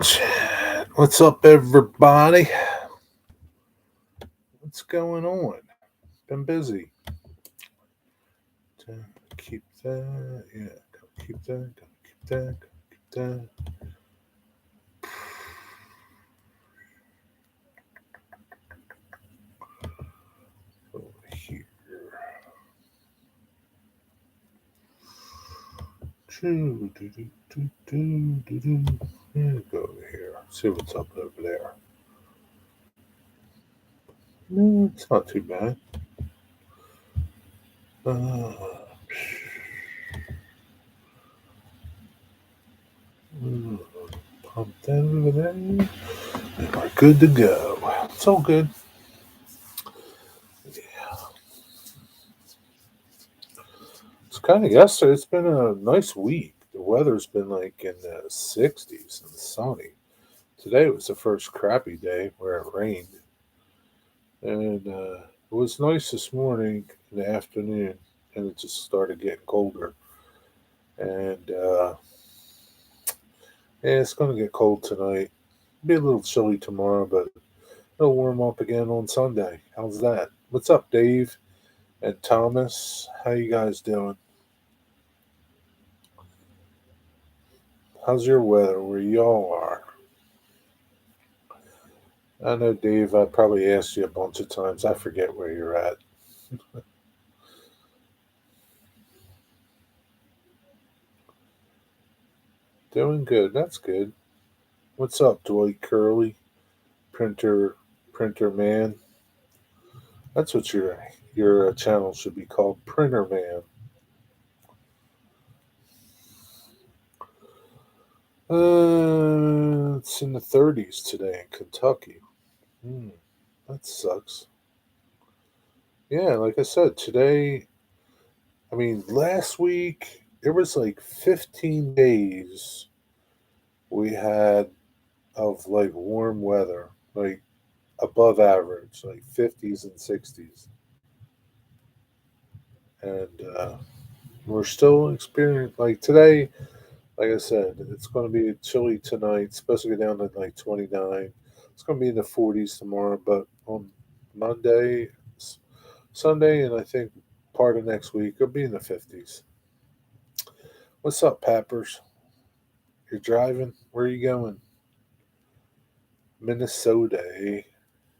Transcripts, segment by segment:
Chat. What's up, everybody? What's going on? Been busy. Keep that. Yeah, gotta keep that. Gotta keep that. Gotta keep that. Over here. Yeah, go over here. See what's up over there. No, it's not too bad. Uh, Pump that over there. And we're good to go. It's all good. Yeah. It's kind of yesterday. It's been a nice week. The weather's been like in the 60s and sunny. Today was the first crappy day where it rained. And it was nice this morning in the afternoon. And it just started getting colder. And yeah, it's going to get cold tonight. Be a little chilly tomorrow, but it'll warm up again on Sunday. How's that? What's up, Dave and Thomas? How you guys doing? How's your weather where y'all are? I know, Dave, I probably asked you a bunch of times. I forget where you're at. Doing good. That's good. What's up, Dwight Curley? Printer, printer man. That's what your channel should be called, Printer Man. It's in the 30s today in Kentucky. Hmm, that sucks. Yeah, like I said, today. I mean, last week it was like 15 days we had of like warm weather, like above average, like 50s and 60s. And we're still experiencing, like today, like I said, it's going to be chilly tonight. It's supposed to go down to like 29. It's going to be in the 40s tomorrow, but on Monday, Sunday, and I think part of next week, it'll be in the 50s. What's up, Pappers? You're driving? Where are you going? Minnesota, eh?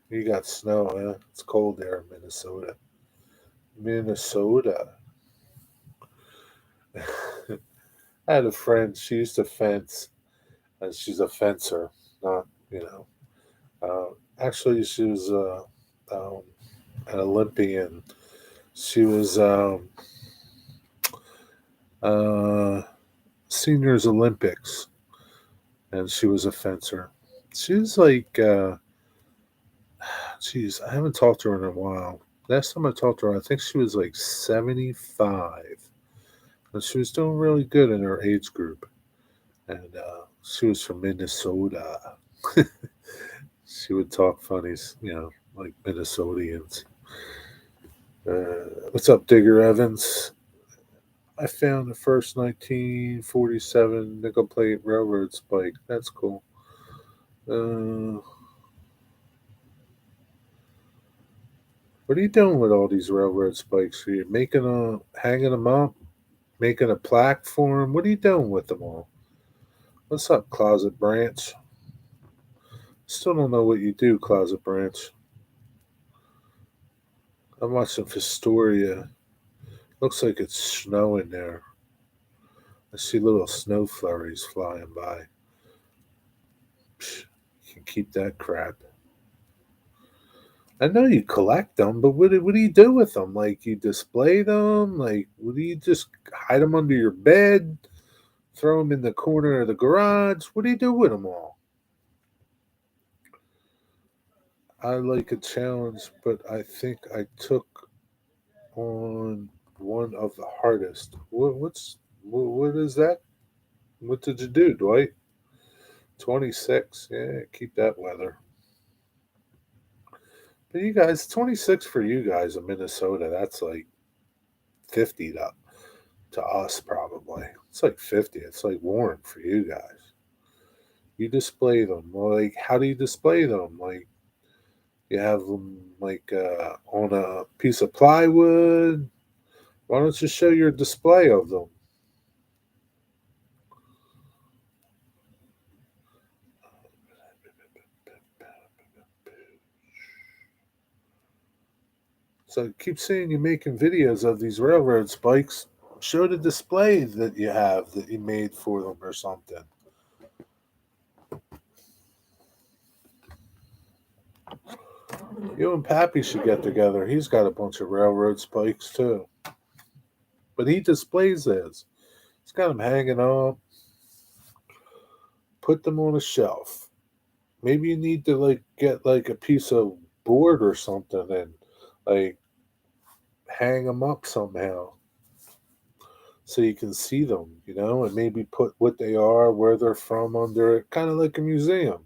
You got snow, huh? It's cold there in Minnesota. Minnesota. I had a friend. She used to fence, and she's a fencer. Not, you know. Actually, she was um, an Olympian. She was uh, seniors Olympics, and she was a fencer. She's like, geez, I haven't talked to her in a while. Last time I talked to her, I think she was like 75, and she was doing really good in her age group. And she was from Minnesota. She would talk funnies, like Minnesotians. What's up, Digger Evans? I found the first 1947 nickel plate railroad spike. That's cool. Uh, what are you doing with all these railroad spikes? Are you hanging them up, making a plaque for them? What are you doing with them all? What's up, Closet Branch? Still don't know what you do, Closet Branch. I'm watching Fistoria. Looks like it's snowing there. I see little snow flurries flying by. Psh, you can keep that crap. I know you collect them, but what do you do with them? Like, you display them? Like, what do you just hide them under your bed? Throw them in the corner of the garage? What do you do with them all? I like a challenge, but I think I took on one of the hardest. What is that? What did you do, Dwight? 26. Yeah, keep that weather. But you guys, 26 for you guys in Minnesota, that's like 50 to us, probably. It's like 50. It's like warm for you guys. You display them. Well, like, how do you display them? Like, you have them like on a piece of plywood. Why don't you show your display of them? So I keep seeing you making videos of these railroad spikes. Show the display that you have that you made for them or something. You and Pappy should get together. He's got a bunch of railroad spikes too. But he displays his. He's got them hanging up. Put them on a shelf. Maybe you need to like get like a piece of board or something and like hang them up somehow so you can see them, and maybe put what they are, where they're from under it, kind of like a museum.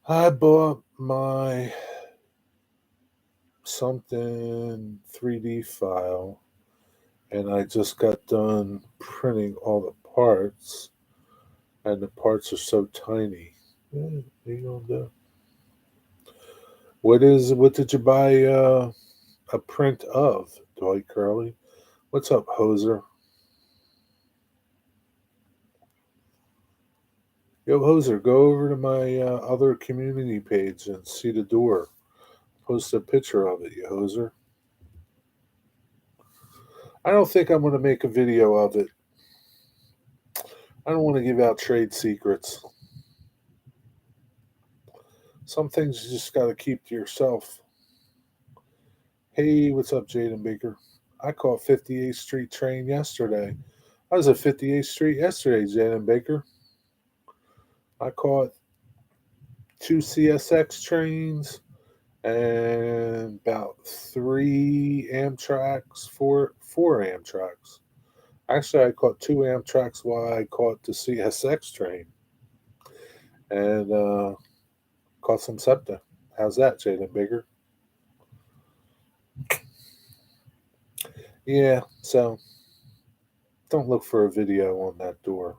I bought my something 3D file and I just got done printing all the parts, and the parts are so tiny. What are you gonna do? What did you buy a print of, Dwight Curley? What's up, Hoser? Yo, Hoser, go over to my other community page and see the door. Post a picture of it, you Hoser. I don't think I'm going to make a video of it. I don't want to give out trade secrets. Some things you just got to keep to yourself. Hey, what's up, Jaden Baker? I caught 58th Street train yesterday. I was at 58th Street yesterday, Jaden Baker. I caught two CSX trains and about three Amtraks, four Amtraks. Actually, I caught two Amtraks while I caught the CSX train, and caught some SEPTA. How's that, Jaden Bigger? Yeah, so don't look for a video on that door.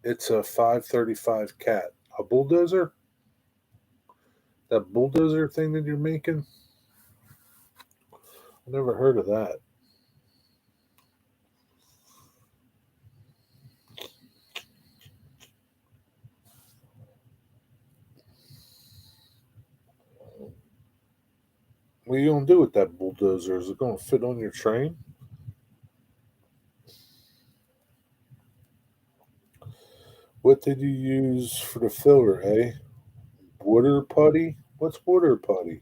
It's a 535 cat. A bulldozer? That bulldozer thing that you're making? I never heard of that. What are you gonna do with that bulldozer? Is it gonna fit on your train? What did you use for the filler, eh? Water putty? What's water putty?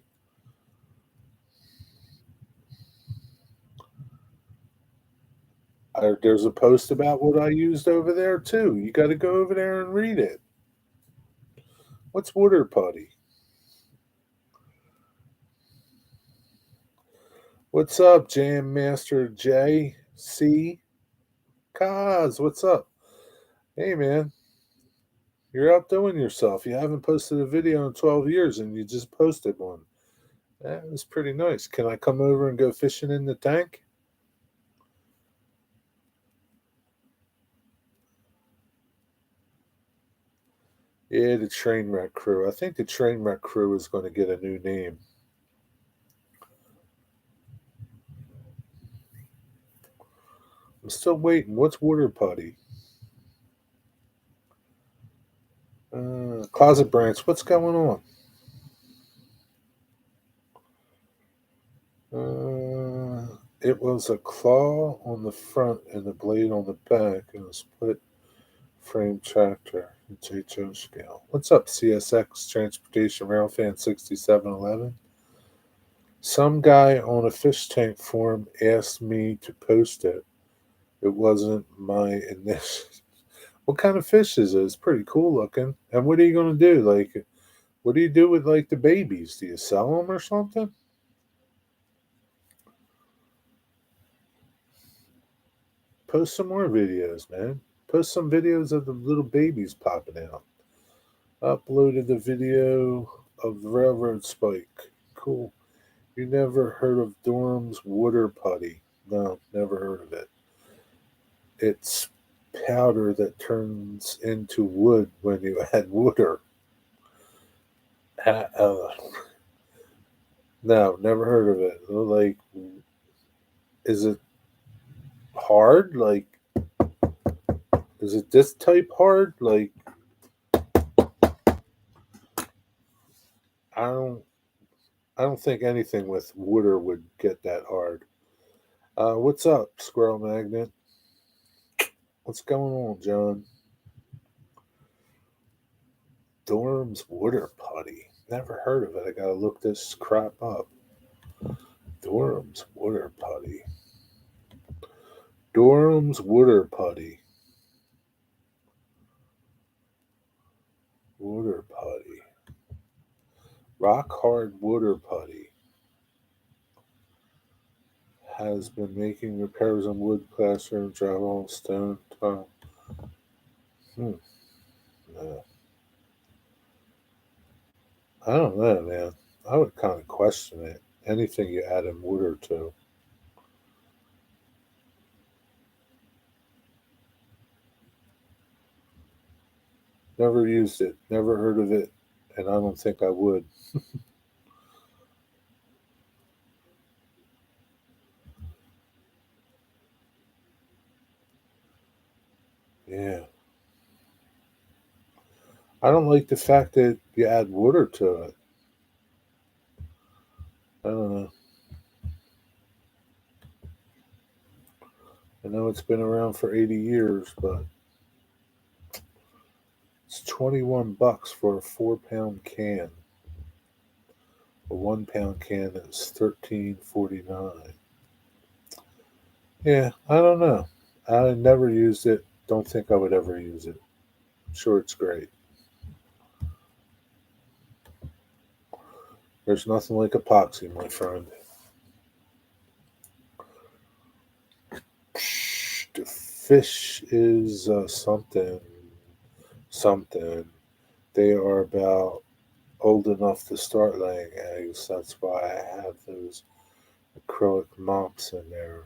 There's a post about what I used over there too. You got to go over there and read it. What's water putty? What's up, Jam Master JC? Kaz, what's up? Hey, man, you're outdoing yourself. You haven't posted a video in 12 years and you just posted one. That was pretty nice. Can I come over and go fishing in the tank? Yeah, the Trainwreck Crew. I think the Trainwreck Crew is going to get a new name. I'm still waiting. What's water putty? Closet Branch, what's going on? It was a claw on the front and a blade on the back and a split frame tractor. It's HO scale. What's up, CSX Transportation Rail Fan 6711? Some guy on a fish tank forum asked me to post it. It wasn't my initial. What kind of fish is it? It's pretty cool looking. And what are you going to do? Like, what do you do with like the babies? Do you sell them or something? Post some more videos, man. Post some videos of the little babies popping out. Uploaded the video of the railroad spike. Cool. You never heard of Durham's water putty? No, never heard of it. It's powder that turns into wood when you add water. Ha- Uh, no, never heard of it. Like, is it hard? Like, is it this type hard? Like, I don't, I don't think anything with water would get that hard. What's up, Squirrel Magnet? What's going on, John? Durham's water putty. Never heard of it. I gotta look this crap up. Durham's water putty. Durham's water putty. Water putty. Rock hard water putty. Has been making repairs on wood, classroom, drywall, stone, tile. Hmm. No. I don't know, man. I would kind of question it. Anything you add in water to. Never used it. Never heard of it. And I don't think I would. Yeah. I don't like the fact that you add water to it. I don't know. I know it's been around for 80 years, but it's 21 bucks for a 4 pound can. A 1 pound can is 13.49. Yeah, I don't know. I never used it. Don't think I would ever use it. I'm sure it's great. There's nothing like epoxy, my friend. The fish is something. They are about old enough to start laying eggs. That's why I have those acrylic mops in there.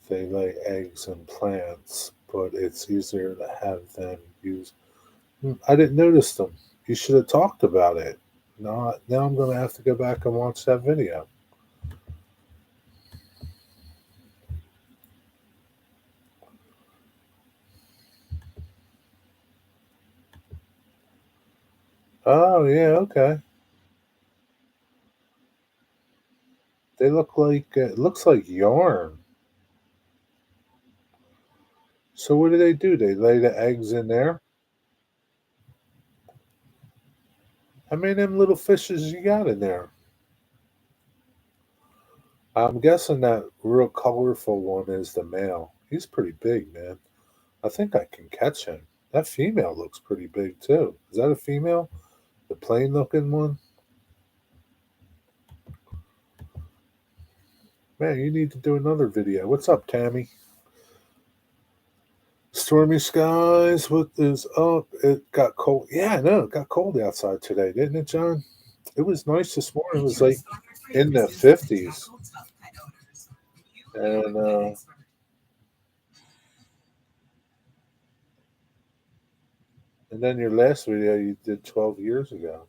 They lay eggs and plants, but it's easier to have them use. I didn't notice them. You should have talked about it. Now I'm going to have to go back and watch that video. Oh yeah, okay. They look like it looks like yarn. So what do? They lay the eggs in there. How many of them little fishes you got in there? I'm guessing that real colorful one is the male. He's pretty big, man. I think I can catch him. That female looks pretty big too. Is that a female? The plain looking one? Man, you need to do another video. What's up, Tammy? Stormy skies. What is up? It got cold. Yeah, I know. It got cold outside today, didn't it, John? It was nice this morning. It was like in the 50s. And then your last video you did 12 years ago.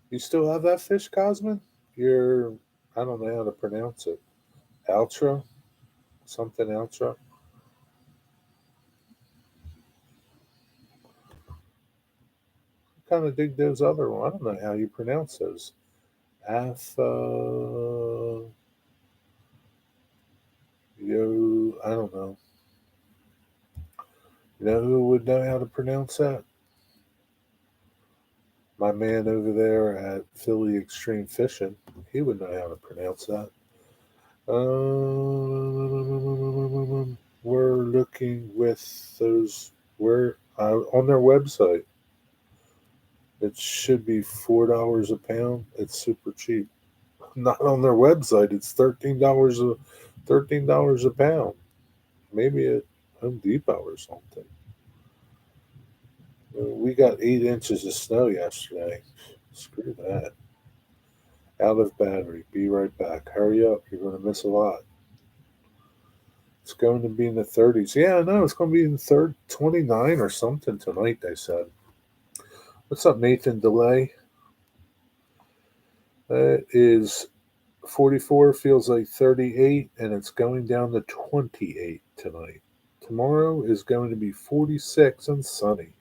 You still have that fish, Cosmin? Your, I don't know how to pronounce it. Ultra? Something ultra? Kind of dig those other ones. I don't know how you pronounce those. Alpha. Yo, I don't know. You know who would know how to pronounce that? My man over there at Philly Extreme Fishing. He would know how to pronounce that. We're looking with those. We're on their website. It should be $4 a pound. It's super cheap. Not on their website. It's $13 a pound. Maybe at Home Depot or something. We got 8 inches of snow yesterday. Screw that. Out of battery. Be right back. Hurry up. You're going to miss a lot. It's going to be in the 30s. Yeah, I know. It's going to be in the 29 or something tonight, they said. What's up, Nathan Delay? That is 44, feels like 38, and it's going down to 28 tonight. Tomorrow is going to be 46 and sunny.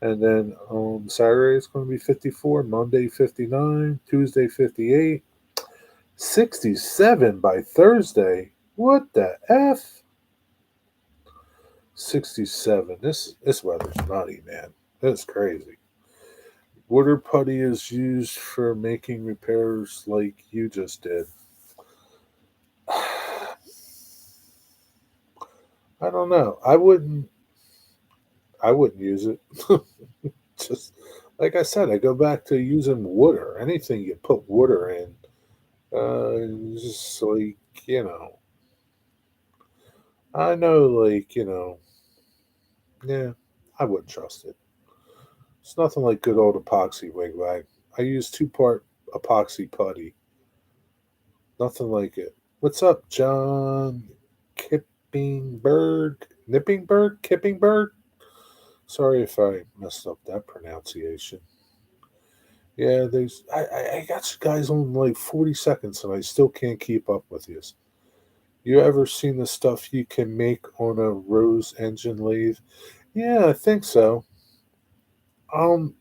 And then on Saturday, it's going to be 54, Monday, 59, Tuesday, 58, 67 by Thursday. What the F? 67. This weather's nutty, man. That's crazy. Water putty is used for making repairs like you just did. I don't know. I wouldn't use it. Just like I said, I go back to using water. Anything you put water in, just like, you know. I know, like, yeah, I wouldn't trust it. It's nothing like good old epoxy wigwag. I use 2-part epoxy putty. Nothing like it. What's up, John Kippingberg? Nippingberg? Kippingberg? Sorry if I messed up that pronunciation. Yeah, there's I got you guys on like 40 seconds and I still can't keep up with you. You ever seen the stuff you can make on a Rose engine lathe? Yeah, I think so. Um,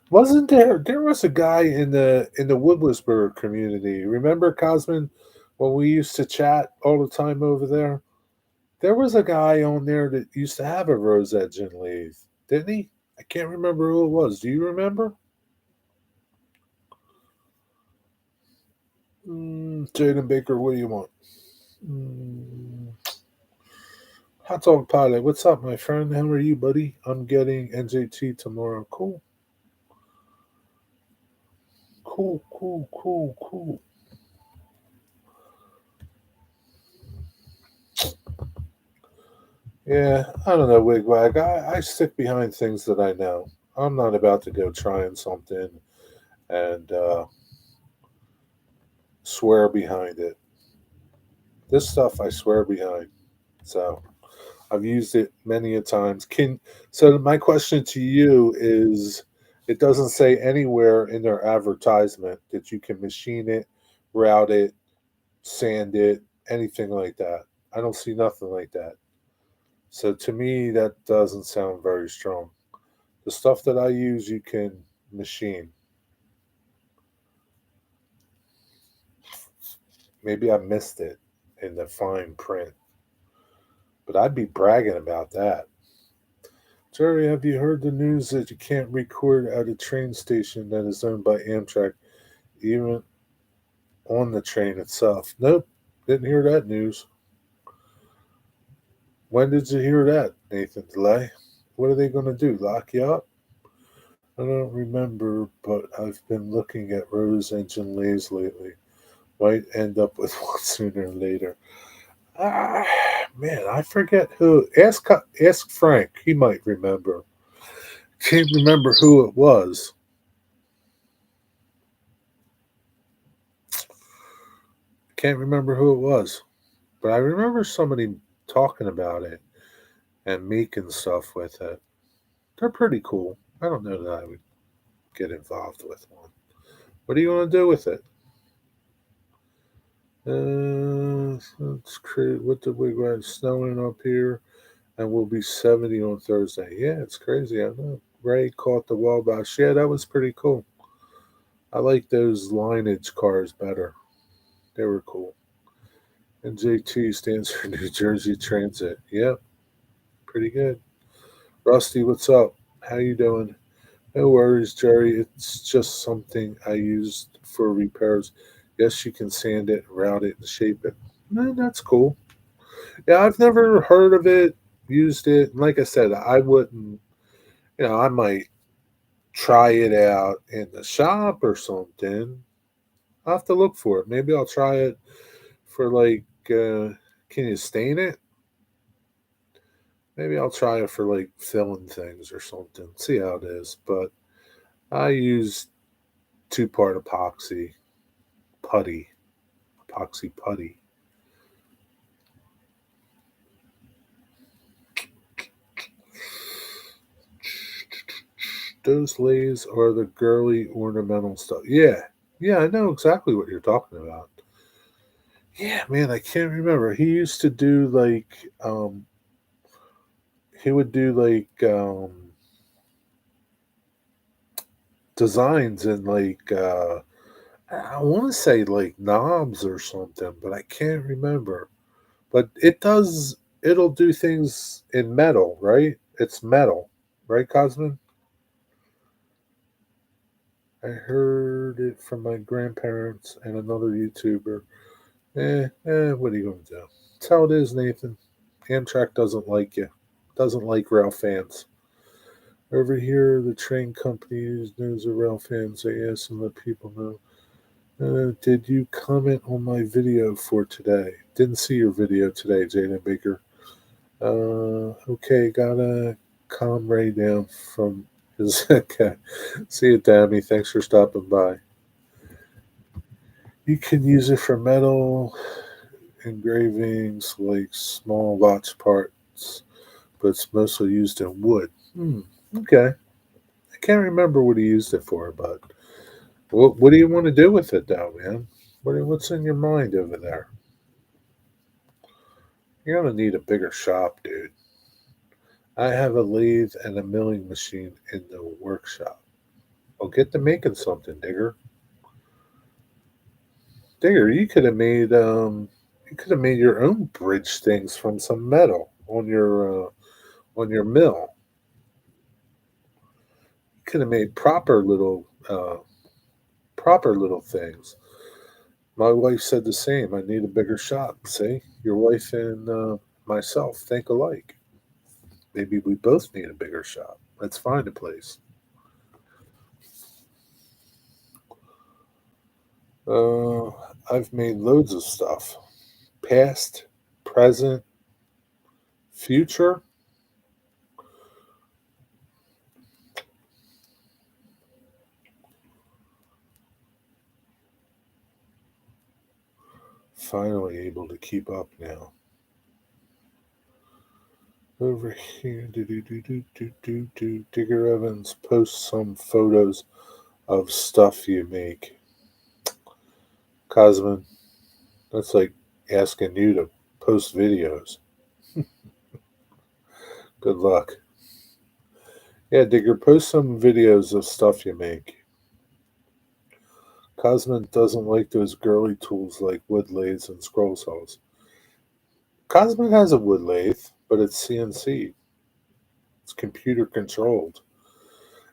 wasn't there was a guy in the Woodlessburg community. Remember Cosmin when we used to chat all the time over there? There was a guy on there that used to have a Rose engine lathe, didn't he? I can't remember who it was. Do you remember? Jaden Baker, what do you want? Mm, Hot Dog Pilot, what's up, my friend? How are you, buddy? I'm getting NJT tomorrow. Cool. Cool, cool, cool, cool. Yeah, I don't know, Wigwag. I stick behind things that I know. I'm not about to go trying something and swear behind it. This stuff I swear behind. So I've used it many a times. So my question to you is it doesn't say anywhere in their advertisement that you can machine it, route it, sand it, anything like that. I don't see nothing like that. So to me that doesn't sound very strong. The stuff that I use you can machine. Maybe I missed it in the fine print. But I'd be bragging about that. Jerry, have you heard the news that you can't record at a train station that is owned by Amtrak, even on the train itself? Nope, didn't hear that news. When did you hear that, Nathan Delay? What are they going to do? Lock you up? I don't remember, but I've been looking at Rose engine lathes lately. Might end up with one sooner or later. Ah, man, I forget who. Ask Frank. He might remember. Can't remember who it was. Can't remember who it was. But I remember somebody talking about it and making stuff with it. They're pretty cool. I don't know that I would get involved with one. What are you going to do with it? Let's create what the we got snowing up here and will be 70 on Thursday. Yeah, it's crazy. I know. Ray caught the Wabash. Yeah, that was pretty cool. I like those lineage cars better. They were cool. And JT stands for New Jersey Transit. Yep, pretty good. Rusty, what's up? How you doing? No worries, Jerry. It's just something I used for repairs. Yes, you can sand it, route it, and shape it. That's cool. Yeah, I've never heard of it, used it. And like I said, I wouldn't, I might try it out in the shop or something. I'll have to look for it. Maybe I'll try it for like, can you stain it? Maybe I'll try it for like filling things or something. See how it is. But I use two-part putty, epoxy putty. Those lays are the girly ornamental stuff. Yeah, yeah, I know exactly what you're talking about. Yeah, man, I can't remember. He used to do he would do designs in I want to say like knobs or something, but I can't remember. But it'll do things in metal, right? It's metal, right, Cosmin? I heard it from my grandparents and another YouTuber. What are you going to do? That's how it is, Nathan. Amtrak doesn't like you, doesn't like rail fans. Over here, the train companies knows the rail fans. I ask and let people know. Did you comment on my video for today? Didn't see your video today, Jaden Baker. Okay, gotta calm Ray down from his. Okay. See you, Dammy. Thanks for stopping by. You can use it for metal engravings, like small watch parts, but it's mostly used in wood. Okay. I can't remember what he used it for, but what do you want to do with it, though, man? What's in your mind over there? You're gonna need a bigger shop, dude. I have a lathe and a milling machine in the workshop. Well, get to making something, Digger. Digger, you could have made your own bridge things from some metal on your mill. You could have made proper little things. My wife said the same. I need a bigger shop. See, your wife and myself think alike. Maybe we both need a bigger shop. Let's find a place. Uh, I've made loads of stuff. Past, present, future. Finally able to keep up now. Over here, Digger Evans posts some photos of stuff you make. Cosmin, that's like asking you to post videos. Good luck. Yeah, Digger, post some videos of stuff you make. Cosmin doesn't like those girly tools like wood lathes and scroll saws. Cosmin has a wood lathe, but it's CNC. It's computer controlled.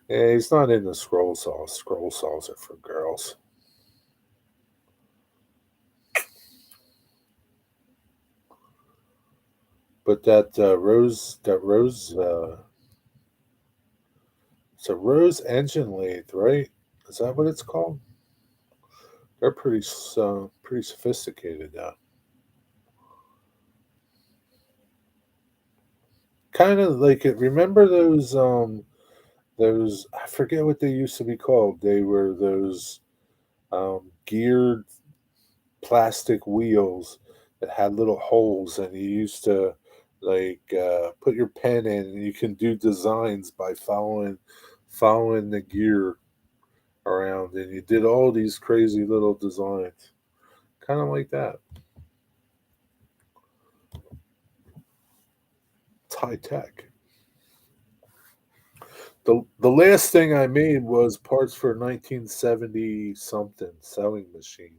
Yeah, he's not into scroll saws. Scroll saws are for girls. But it's a Rose engine lathe, right? Is that what it's called? They're pretty sophisticated now. Kind of like it. Remember those I forget what they used to be called. They were those geared plastic wheels that had little holes, and you used to put your pen in, and you can do designs by following the gear around, and you did all these crazy little designs, kind of like that. It's high tech. The last thing I made was parts for a 1970 something sewing machine.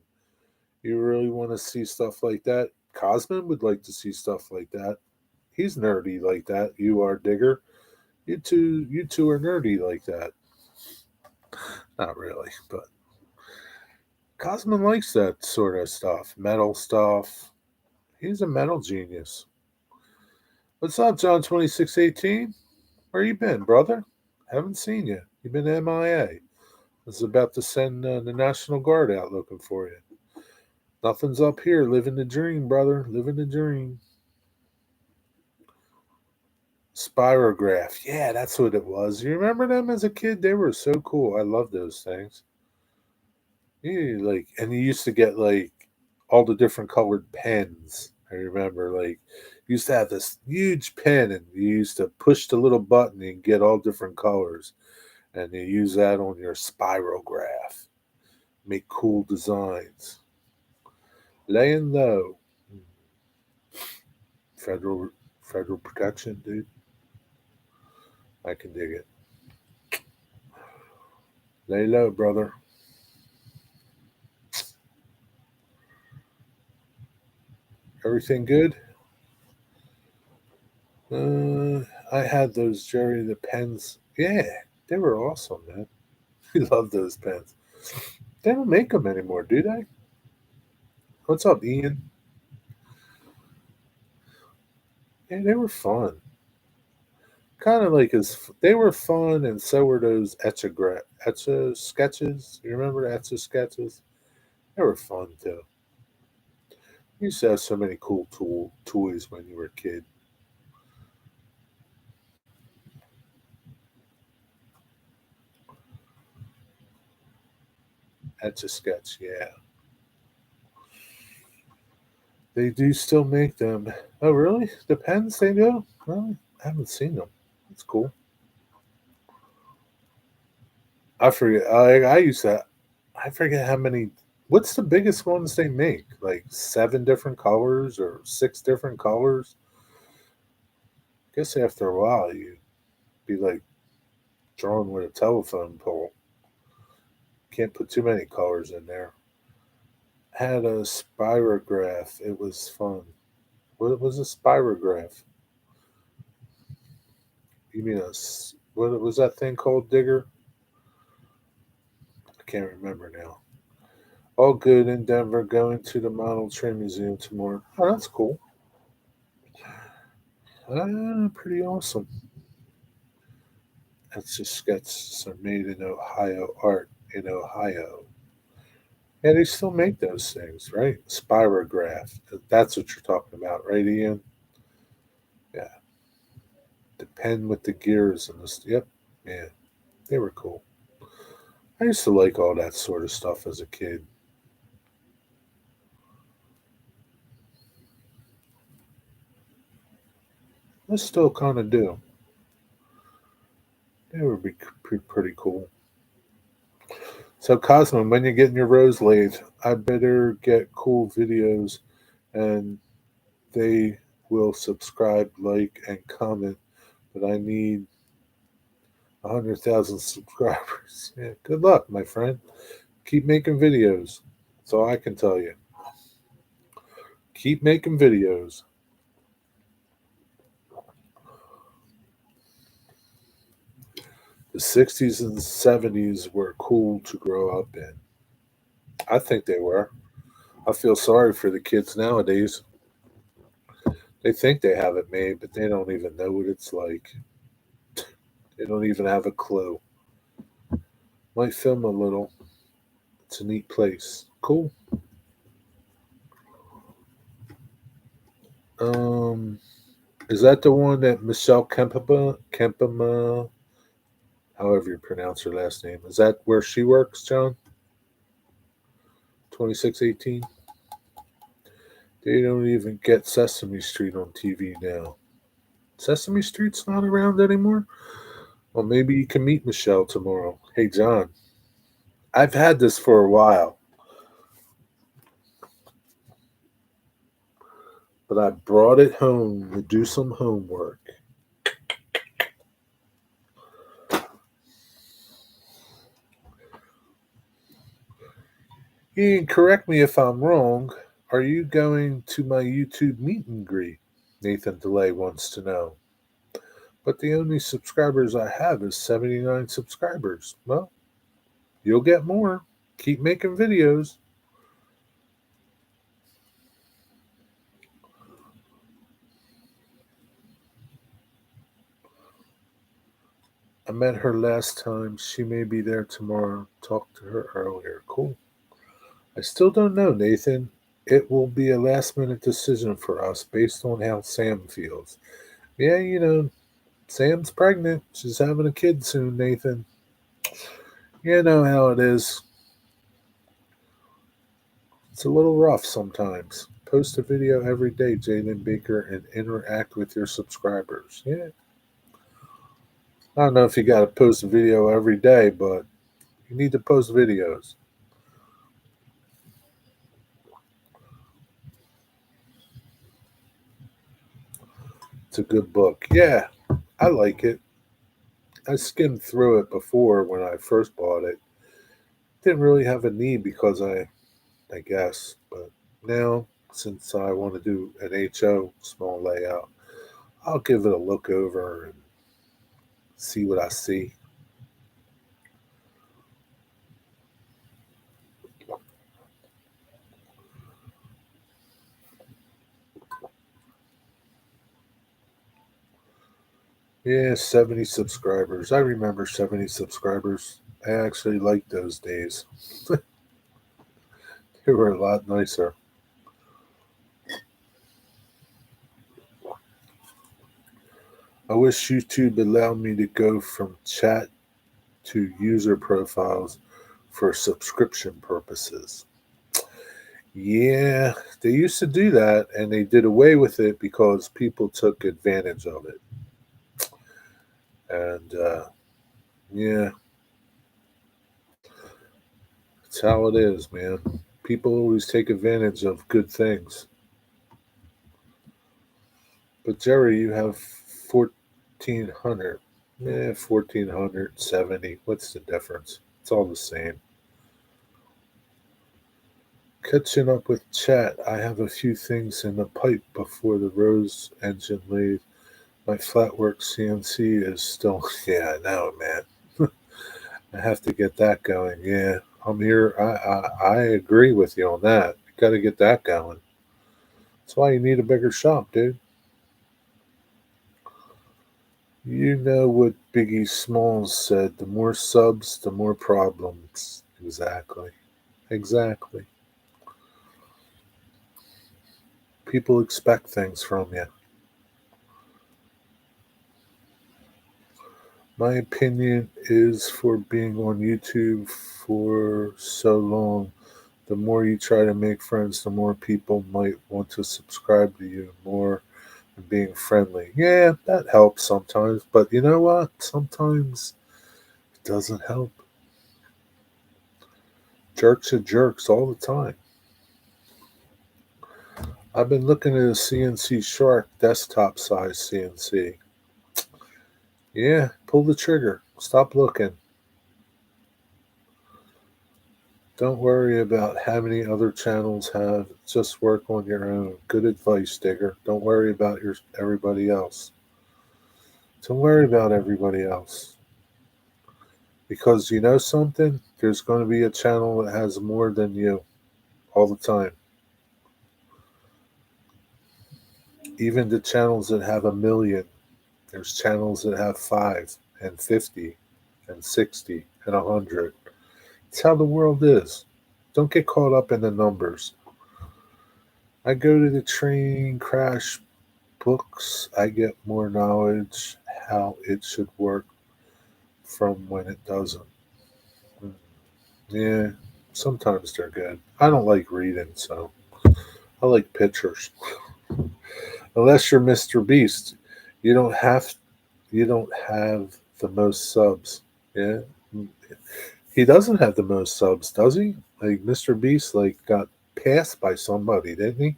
You really want to see stuff like that? Cosmin would like to see stuff like that. He's nerdy like that. You are, Digger. You two are nerdy like that. Not really, but Cosmin likes that sort of stuff, metal stuff. He's a metal genius. What's up, John 2618? Where you been, brother? Haven't seen you. You've been MIA. I was about to send the National Guard out looking for you. Nothing's up here. Living the dream, brother. Living the dream. Spirograph. Yeah, that's what it was. You remember them as a kid? They were so cool. I love those things. Yeah, like, and you used to get like all the different colored pens. I remember, like, you used to have this huge pen, and you used to push the little button and get all different colors, and you use that on your spirograph. Make cool designs. Laying low, federal federal protection, dude. I can dig it. Lay low, brother. Everything good? I had those Jerry the pens. Yeah, they were awesome, man. We love those pens. They don't make them anymore, do they? What's up, Ian? Yeah, they were fun. Kind of like as they were fun, and so were those etcha sketches. You remember the etcha sketches? They were fun too. You used to have so many cool toys when you were a kid. Etcha sketch, yeah. They do still make them. Oh, really? The pens they do? Really? I haven't seen them. That's cool. I forget. I used to. I forget how many. What's the biggest ones they make? Like seven different colors or six different colors? I guess after a while you'd be like drawing with a telephone pole. Can't put too many colors in there. Had a spirograph. It was fun. What was a spirograph? You mean what was that thing called, Digger? I can't remember now. All good in Denver. Going to the Model Train Museum tomorrow. Oh, that's cool. Pretty awesome. That's just sketches are made in Ohio art in Ohio. Yeah, they still make those things, right? Spirograph. That's what you're talking about, right, Ian? Yeah. The pen with the gears and this. Yep. Yeah. They were cool. I used to like all that sort of stuff as a kid. I still kind of do. They would be pretty cool. So, Cosmo, when you're getting your rose laid, I better get cool videos, and they will subscribe, like, and comment. But I need 100,000 subscribers. Yeah, good luck, my friend. Keep making videos. That's all I can tell you. Keep making videos. The 60s and 70s were cool to grow up in. I think they were. I feel sorry for the kids nowadays. They think they have it made, but they don't even know what it's like. They don't even have a clue. Might film a little. It's a neat place. Cool. Um, is that the one that Michelle Kempema, however you pronounce her last name, is that where she works, John? 2618. They don't even get Sesame Street on TV now. Sesame Street's not around anymore? Well, maybe you can meet Michelle tomorrow. Hey, John, I've had this for a while, but I brought it home to do some homework. Ian, correct me if I'm wrong. Are you going to my YouTube meet and greet? Nathan DeLay wants to know. But the only subscribers I have is 79 subscribers. Well, you'll get more. Keep making videos. I met her last time. She may be there tomorrow. Talked to her earlier. Cool. I still don't know, Nathan. It will be a last minute decision for us based on how Sam feels. Yeah, Sam's pregnant. She's having a kid soon, Nathan. You know how it is. It's a little rough sometimes. Post a video every day, Jalen Baker, and interact with your subscribers. Yeah. I don't know if you got to post a video every day, but you need to post videos. It's a good book. Yeah, I like it. I skimmed through it before when I first bought it. Didn't really have a need because I guess, but now since I want to do an HO small layout, I'll give it a look over and see what I see. Yeah, 70 subscribers. I remember 70 subscribers. I actually liked those days. They were a lot nicer. I wish YouTube allowed me to go from chat to user profiles for subscription purposes. Yeah, they used to do that and they did away with it because people took advantage of it. And yeah, that's how it is, man. People always take advantage of good things. But Jerry, you have 1400. Yeah, 1470. What's the difference? It's all the same. Catching up with chat. I have a few things in the pipe before the Rose engine lathe. My flatwork CNC is still. Yeah, I know, man. I have to get that going. Yeah, I'm here. I agree with you on that. You got to get that going. That's why you need a bigger shop, dude. You know what Biggie Smalls said: the more subs, the more problems. Exactly. Exactly. People expect things from you. My opinion is for being on YouTube for so long, the more you try to make friends, the more people might want to subscribe to you more and being friendly. Yeah, that helps sometimes, but you know what? Sometimes it doesn't help. Jerks are jerks all the time. I've been looking at a CNC Shark desktop size CNC. Yeah, pull the trigger. Stop looking. Don't worry about how many other channels have. Just work on your own. Good advice, Digger. Don't worry about everybody else. Don't worry about everybody else. Because you know something? There's going to be a channel that has more than you all the time. Even the channels that have 1 million, there's channels that have 5 and 50 and 60 and 100. It's how the world is. Don't get caught up in the numbers. I go to the train crash books. I get more knowledge how it should work from when it doesn't. Yeah, sometimes they're good. I don't like reading, so I like pictures. Unless you're Mr. Beast, you don't have you don't have the most subs. Yeah, he doesn't have the most subs, does he? Like Mr. Beast, like got passed by somebody, didn't he?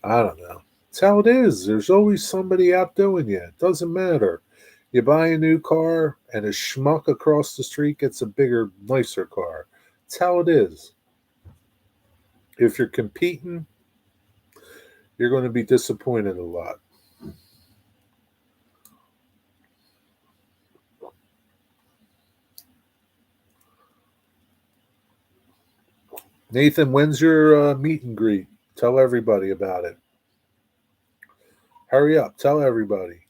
I don't know. It's how it is. There's always somebody outdoing you. It doesn't matter. You buy a new car, and a schmuck across the street gets a bigger, nicer car. It's how it is. If you're competing, you're going to be disappointed a lot. Nathan, when's your meet and greet? Tell everybody about it. Hurry up. Tell everybody.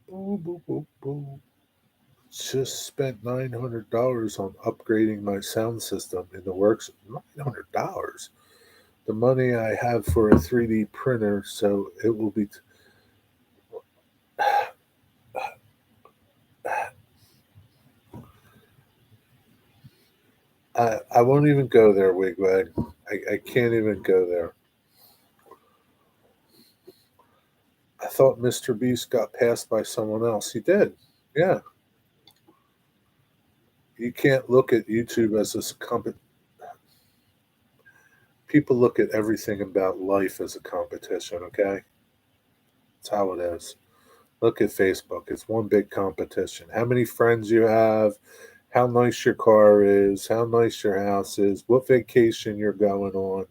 Boo, boo, boo, boo. Just spent $900 on upgrading my sound system in the works. $900. The money I have for a 3D printer, so it will be I won't even go there, Wigwag. I can't even go there. I thought Mr. Beast got passed by someone else. He did. Yeah. You can't look at YouTube as a people look at everything about life as a competition, okay? That's how it is. Look at Facebook. It's one big competition. How many friends you have, how nice your car is, how nice your house is, what vacation you're going on.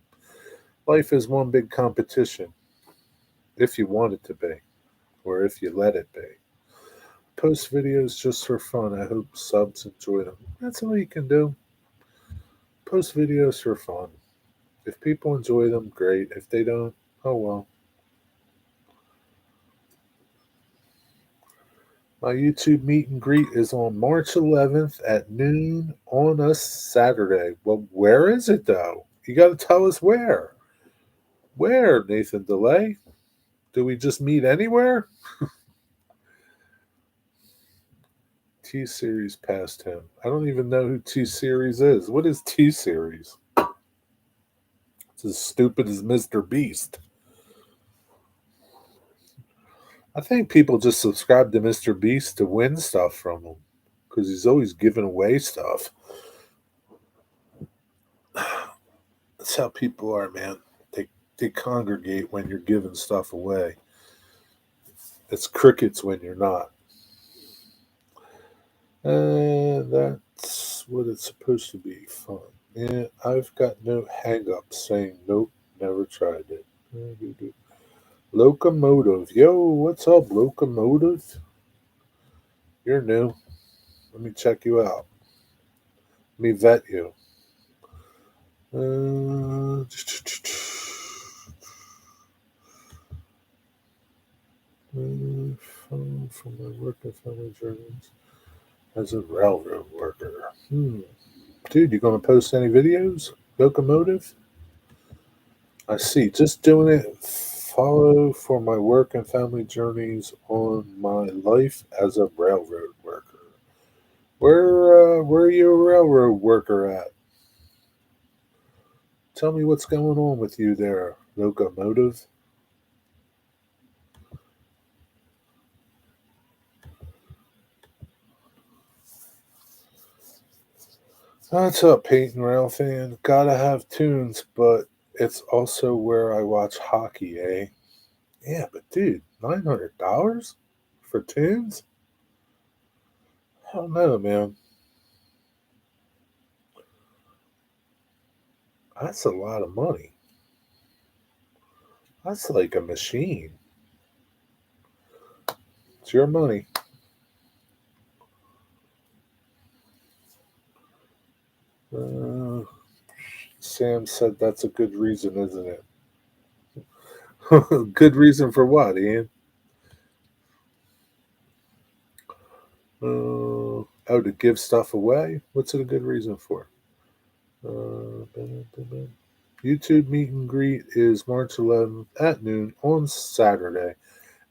Life is one big competition if you want it to be or if you let it be. Post videos just for fun. I hope subs enjoy them. That's all you can do. Post videos for fun. If people enjoy them, great. If they don't, oh well. My YouTube meet and greet is on March 11th at noon on a Saturday. Well, where is it though? You got to tell us where. Where, Nathan DeLay? Do we just meet anywhere? T Series passed him. I don't even know who T Series is. What is T Series? It's as stupid as Mr. Beast. I think people just subscribe to Mr. Beast to win stuff from him because he's always giving away stuff. That's how people are, man. They congregate when you're giving stuff away. It's crickets when you're not. That's what it's supposed to be. Fun. Yeah, I've got no hang-up saying nope, never tried it. Locomotive. Yo, what's up, Locomotive? You're new. Let me check you out. Let me vet you. From my work and family journeys as a railroad worker. Dude, you gonna post any videos? Locomotive? I see. Just doing it. Follow for my work and family journeys on my life as a railroad worker. Where are you a railroad worker at? Tell me what's going on with you there, Locomotive. What's up, Peyton Rail fan? Gotta have tunes, but it's also where I watch hockey, eh? Yeah, but dude, $900 for tunes? I don't know, man. That's a lot of money. That's like a machine. It's your money. Sam said that's a good reason, isn't it? Good reason for what, Ian? To give stuff away? What's it a good reason for? YouTube meet and greet is March 11th at noon on Saturday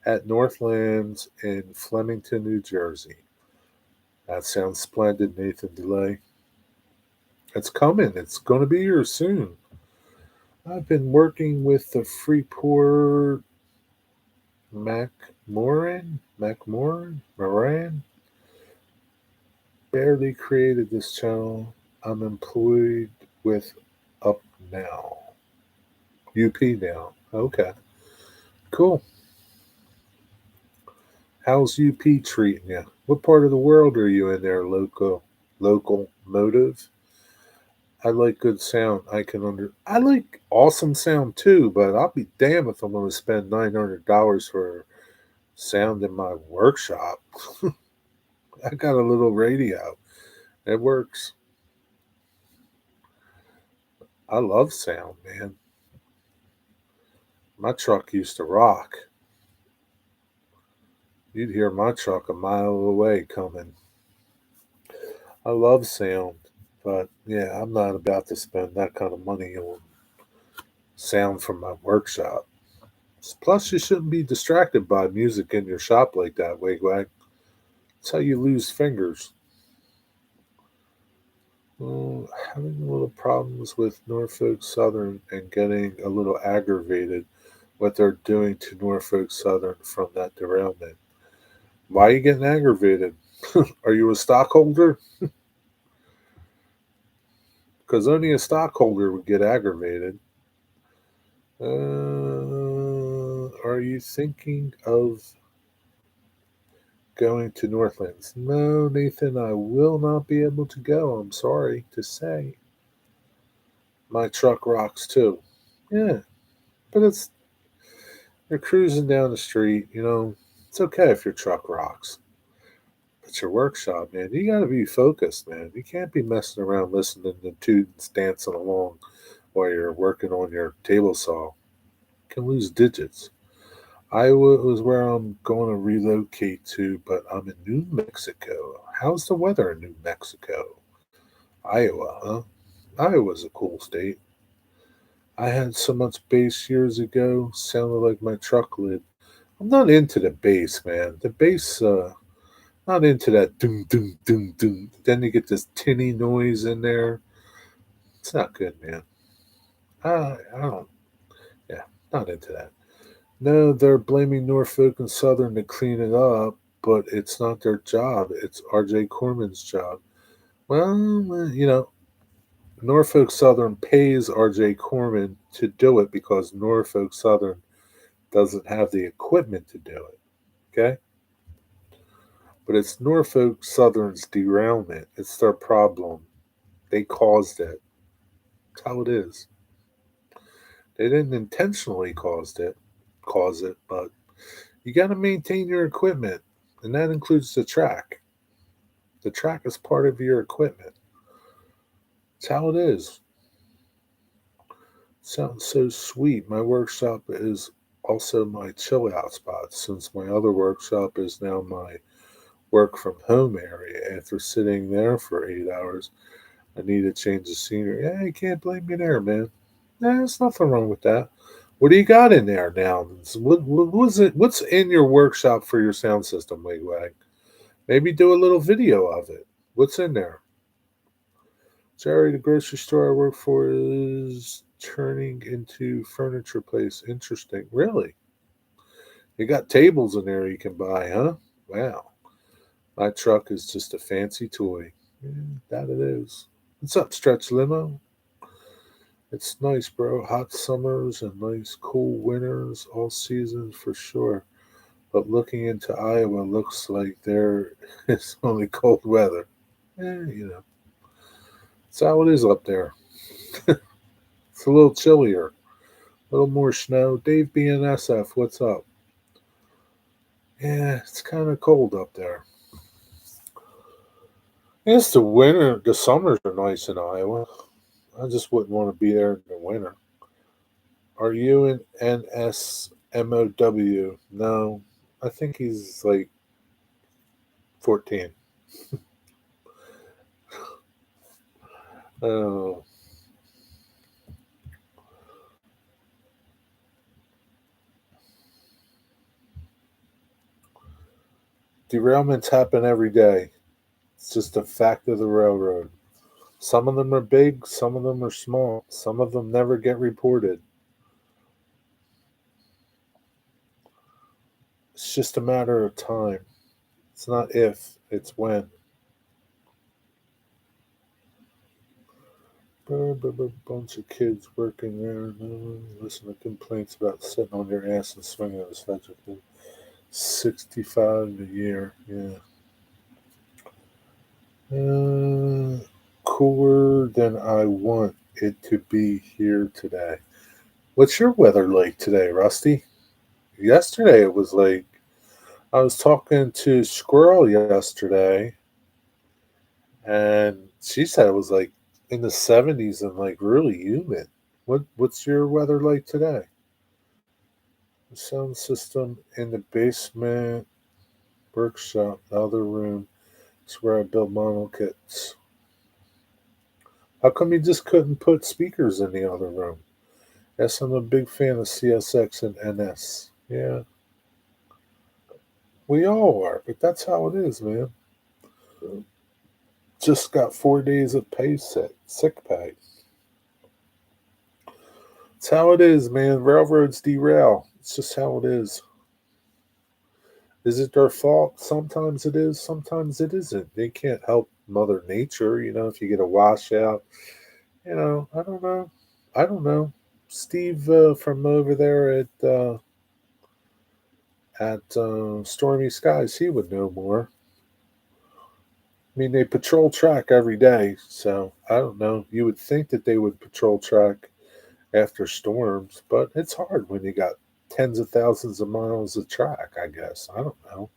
at Northlands in Flemington, New Jersey. That sounds splendid, Nathan DeLay. It's coming. It's going to be here soon. I've been working with the Freeport Moran. Barely created this channel. I'm employed with Up Now. UP now. Okay. Cool. How's UP treating you? What part of the world are you in there, local motive? I like good sound. I like awesome sound too, but I'll be damned if I'm gonna spend $900 for sound in my workshop. I got a little radio. It works. I love sound, man. My truck used to rock. You'd hear my truck a mile away coming. I love sound, but yeah, I'm not about to spend that kind of money on sound from my workshop. Plus, you shouldn't be distracted by music in your shop like that, Wigwag. That's how you lose fingers. Well, having a little problems with Norfolk Southern and getting a little aggravated what they're doing to Norfolk Southern from that derailment. Why are you getting aggravated? Are you a stockholder? Because only a stockholder would get aggravated. Are you thinking of going to Northlands? No, Nathan, I will not be able to go. I'm sorry to say. My truck rocks too. Yeah, but you're cruising down the street, it's okay if your truck rocks. It's your workshop, man. You got to be focused, man. You can't be messing around listening to tunes dancing along while you're working on your table saw. You can lose digits. Iowa is where I'm going to relocate to, but I'm in New Mexico. How's the weather in New Mexico? Iowa, huh? Iowa's a cool state. I had so much bass years ago, sounded like my truck lid. I'm not into the bass, man. The bass, not into that doom doom doom doom. Then you get this tinny noise in there. It's not good, man. I don't. Yeah, not into that. No, they're blaming Norfolk and Southern to clean it up, but it's not their job. It's R.J. Corman's job. Well, Norfolk Southern pays R.J. Corman to do it because Norfolk Southern doesn't have the equipment to do it. Okay, but it's Norfolk Southern's derailment. It's their problem. They caused it. That's how it is. They didn't intentionally cause it, but you got to maintain your equipment, and that includes the track. The track is part of your equipment. It's how it is. Sounds so sweet. My workshop is also my chill out spot since my other workshop is now my work from home area. After sitting there for 8 hours, I need to change the scenery. Yeah, you can't blame me there, man. Nah, there's nothing wrong with that. What do you got in there now? What was it? What's in your workshop for your sound system, Wigwag? Maybe do a little video of it. What's in there? Jerry, the grocery store I work for is turning into furniture place. Interesting. Really? You got tables in there you can buy, huh? Wow. My truck is just a fancy toy. Yeah, that it is. What's up, Stretch Limo? It's nice, bro. Hot summers and nice cool winters all seasons for sure. But looking into Iowa looks like there is only cold weather. It's how it is up there. It's a little chillier, a little more snow. Dave BNSF, what's up? Yeah, it's kind of cold up there. It's the winter. The summers are nice in Iowa. I just wouldn't want to be there in the winter. Are you in NSMOW? No, I think he's like 14. Oh, derailments happen every day. It's just a fact of the railroad. Some of them are big, some of them are small, some of them never get reported. It's just a matter of time. It's not if, it's when. Bunch of kids working there. Listen to complaints about sitting on your ass and swinging a such a thing. 65 a year. Yeah. Cooler than I want it to be here today. What's your weather like today, Rusty? Yesterday it was like I was talking to Squirrel yesterday, and she said it was like in the 70s and like really humid. What's your weather like today? The sound system in the basement workshop, the other room. It's where I build model kits. How come you just couldn't put speakers in the other room? Yes, I'm a big fan of CSX and NS. Yeah, we all are, but that's how it is, man. just got 4 days of sick pay. It's how it is, man. Railroads derail. It's just how it is. Is it their fault? Sometimes it is, sometimes it isn't. They can't help Mother Nature, if you get a washout. I don't know. I don't know. Steve from over there at Stormy Skies, he would know more. I mean, they patrol track every day, so I don't know. You would think that they would patrol track after storms, but it's hard when you got tens of thousands of miles of track, I guess. I don't know.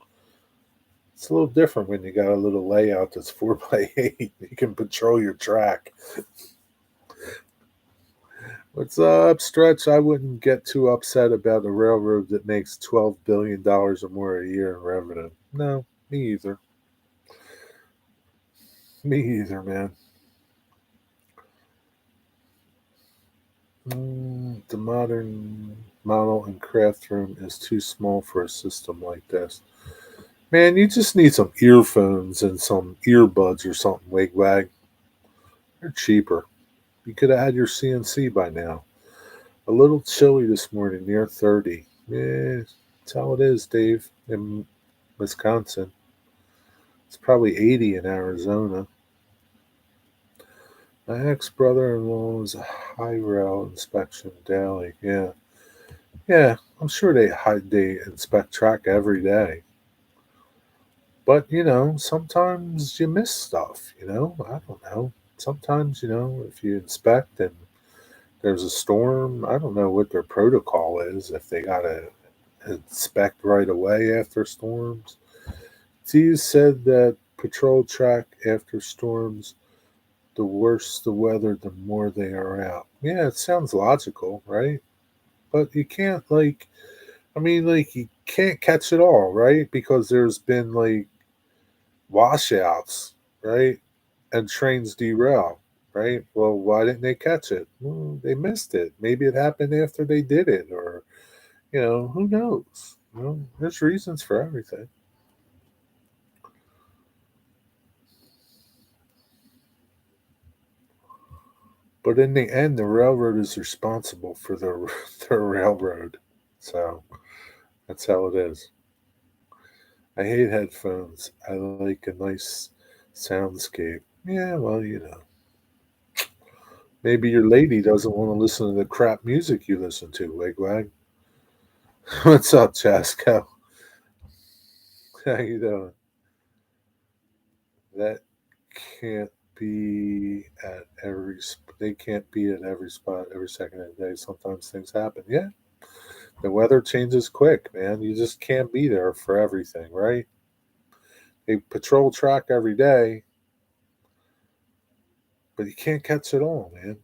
It's a little different when you got a little layout that's 4x8. You can patrol your track. What's up, Stretch? I wouldn't get too upset about a railroad that makes $12 billion or more a year in revenue. No, me either. Me either, man. The modern model and craft room is too small for a system like this. Man, you just need some earphones and some earbuds or something, Wigwag. They're cheaper. You could have had your CNC by now. A little chilly this morning, near 30. Yeah, that's how it is, Dave, in Wisconsin. It's probably 80 in Arizona. My ex brother in law's high rail inspection daily. Yeah. Yeah, I'm sure they inspect track every day. But sometimes you miss stuff. I don't know. Sometimes if you inspect and there's a storm, I don't know what their protocol is if they gotta inspect right away after storms. T said that patrol track after storms, the worse the weather, the more they are out. Yeah, it sounds logical, right? But you can't you can't catch it all, right? Because there's been washouts, right? And trains derail, right? Well, why didn't they catch it? Well, they missed it. Maybe it happened after they did it, or who knows? There's reasons for everything. But in the end, the railroad is responsible for the the railroad. So that's how it is. I hate headphones. I like a nice soundscape. Yeah, well, maybe your lady doesn't want to listen to the crap music you listen to, Wigwag. What's up, Chasco? How you doing? That can't be at they can't be at every spot every second of the day. Sometimes things happen. Yeah, the weather changes quick, man. You just can't be there for everything, right? They patrol track every day, but you can't catch it all, man.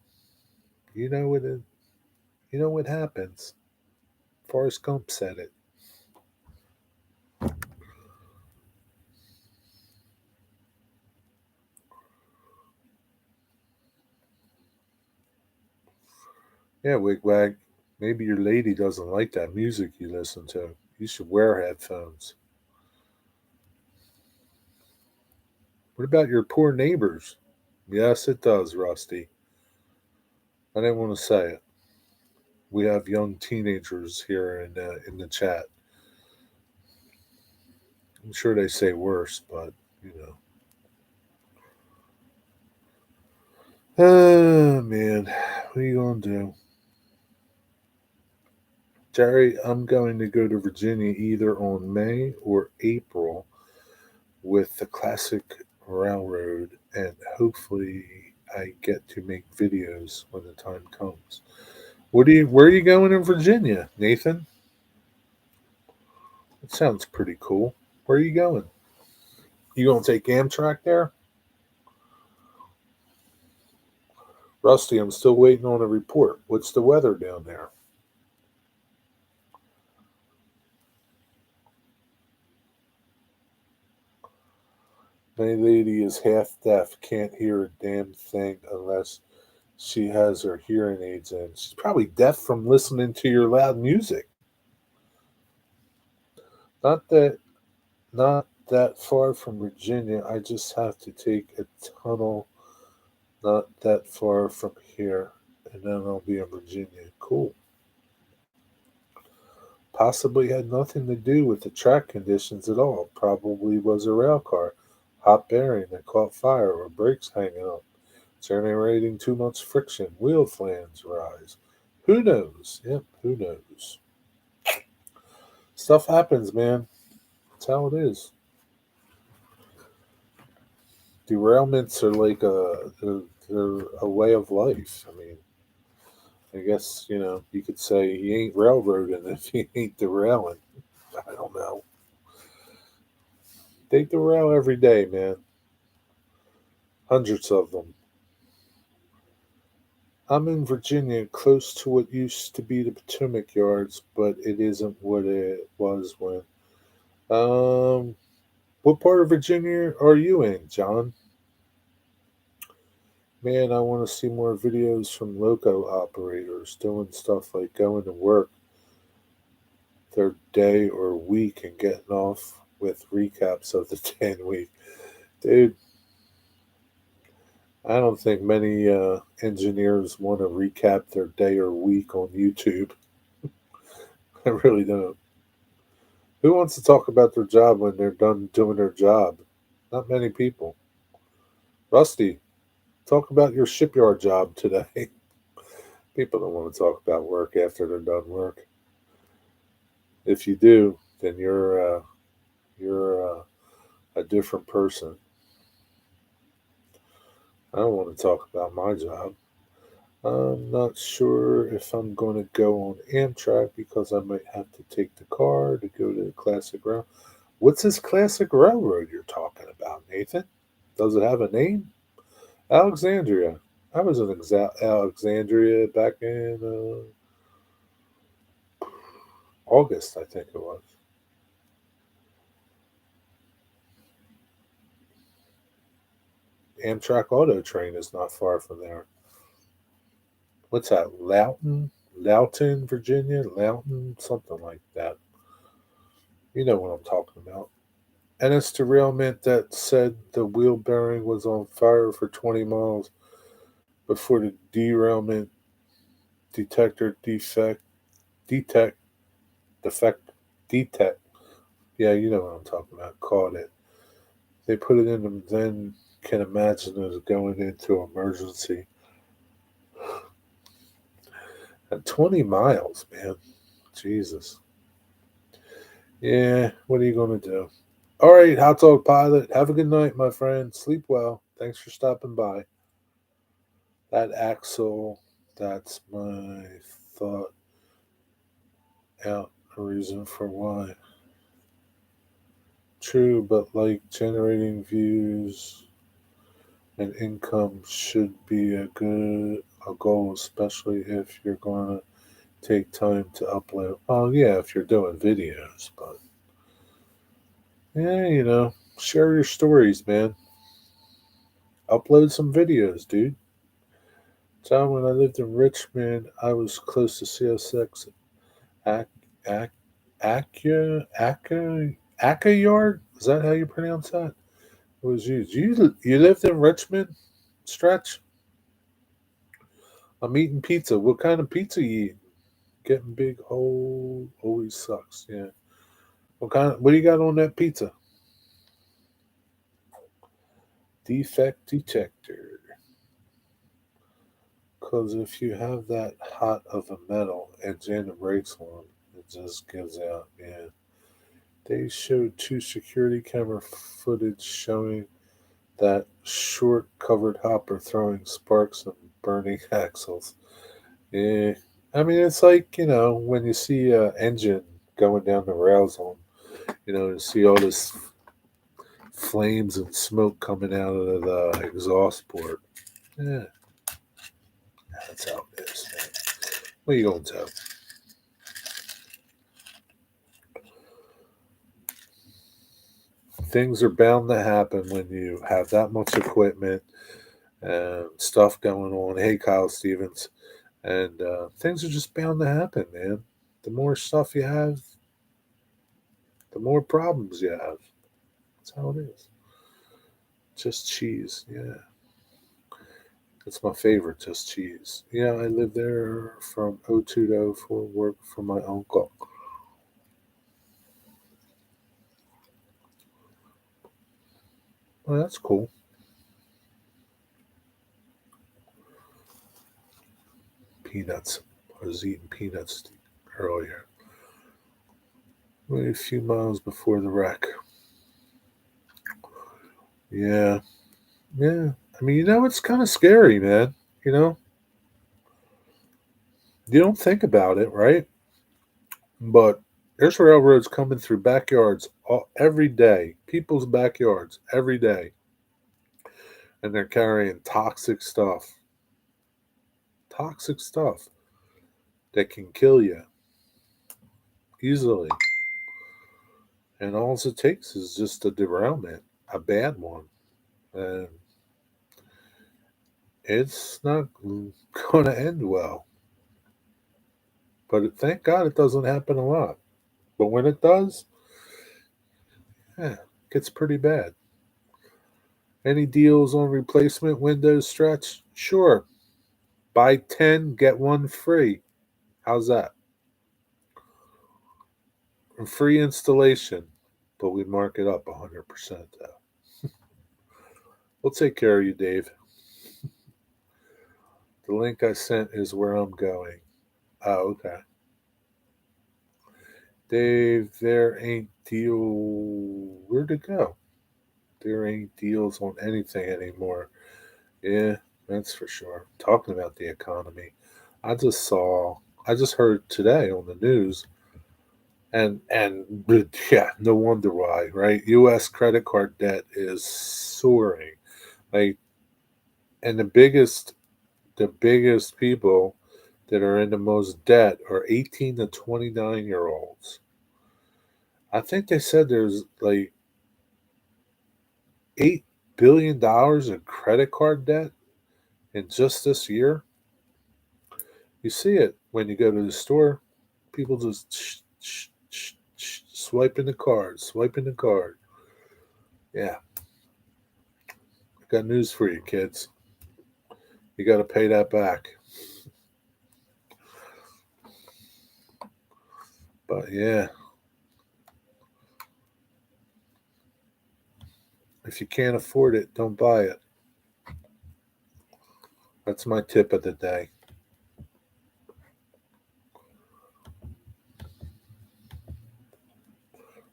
You know what it, you know what happens. Forrest Gump said it. Yeah, Wigwag. Maybe your lady doesn't like that music you listen to. You should wear headphones. What about your poor neighbors? Yes, it does, Rusty. I didn't want to say it. We have young teenagers here in the chat. I'm sure they say worse, but you know. Oh man, what are you gonna do, Jerry? I'm going to go to Virginia either on May or April with the classic railroad, and hopefully I get to make videos when the time comes. Where are you going in Virginia, Nathan? It sounds pretty cool. Where are you going? You gonna take Amtrak there? Rusty, I'm still waiting on a report. What's the weather down there? My lady is half deaf, can't hear a damn thing unless she has her hearing aids in. She's probably deaf from listening to your loud music. Not that, not that far from Virginia. I just have to take a tunnel not that far from here, and then I'll be in Virginia. Cool. Possibly had nothing to do with the track conditions at all. Probably was a rail car, hot bearing that caught fire or brakes hanging up, generating too much friction, wheel flans rise. Who knows? Yep, who knows? Stuff happens, man. That's how it is. Derailments are like they're a way of life. I mean, I guess you could say he ain't railroading if he ain't derailing. I don't know. They derail every day, man. Hundreds of them. I'm in Virginia, close to what used to be the Potomac Yards, but it isn't what it was when. Um, what part of Virginia are you in, John? Man, I want to see more videos from loco operators doing stuff like going to work their day or week and getting off with recaps of the 10 week. Dude, I don't think many engineers want to recap their day or week on YouTube. I really don't. Who wants to talk about their job when they're done doing their job? Not many people. Rusty, talk about your shipyard job today. People don't want to talk about work after they're done work. If you do, then you're a different person. I don't want to talk about my job. I'm not sure if I'm going to go on Amtrak because I might have to take the car to go to the Classic Rail. What's this Classic Railroad you're talking about, Nathan? Does it have a name? Alexandria. I was in Alexandria back in August, I think it was. Amtrak Auto Train is not far from there. What's that? Loughton, Virginia? Loughton, something like that. You know what I'm talking about. And it's derailment that said the wheel bearing was on fire for 20 miles before the derailment detector detect defect detect. Yeah, you know what I'm talking about. Caught it. They put it in them. Then can imagine it going into emergency at 20 miles, man. Jesus. Yeah, what are you going to do? All right, Hot Dog Pilot. Have a good night, my friend. Sleep well. Thanks for stopping by. That axle, that's my thought out a reason for why. True, but like generating views and income should be a goal, especially if you're gonna take time to upload. Oh yeah, if you're doing videos, but yeah, share your stories, man. Upload some videos, dude. John, when I lived in Richmond, I was close to CSX Ac Ac Acca Yard. Is that how you pronounce that? It was used. You lived in Richmond, Stretch? I'm eating pizza. What kind of pizza you eat? Getting big hole always sucks. Yeah. What do you got on that pizza? Defect detector. Because if you have that hot of a metal and jam the brakes on, it just gives out. Yeah. They showed two security camera footage showing that short covered hopper throwing sparks and burning axles. Yeah. I mean, it's like, when you see an engine going down the rails on, you see all this flames and smoke coming out of the exhaust port. Yeah, that's how it is, man. What are you going to tell? Things are bound to happen when you have that much equipment and stuff going on. Hey, Kyle Stevens. And things are just bound to happen, man. The more stuff you have, the more problems you have. That's how it is. Just cheese. Yeah. It's my favorite, just cheese. Yeah, I lived there from '02 to '04, work for my uncle. Well, that's cool. Peanuts. I was eating peanuts earlier. Only a few miles before the wreck. Yeah. Yeah. I mean, it's kind of scary, man. You know, you don't think about it, right? But there's railroads coming through backyards every day, people's backyards every day, and they're carrying toxic stuff that can kill you easily. And all it takes is just a derailment, a bad one. And it's not going to end well. But thank God it doesn't happen a lot. But when it does, yeah, it gets pretty bad. Any deals on replacement Windows stretch? Sure. Buy 10, get one free. How's that? Free installation, but we mark it up 100% though. We'll take care of you, Dave. The link I sent is where I'm going. Oh, okay. Dave, there ain't deal. Where'd it go? There ain't deals on anything anymore. Yeah, that's for sure. Talking about the economy, I just saw, I just heard today on the news, and yeah, no wonder why, right? U.S. credit card debt is soaring, like, and the biggest people that are in the most debt are 18 to 29-year olds. I think they said there's like $8 billion in credit card debt in just this year. You see it when you go to the store. People just swiping the card, swiping the card. Yeah, I got news for you, kids. You got to pay that back. But yeah, if you can't afford it, don't buy it. That's my tip of the day.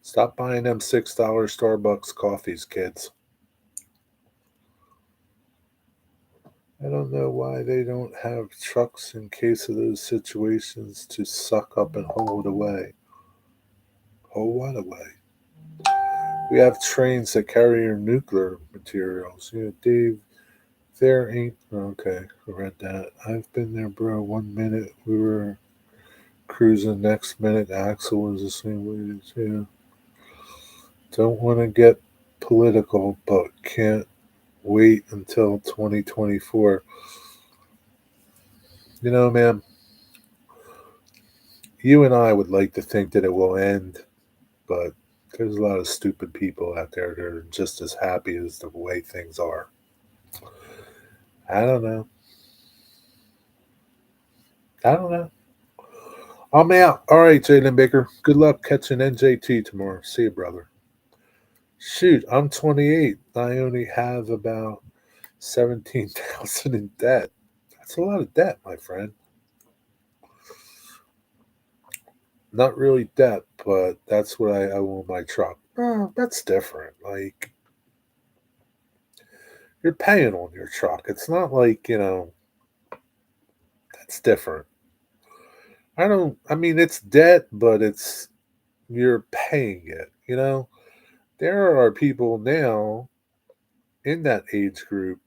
Stop buying them $6 Starbucks coffees, kids. I don't know why they don't have trucks in case of those situations to suck up and haul it away. Haul what away? We have trains that carry your nuclear materials. Dave, there ain't. Okay, I read that. I've been there, bro. 1 minute we were cruising, next minute Axel was the same way. Yeah. Don't want to get political, but can't wait until 2024. Man, you and I would like to think that it will end, but there's a lot of stupid people out there that are just as happy as the way things are. I don't know. I don't know. I'm out. All right, Jalen Baker. Good luck catching NJT tomorrow. See you, brother. Shoot, I'm 28. I only have about 17,000 in debt. That's a lot of debt, my friend. Not really debt, but that's what I owe on my truck. Oh, that's different. Like, you're paying on your truck. It's not like, that's different. I mean, it's debt, but you're paying it. There are people now in that age group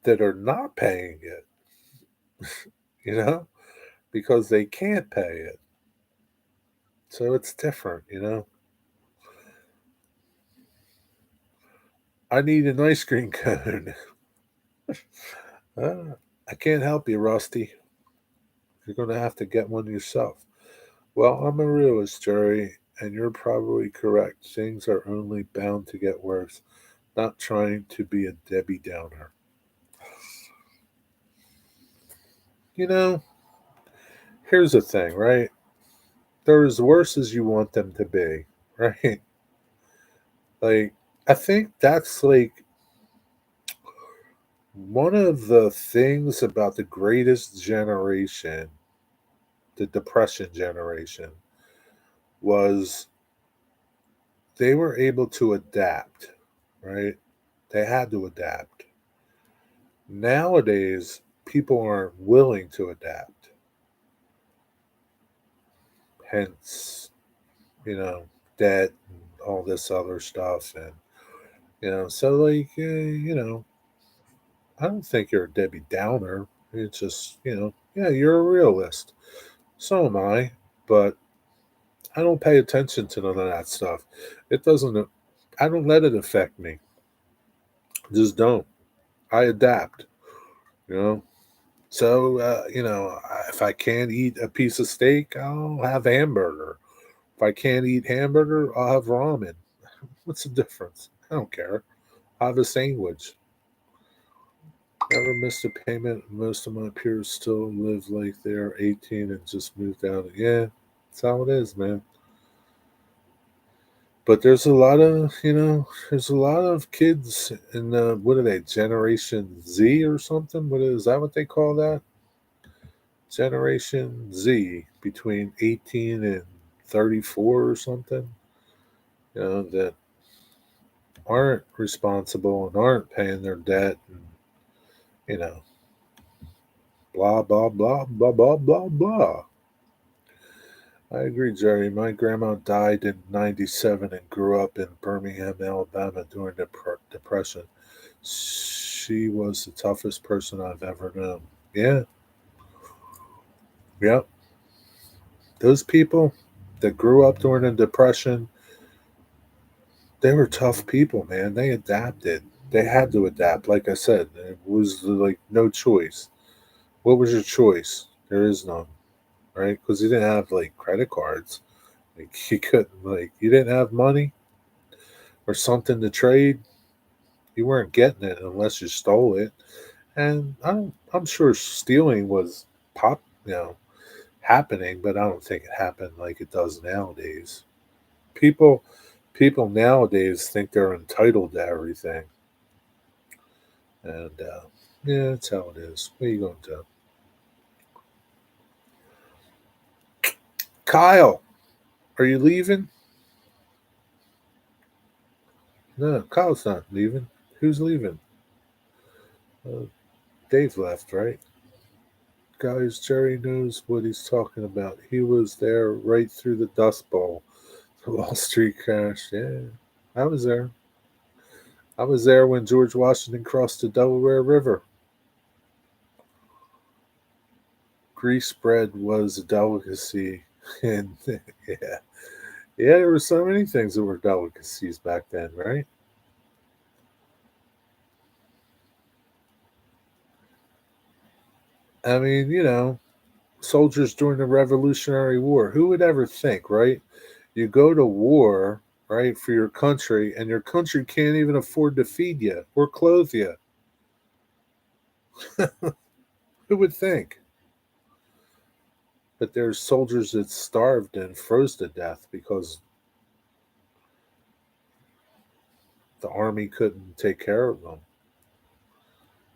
that are not paying it, you know, because they can't pay it. So it's different. I need an ice cream cone. I can't help you, Rusty. You're going to have to get one yourself. Well, I'm a realist, Jerry, And you're probably correct. Things are only bound to get worse. Not trying to be a Debbie Downer. You know, here's the thing, right? They're as worse as you want them to be, right? Like, I think that's like one of the things about the greatest generation, the Depression generation, was they were able to adapt, right? They had to adapt. Nowadays, people aren't willing to adapt. Hence, debt and all this other stuff. And, so like, I don't think you're a Debbie Downer. It's just, yeah, you're a realist. So am I. But I don't pay attention to none of that stuff. It doesn't, I don't let it affect me. Just don't. I adapt, you know. So, if I can't eat a piece of steak, I'll have hamburger. If I can't eat hamburger, I'll have ramen. What's the difference? I don't care. I'll have a sandwich. Never missed a payment. Most of my peers still live like they're 18 and just moved out. Yeah, that's how it is, man. But there's a lot of kids in what are they, Generation Z or something? What is that? What they call that? Generation Z, between 18 and 34 or something. That aren't responsible and aren't paying their debt, and you know, blah blah blah blah blah blah blah. I agree, Jerry. My grandma died in '97 and grew up in Birmingham, Alabama during the Depression. She was the toughest person I've ever known. Yeah, yep. Those people that grew up during the Depression, they were tough people, man. They adapted. They had to adapt. Like I said, it was like no choice. What was your choice? There is none, right? Because you didn't have like credit cards. Like you couldn't, like, you didn't have money or something to trade. You weren't getting it unless you stole it. And I'm sure stealing was pop, happening, but I don't think it happened like it does nowadays. People, people nowadays think they're entitled to everything, and yeah, that's how it is. What are you going to? Kyle, are you leaving? No, Kyle's not leaving. Who's leaving? Uh, Dave left, right? Guys, Jerry knows what he's talking about. He was there right through the Dust Bowl, the Wall Street crash. Yeah, I was there. I was there when George Washington crossed the Delaware River. Grease bread was a delicacy, and yeah, there were so many things that were delicacies back then, right? I mean, soldiers during the Revolutionary War. Who would ever think, right? You go to war, right, for your country, and your country can't even afford to feed you or clothe you. Who would think? But there's soldiers that starved and froze to death because the army couldn't take care of them.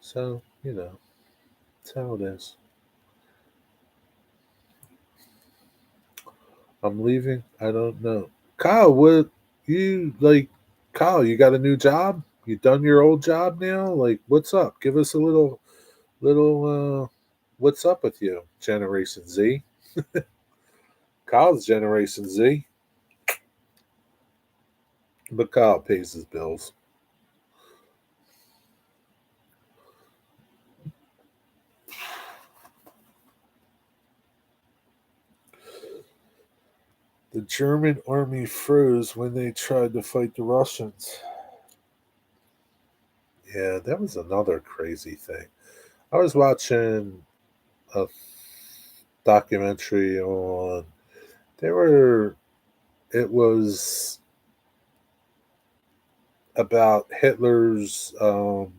So, that's how it is. I'm leaving. I don't know. Kyle, what you like? Kyle, you got a new job? You done your old job now? Like, what's up? Give us a little. What's up with you, Generation Z? Kyle's Generation Z, but Kyle pays his bills. The German army froze when they tried to fight the Russians. Yeah, that was another crazy thing. I was watching a documentary on. They were it was about Hitler's um,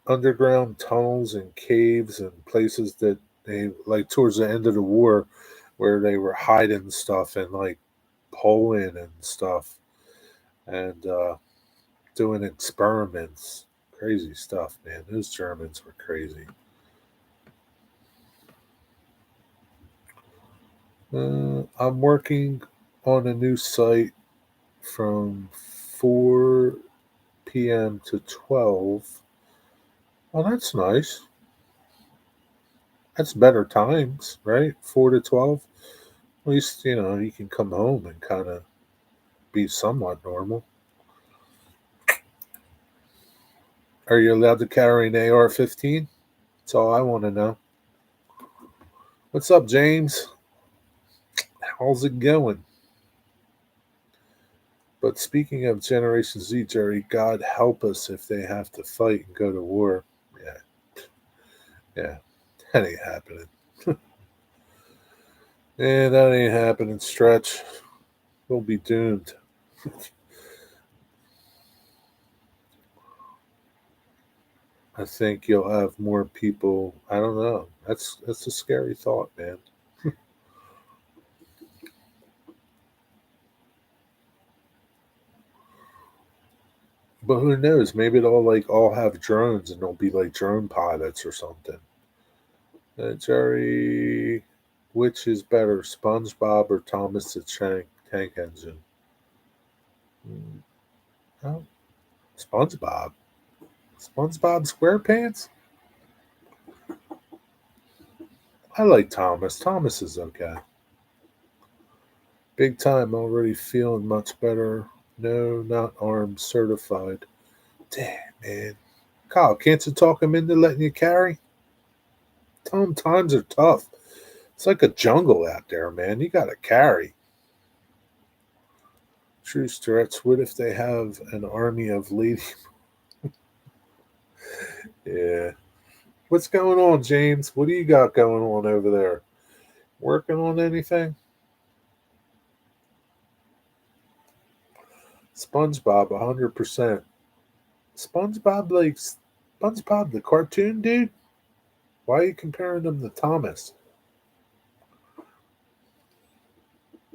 underground tunnels and caves and places that they like towards the end of the war where they were hiding stuff in like Poland and stuff and doing experiments. Crazy stuff, man. Those Germans were crazy. I'm working on a new site from 4 p.m. to 12. Oh, that's nice. That's better times, right? 4 to 12. At least, you can come home and kind of be somewhat normal. Are you allowed to carry an AR-15? That's all I want to know. What's up, James? How's it going? But speaking of Generation Z, Jerry, God help us if they have to fight and go to war. Yeah, yeah, that ain't happening. Yeah, that ain't happening, Stretch. We'll be doomed. I think you'll have more people. I don't know. That's a scary thought, man. But who knows? Maybe they'll like all have drones and they'll be like drone pilots or something. Jerry, which is better, SpongeBob or Thomas the Tank Engine? Mm, oh, SpongeBob. SpongeBob SquarePants? I like Thomas. Thomas is okay. Big time already feeling much better. No, not armed certified. Damn, man. Kyle, can't you talk him into letting you carry? Tell him times are tough. It's like a jungle out there, man. You gotta carry. True threats. What if they have an army of lady? Yeah. What's going on, James? What do you got going on over there? Working on anything? SpongeBob, 100%. SpongeBob, like SpongeBob, the cartoon dude? Why are you comparing him to Thomas?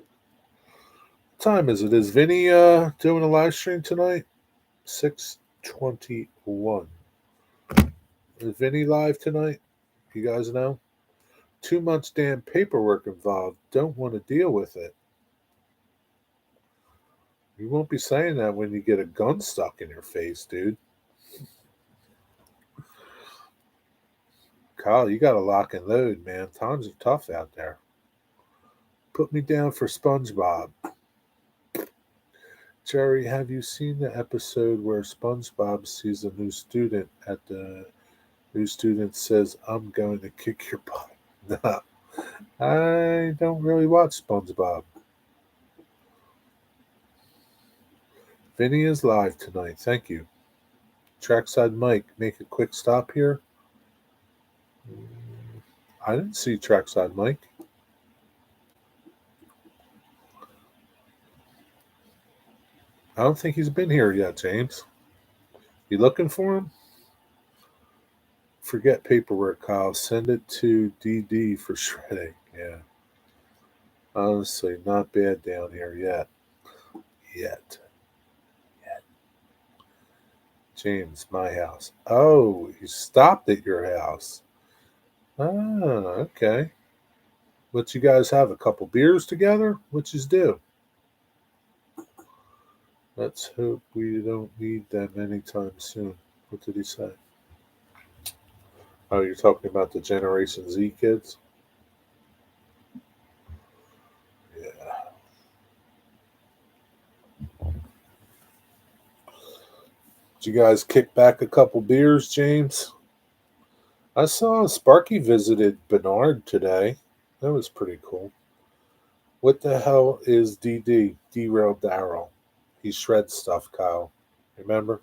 What time is it? Is Vinny doing a live stream tonight? 6:21. Is Vinny live tonight? You guys know? Too much damn paperwork involved. Don't want to deal with it. You won't be saying that when you get a gun stuck in your face, dude. Kyle, you got to lock and load, man. Times are tough out there. Put me down for SpongeBob. Jerry, have you seen the episode where SpongeBob sees a new student at the new student says, I'm going to kick your butt? No, I don't really watch SpongeBob. Vinny is live tonight. Thank you. Trackside Mike, make a quick stop here. I didn't see Trackside Mike. I don't think he's been here yet, James. You looking for him? Forget paperwork, Kyle. Send it to DD for shredding. Yeah. Honestly, not bad down here yet. Yet. James, my house. Oh, he stopped at your house. Ah, okay. Let you guys have a couple beers together? What you do? Let's hope we don't need them anytime soon. What did he say? Oh, you're talking about the Generation Z kids? Yeah. Did you guys kick back a couple beers, James? I saw Sparky visited Bernard today. That was pretty cool. What the hell is DD? Derailed Daryl. He shreds stuff, Kyle. Remember?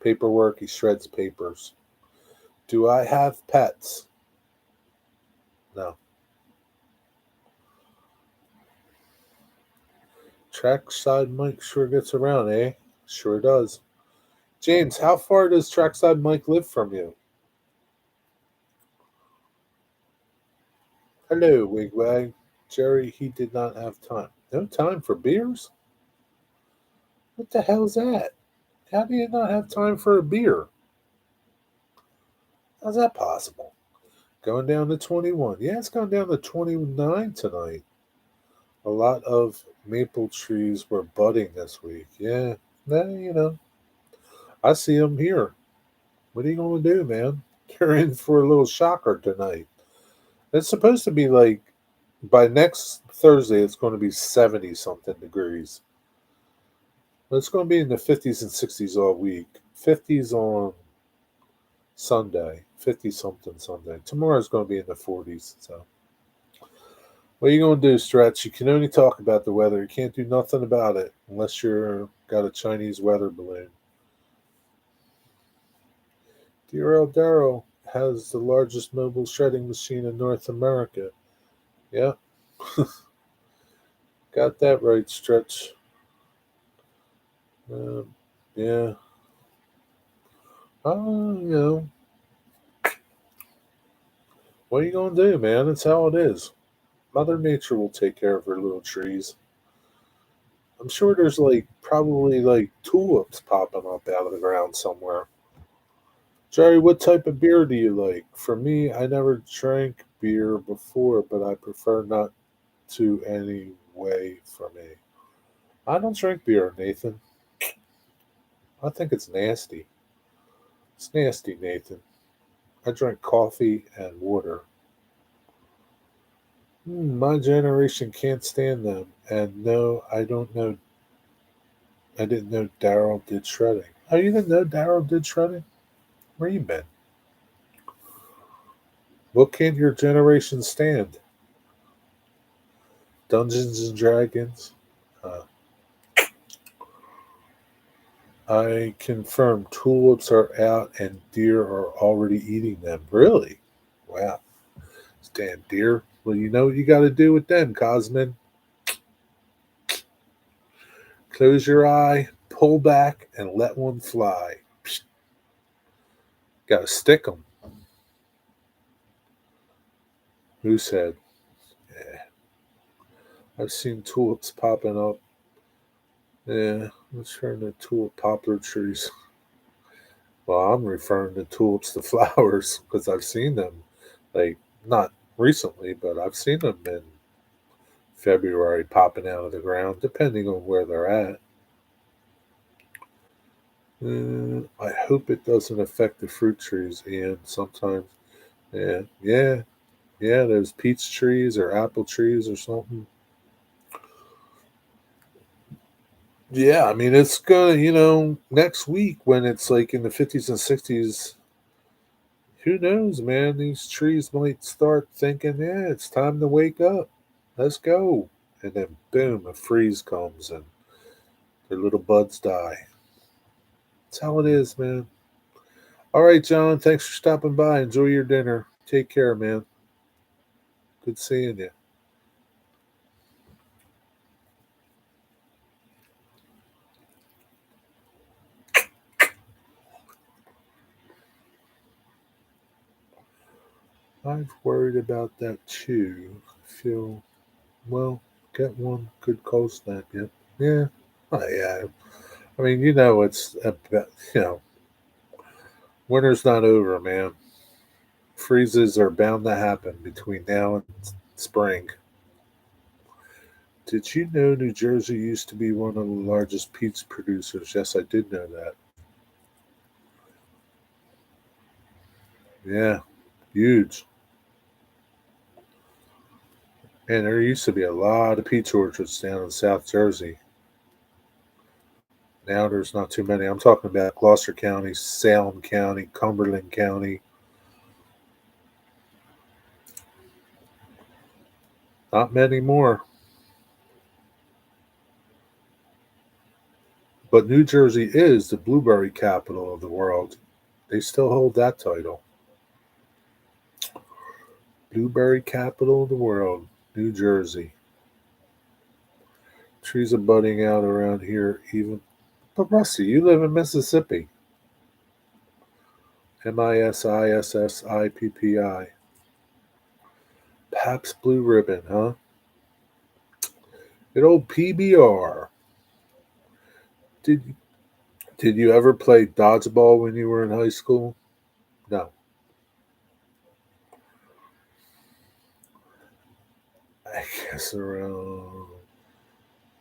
Paperwork, he shreds papers. Do I have pets? No. Trackside Mike sure gets around, eh? Sure does. James, how far does Trackside Mike live from you? Hello, Wigwag. Jerry, he did not have time. No time for beers? What the hell's that? How do you not have time for a beer? How's that possible? Going down to 21. Yeah, it's gone down to 29 tonight. A lot of maple trees were budding this week. Yeah, I see them here. What are you going to do, man? You're in for a little shocker tonight. It's supposed to be like, by next Thursday, it's going to be 70 something degrees. But it's going to be in the 50s and 60s all week. 50s on Sunday, 50 something Sunday. Tomorrow's going to be in the 40s. So, what are you going to do, Stretch? You can only talk about the weather. You can't do nothing about it unless you're got a Chinese weather balloon. DRL Darrow has the largest mobile shredding machine in North America. Yeah, got that right, Stretch. Yeah. You know, what are you going to do, man? It's how it is. Mother Nature will take care of her little trees. I'm sure there's probably tulips popping up out of the ground somewhere. Jerry, what type of beer do you like? For me, I never drank beer before, but I prefer not to anyway for me. I don't drink beer, Nathan. I think it's nasty. It's nasty, Nathan. I drink coffee and water. My generation can't stand them. And no, I don't know. I didn't know Daryl did shredding. Oh, you didn't know Daryl did shredding? Where you been? What can't your generation stand? Dungeons and Dragons? Uh, I confirm tulips are out and deer are already eating them. Really? Wow. Damn deer. Well, you know what you got to do with them, Cosmin. Close your eye, pull back, and let one fly. Got to stick them. Who said? Yeah. I've seen tulips popping up. Yeah, I'm referring to tulip poplar trees. Well, I'm referring to tulips to flowers because I've seen them. Like, not recently, but I've seen them in February popping out of the ground, depending on where they're at. I hope it doesn't affect the fruit trees, Ian. Sometimes, yeah, those peach trees or apple trees or something. Yeah, I mean, it's gonna, next week when it's like in the 50s and 60s, who knows, man? These trees might start thinking, yeah, it's time to wake up. Let's go. And then, boom, a freeze comes and their little buds die. That's how it is, man. All right, John, thanks for stopping by. Enjoy your dinner. Take care, man. Good seeing you. I've worried about that too. Feel, well, get one good cold snap yet. Yeah. Oh, yeah. I mean, it's about, winter's not over, man. Freezes are bound to happen between now and spring. Did you know New Jersey used to be one of the largest peach producers? Yes, I did know that. Yeah, huge. And there used to be a lot of peach orchards down in South Jersey. Now there's not too many. I'm talking about Gloucester County, Salem County, Cumberland County. Not many more. But New Jersey is the blueberry capital of the world. They still hold that title. Blueberry capital of the world, New Jersey. Trees are budding out around here, even. But Rusty, you live in Mississippi. Mississippi. Pabst Blue Ribbon, huh? Good old PBR. Did did you ever play dodgeball when you were in high school? No. I guess around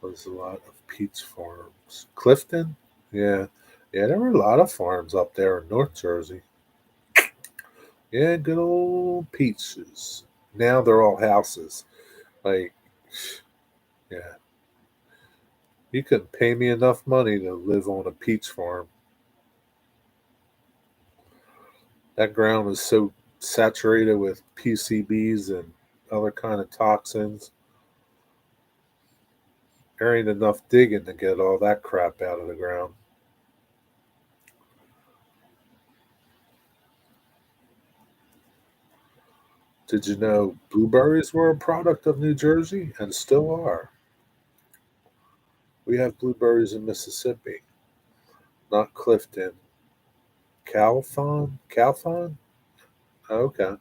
was a lot of peach farms. Clifton? Yeah. Yeah, there were a lot of farms up there in North Jersey. Yeah, good old peaches. Now they're all houses. Like, yeah, you couldn't pay me enough money to live on a peach farm. That ground is so saturated with PCBs and other kind of toxins. There ain't enough digging to get all that crap out of the ground. Did you know blueberries were a product of New Jersey and still are? We have blueberries in Mississippi, not Clifton. Calfon? Calfon? Okay.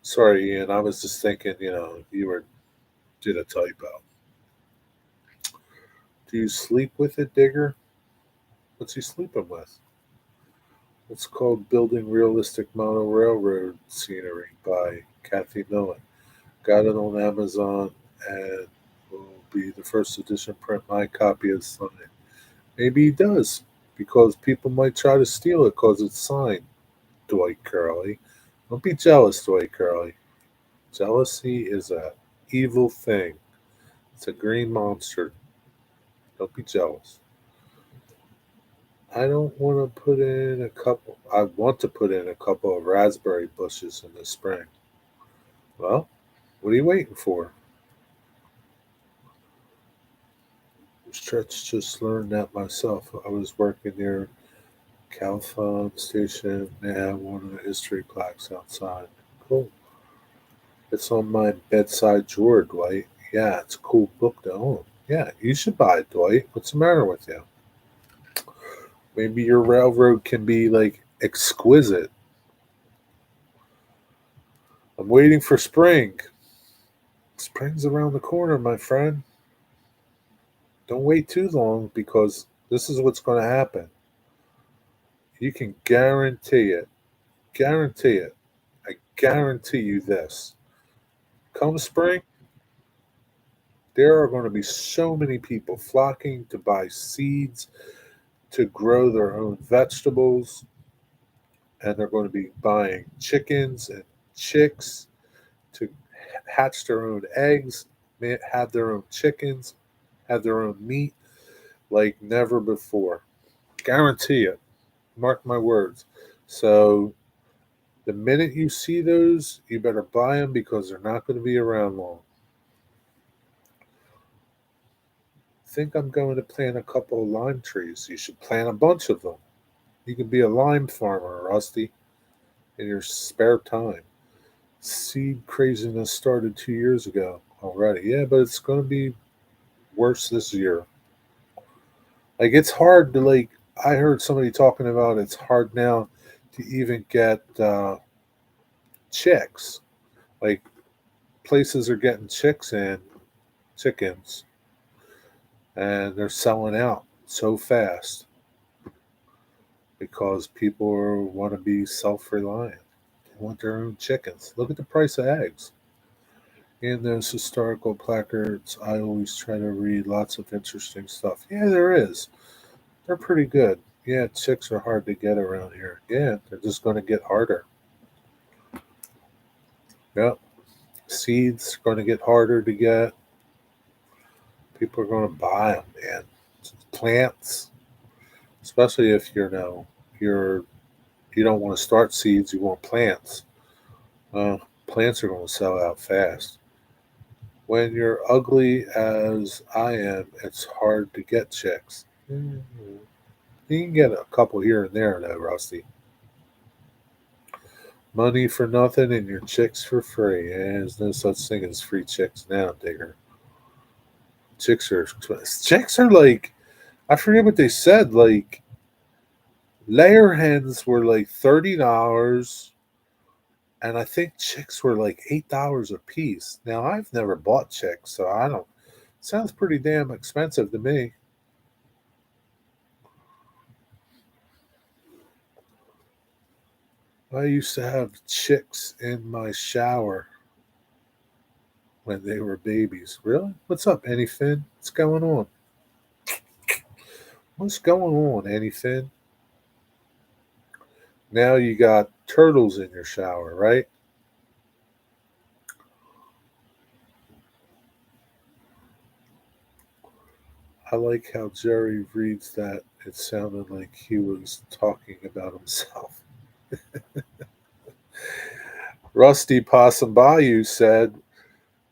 Sorry, Ian. I was just thinking, you were did a typo. Do you sleep with it, Digger? What's he sleeping with? It's called Building Realistic Model Railroad Scenery by Kathy Millen. Got it on Amazon and will be the first edition print. My copy is signed. Maybe he does, because people might try to steal it because it's signed, Dwight Curley. Don't be jealous, Dwight Curley. Jealousy is a evil thing. It's a green monster. Don't be jealous. I don't want to put in a couple. I want to put in a couple of raspberry bushes in the spring. Well, what are you waiting for? Stretch just learned that myself. I was working near Calthon Station. They have one of the history plaques outside. Cool. It's on my bedside drawer, Dwight. Yeah, it's a cool book to own. Yeah, you should buy it, Dwight. What's the matter with you? Maybe your railroad can be like exquisite. I'm waiting for spring. Spring's around the corner, my friend. Don't wait too long, because this is what's going to happen. You can guarantee it. Guarantee it. I guarantee you this. Come spring, there are going to be so many people flocking to buy seeds to grow their own vegetables, and they're going to be buying chickens and chicks to hatch their own eggs, have their own chickens, have their own meat like never before. Guarantee it. Mark my words. So the minute you see those, you better buy them, because they're not going to be around long. Think I'm going to plant a couple of lime trees. You should plant a bunch of them. You can be a lime farmer, Rusty, in your spare time. Seed craziness started 2 years ago already. Yeah, but it's going to be worse this year. Like, it's hard to, like, I heard somebody talking about it's hard now to even get chicks. Like, places are getting chickens, and they're selling out so fast because people want to be self reliant. They want their own chickens. Look at the price of eggs. In those historical placards, I always try to read lots of interesting stuff. Yeah, there is. They're pretty good. Yeah, chicks are hard to get around here. Yeah, they're just going to get harder. Yep. Seeds are going to get harder to get. People are going to buy them, man. Plants, especially if you don't want to start seeds, you want plants. Plants are going to sell out fast. When you're ugly as I am, it's hard to get chicks. You can get a couple here and there, though, Rusty. Money for nothing and your chicks for free. And there's no such thing as free chicks now, Digger. Chicks are like, I forget what they said. Like layer hens were like $30, and I think chicks were like $8 a piece. Now I've never bought chicks, so I don't. Sounds pretty damn expensive to me. I used to have chicks in my shower when they were babies. Really? What's up, Anyfin? What's going on? What's going on, Anyfin? Now you got turtles in your shower, right? I like how Jerry reads that. It sounded like he was talking about himself. Rusty Possum Bayou said,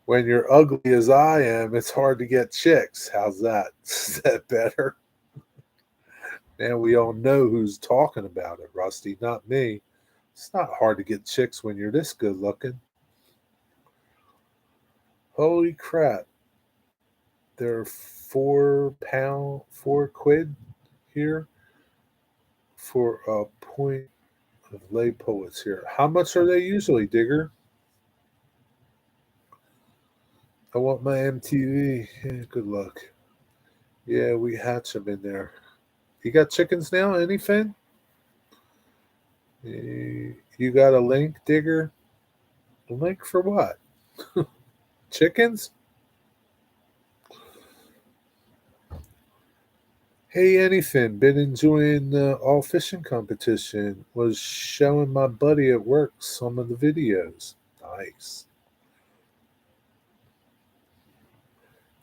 "When you're ugly as I am, it's hard to get chicks." How's that? Is that better? And we all know who's talking about it, Rusty, not me. It's not hard to get chicks when you're this good looking. Holy crap. There are £4, 4 quid here for a point of lay poets here. How much are they usually, Digger? I want my MTV. Yeah, good luck. Yeah, we hatch them in there. You got chickens now? Anything? You got a link, Digger? A link for what? Chickens? Hey, anything. Been enjoying the all fishing competition. Was showing my buddy at work some of the videos. Nice.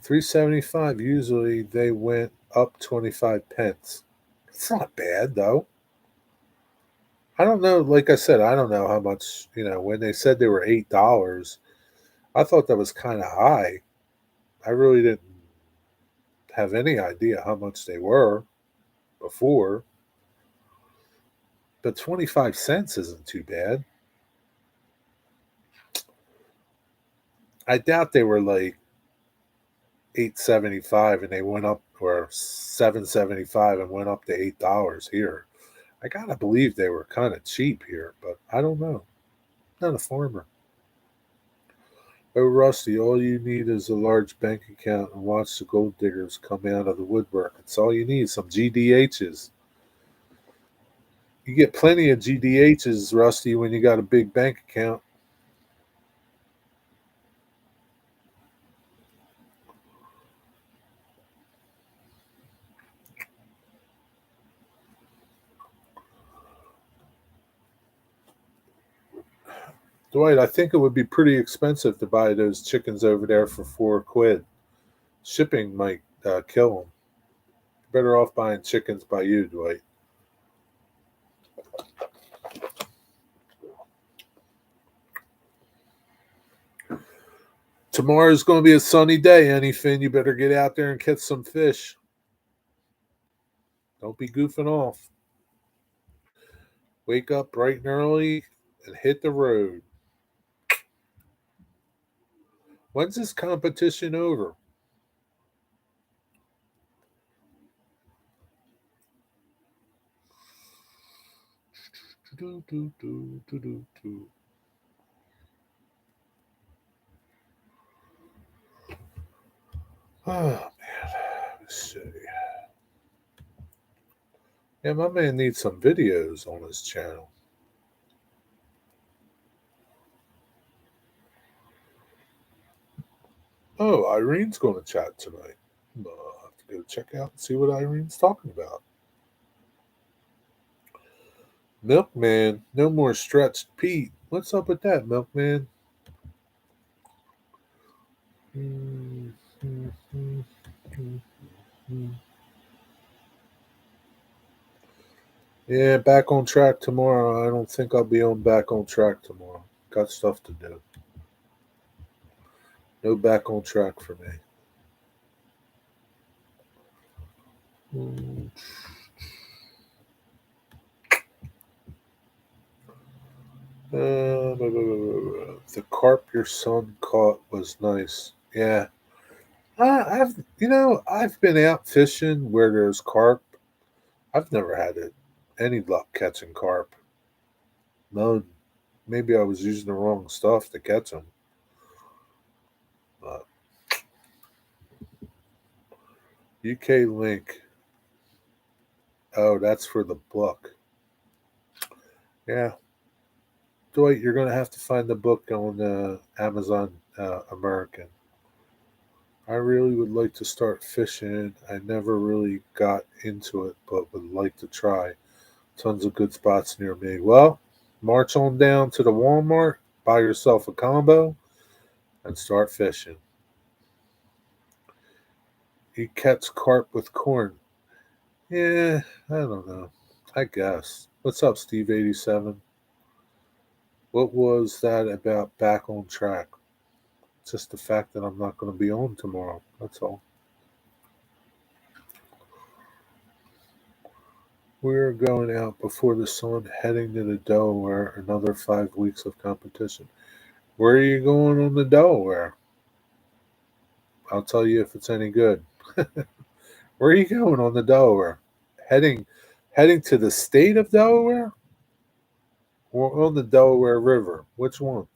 375. Usually they went up 25 pence. It's not bad though. I don't know. Like I said, I don't know how much. When they said they were $8, I thought that was kind of high. I really didn't have any idea how much they were before. But 25 cents isn't too bad. I doubt they were like 8.75 and they went up, or 7.75 and went up to $8 here. I gotta believe they were kind of cheap here, but I don't know. Not a farmer. Oh, Rusty, all you need is a large bank account and watch the gold diggers come out of the woodwork. It's all you need. Some GDHs. You get plenty of GDHs, Rusty, when you got a big bank account. Dwight, I think it would be pretty expensive to buy those chickens over there for 4 quid. Shipping might kill them. Better off buying chickens by you, Dwight. Tomorrow's going to be a sunny day, Anyfin. You better get out there and catch some fish. Don't be goofing off. Wake up bright and early and hit the road. When's this competition over? Oh, man. Let's see. Yeah, my man needs some videos on his channel. Oh, Irene's going to chat tonight. I'll have to go check out and see what Irene's talking about. Milkman, no more stretched Pete. What's up with that, Milkman? Yeah, back on track tomorrow. I don't think I'll be on back on track tomorrow. Got stuff to do. No back on track for me. The carp your son caught was nice. Yeah, I've been out fishing where there's carp. I've never had any luck catching carp. None. Maybe I was using the wrong stuff to catch them. Uh, UK link. Oh, that's for the book. Yeah, Dwight, you're gonna have to find the book on Amazon American. I really would like to start fishing. I never really got into it, but would like to try. Tons of good spots near me. Well, march on down to the Walmart, buy yourself a combo, and start fishing. You catch carp with corn. Yeah, I don't know. I guess. What's up, Steve87? What was that about back on track? Just the fact that I'm not going to be on tomorrow. That's all. We're going out before the sun, heading to the Delaware. Another 5 weeks of competition. Where are you going on the Delaware? I'll tell you if it's any good. Where are you going on the Delaware? Heading, heading to the state of Delaware or on the Delaware River? Which one?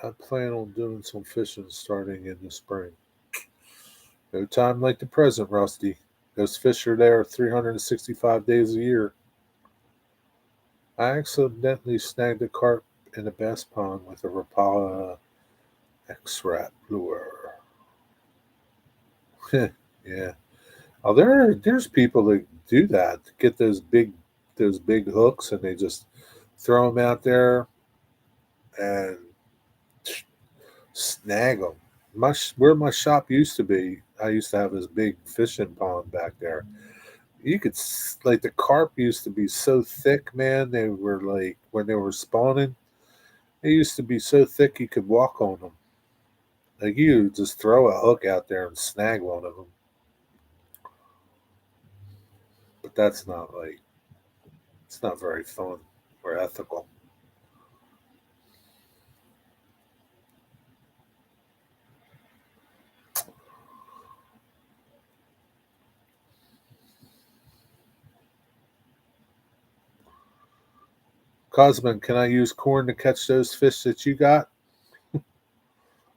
I plan on doing some fishing starting in the spring. No time like the present, Rusty. Those fish are there 365 days a year. I accidentally snagged a carp in a bass pond with a Rapala X-Rat lure. Yeah. Oh, there's people that do that. Get those big hooks and they just throw them out there and snag them. Where my shop used to be, I used to have this big fishing pond back there. You could like the carp used to be so thick, man. They were like when they were spawning, they used to be so thick you could walk on them. Like you just throw a hook out there and snag one of them. But that's not like it's not very fun or ethical. Cosman, can I use corn to catch those fish that you got?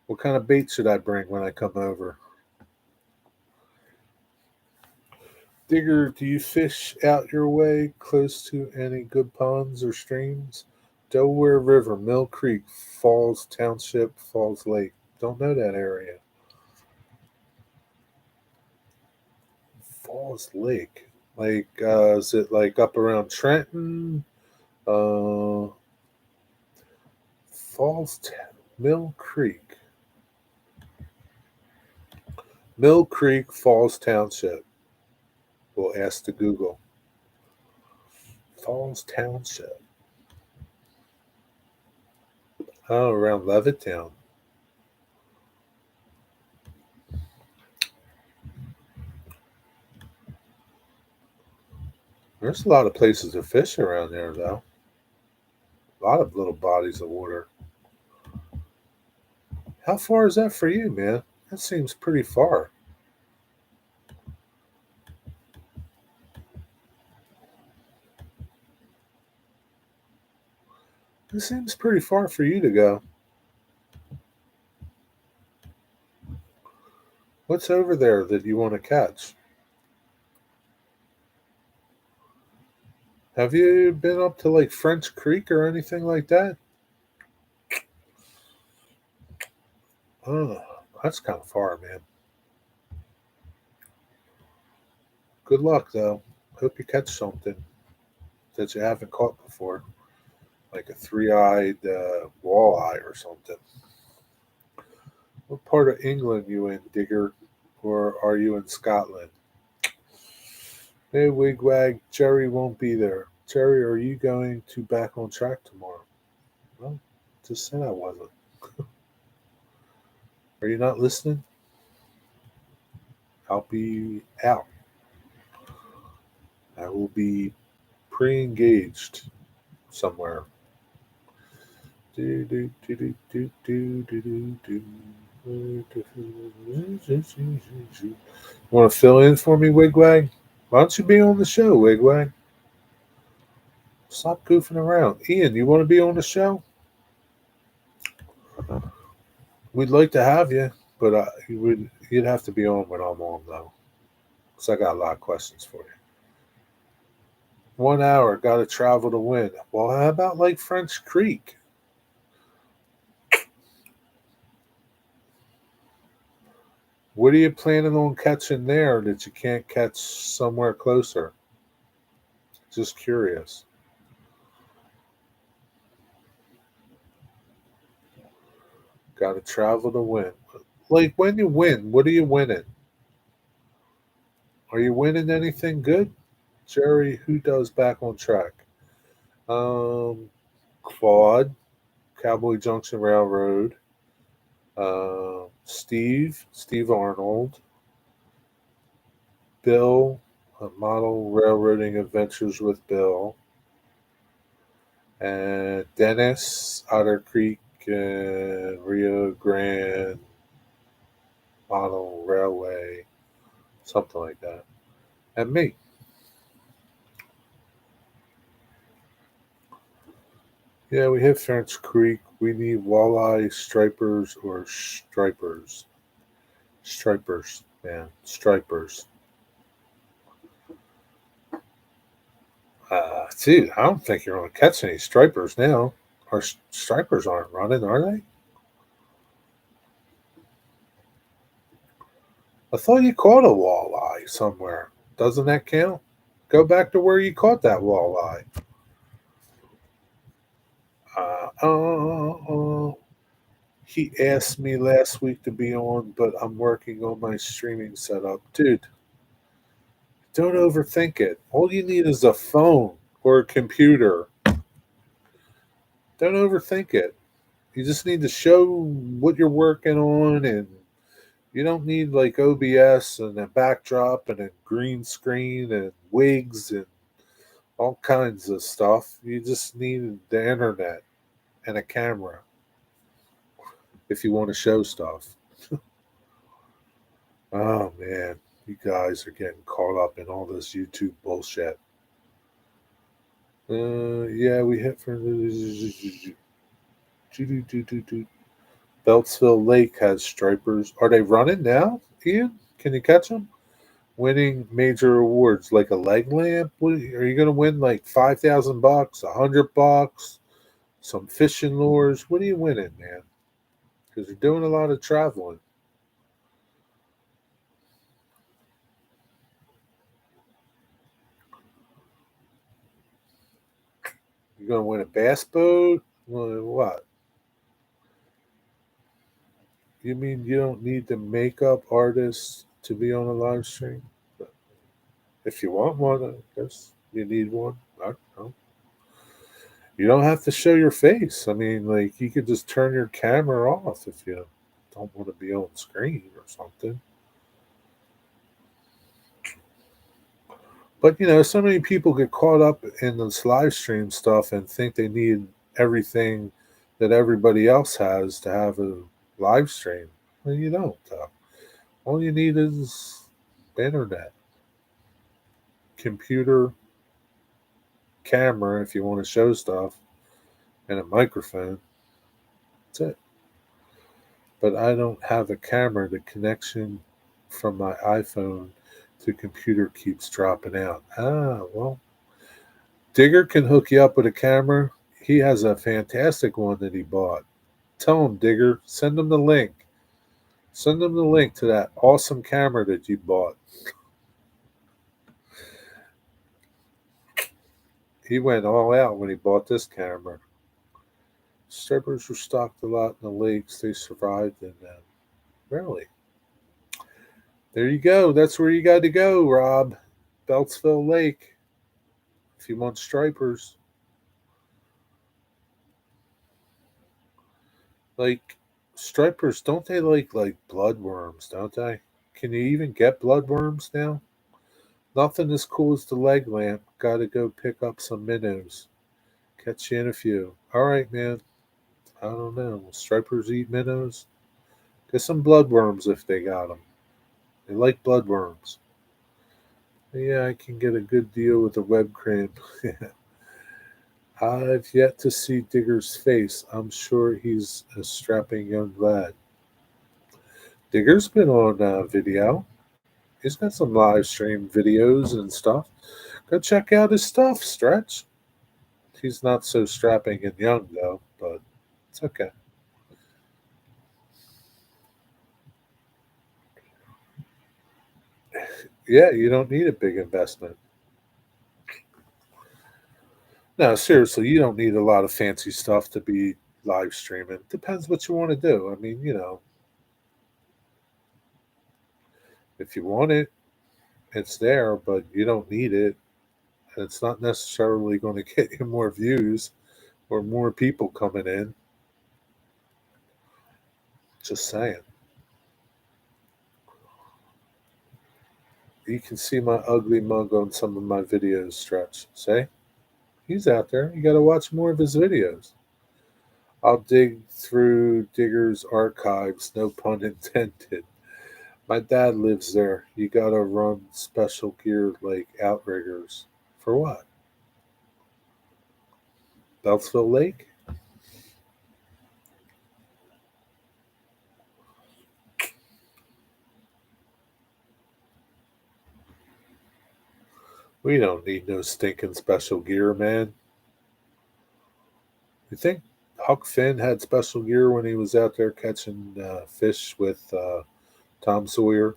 What kind of bait should I bring when I come over? Digger, do you fish out your way close to any good ponds or streams? Delaware River, Mill Creek, Falls Township, Falls Lake. Don't know that area. Falls Lake. Like, is it like up around Trenton? Uh, Mill Creek. Mill Creek, Falls Township. We'll ask to Google. Falls Township. Oh, around Levittown. There's a lot of places to fish around there, though. A lot of little bodies of water. How far is that for you, man? That seems pretty far. It seems pretty far for you to go. What's over there that you want to catch? Have you been up to like French Creek or anything like that? Oh, that's kind of far, man. Good luck, though. Hope you catch something that you haven't caught before, like a three-eyed walleye or something. What part of England you in, Digger, or are you in Scotland? Hey, Wigwag, Jerry won't be there. Jerry, are you going to back on track tomorrow? Well, just said I wasn't. Are you not listening? I'll be out. I will be pre-engaged somewhere. Do, do, do, do, do, do, do, do, do. Want to fill in for me, Wigwag? Why don't you be on the show, Wigwag? Stop goofing around. Ian, you want to be on the show? We'd like to have you, but you'd have to be on when I'm on, though, because I got a lot of questions for you. 1 hour, got to travel to win. Well, how about like French Creek? What are you planning on catching there that you can't catch somewhere closer? Just curious. Got to travel to win. Like when you win, what are you winning? Are you winning anything good? Jerry, who does back on track? Um, Claude, Cowboy Junction Railroad. Steve Arnold. Bill, Model Railroading Adventures with Bill. And Dennis, Otter Creek, and Rio Grande Model Railway, something like that. And me. Yeah, we hit French Creek. We need walleye stripers or stripers. Stripers, man. Stripers. Dude, I don't think you're going to catch any stripers now. Our stripers aren't running, are they? I thought you caught a walleye somewhere. Doesn't that count? Go back to where you caught that walleye. Uh, he asked me last week to be on, but I'm working on my streaming setup. Dude, don't overthink it. All you need is a phone or a computer. Don't overthink it. You just need to show what you're working on, and you don't need like OBS and a backdrop and a green screen and wigs and all kinds of stuff. You just need the internet and a camera if you want to show stuff. Oh man, you guys are getting caught up in all this YouTube bullshit. Yeah, we hit for Beltsville Lake has stripers. Are they running now, Ian? Can you catch them? Winning major awards like a leg lamp. Are you going to win like $5,000, $100, some fishing lures? What are you winning, man? Because you're doing a lot of traveling. You're going to win a bass boat? What? You mean you don't need the makeup artist to be on a live stream? If you want one, I guess you need one. I don't know. You don't have to show your face. I mean, like, you could just turn your camera off if you don't want to be on screen or something. But, so many people get caught up in this live stream stuff and think they need everything that everybody else has to have a live stream. Well, you don't. All you need is the internet, computer, camera if you want to show stuff, and a microphone. That's it. But I don't have a camera. The connection from my iPhone to computer keeps dropping out. Well, Digger can hook you up with a camera. He has a fantastic one that he bought. Tell him, Digger, send him the link. Send him the link to that awesome camera that you bought. He went all out when he bought this camera. Strippers were stocked a lot in the lakes. They survived in them. Really? There you go. That's where you got to go, Rob. Beltsville Lake. If you want stripers. Like stripers, don't they like bloodworms, don't they? Can you even get bloodworms now? Nothing as cool as the leg lamp. Gotta go pick up some minnows. Catch you in a few. All right, man. I don't know. Will stripers eat minnows? Get some bloodworms if they got them. They like bloodworms. Yeah, I can get a good deal with a web crane. I've yet to see Digger's face. I'm sure he's a strapping young lad. Digger's been on video. He's got some live stream videos and stuff. Go check out his stuff, Stretch. He's not so strapping and young, though, but it's okay. Yeah, you don't need a big investment. No, seriously, you don't need a lot of fancy stuff to be live streaming. Depends what you want to do. I mean, if you want it, it's there, but you don't need it. It's not necessarily going to get you more views or more people coming in. Just saying. You can see my ugly mug on some of my videos, Stretch. See? He's out there. You got to watch more of his videos. I'll dig through Digger's archives, no pun intended. My dad lives there. You got to run special gear like outriggers. For what? Beltsville Lake? We don't need no stinking special gear, man. You think Huck Finn had special gear when he was out there catching fish with Tom Sawyer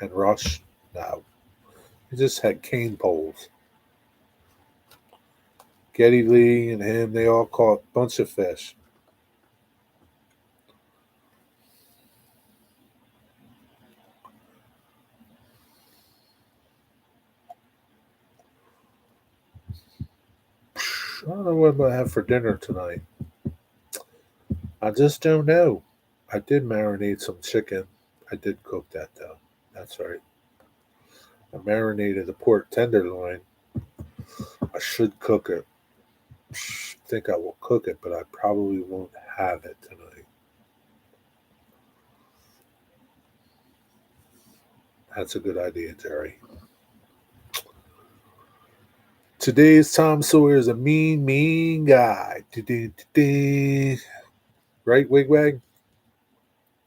and Rush? No. He just had cane poles. Geddy Lee and him, they all caught a bunch of fish. I don't know what I'm going to have for dinner tonight. I just don't know. I did marinate some chicken. I did cook that, though. That's right. I marinated a pork tenderloin. I should cook it. I think I will cook it, but I probably won't have it tonight. That's a good idea, Jerry. Today's Tom Sawyer is a mean, mean guy. Right, Wigwag?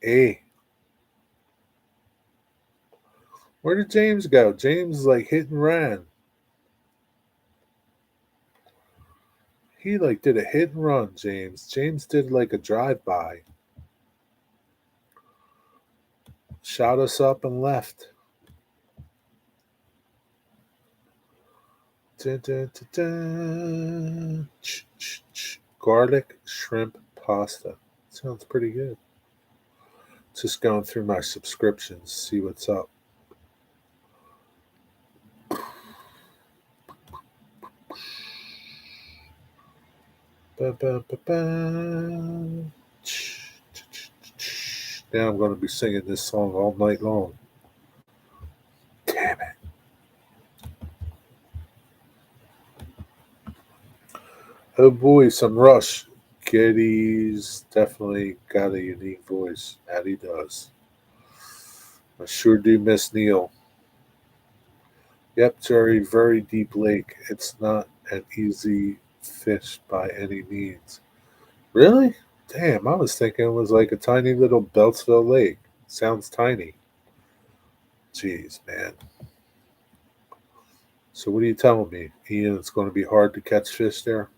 Hey, where did James go? James like hit and ran. He like did a hit and run, James. James did like a drive by. Shot us up and left. Dun, dun, dun, dun. Garlic shrimp pasta. Sounds pretty good. Just going through my subscriptions, see what's up. Ba, ba, ba, ba. Now I'm going to be singing this song all night long. Damn it. Oh boy, some Rush. Geddy's definitely got a unique voice. That he does. I sure do miss Neil. Yep, Jerry, very deep lake. It's not an easy fish by any means. Really? Damn, I was thinking it was like a tiny little Beltsville lake. Sounds tiny. Jeez, man. So what are you telling me, Ian? It's going to be hard to catch fish there?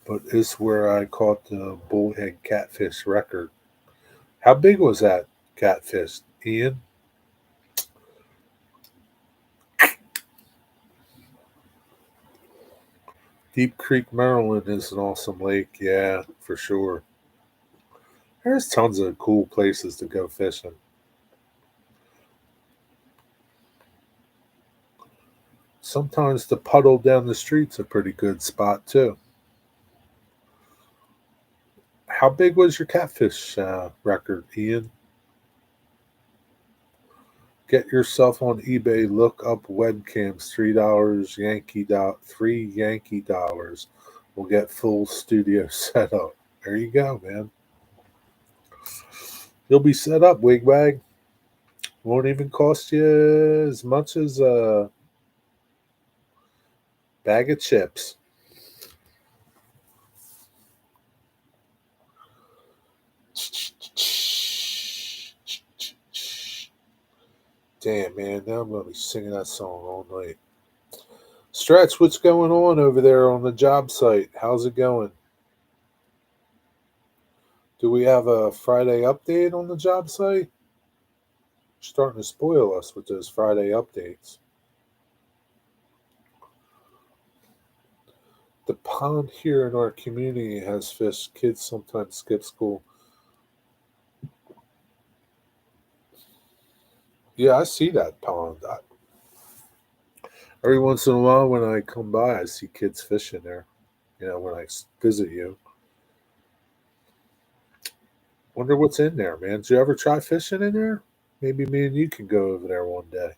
But it's where I caught the bullhead catfish record. How big was that catfish, Ian? Deep Creek, Maryland is an awesome lake. Yeah, for sure. There's tons of cool places to go fishing. Sometimes the puddle down the street's a pretty good spot too. How big was your catfish record, Ian? Get yourself on eBay. Look up webcams. $3 Yankee $3 will get full studio set up. There you go, man. You'll be set up, wigwag. Won't even cost you as much as a bag of chips. Damn, man. Now I'm going to be singing that song all night. Stretch, what's going on over there on the job site? How's it going? Do we have a Friday update on the job site? You're starting to spoil us with those Friday updates. The pond here in our community has fish. Kids sometimes skip school. Yeah, I see that pond. Every once in a while, when I come by, I see kids fishing there. When I visit you. Wonder what's in there, man. Did you ever try fishing in there? Maybe me and you can go over there one day.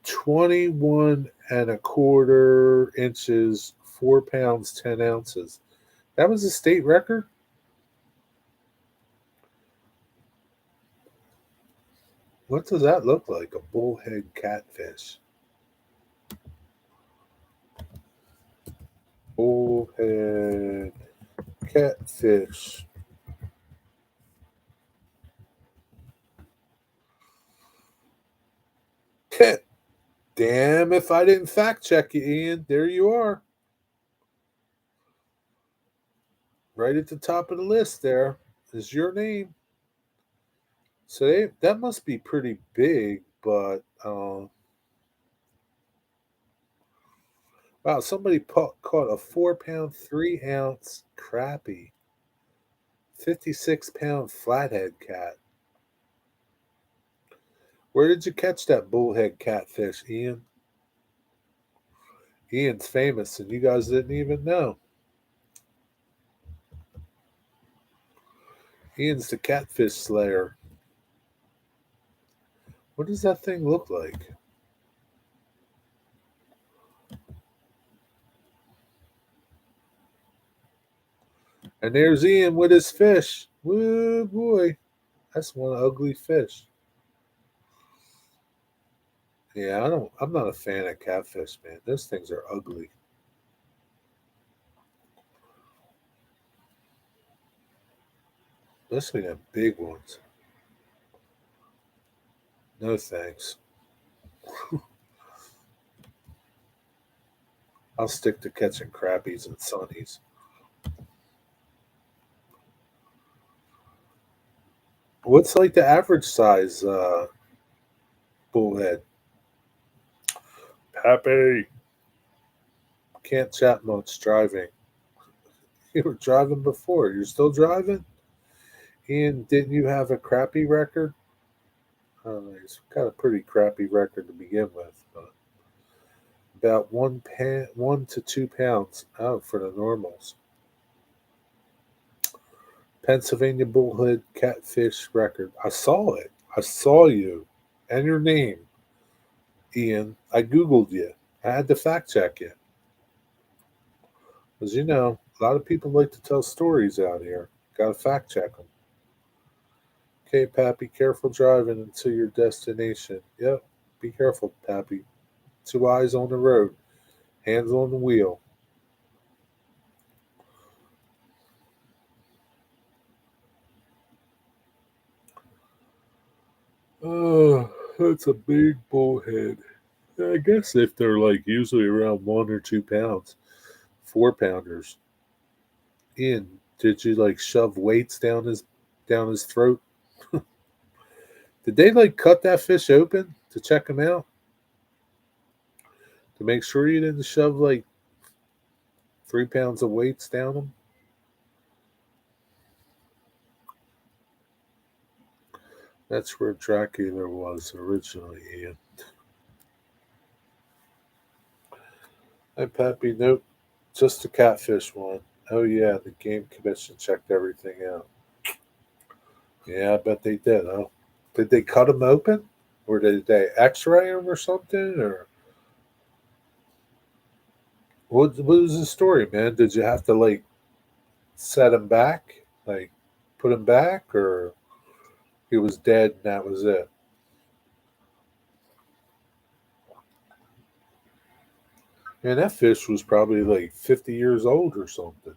21 1/4 inches, 4 pounds, 10 ounces. That was a state record? What does that look like? A bullhead catfish. Bullhead catfish. Damn if I didn't fact check you, Ian. There you are. Right at the top of the list there is your name. So that must be pretty big, but wow, somebody caught a 4 pound, 3 ounce crappie, 56 pound flathead cat. Where did you catch that bullhead catfish, Ian? Ian's famous, and you guys didn't even know. Ian's the catfish slayer. What does that thing look like? And there's Ian with his fish. Woo boy, that's one ugly fish. Yeah, I'm not a fan of catfish, man. Those things are ugly. Especially them big ones. No thanks. I'll stick to catching crappies and sunnies. What's like the average size bullhead? Pappy. Can't chat much driving. You were driving before. You're still driving? Ian, didn't you have a crappy record? He's got a pretty crappy record to begin with, but about 1 to 2 pounds out for the normals. Pennsylvania bullhead catfish record. I saw it. I saw you and your name, Ian. I googled you. I had to fact check you. Because a lot of people like to tell stories out here. Got to fact check them. Okay, Pappy, careful driving until your destination. Yep, be careful, Pappy. 2 eyes on the road, hands on the wheel. Oh, that's a big bullhead. I guess if they're like usually around 1 or 2 pounds, 4 pounders. Ian, did you like shove weights down his throat? Did they like cut that fish open to check him out? To make sure you didn't shove like 3 pounds of weights down him? That's where Dracula was originally, Ian. Hi, Pappy. Nope. Just a catfish one. Oh yeah, the game commission checked everything out. Yeah, I bet they did. Huh? Did they cut them open, or did they X-ray them or something, or what was the story, man? Did you have to like set him back, like put him back, or he was dead and that was it? Man, that fish was probably like 50 years old or something.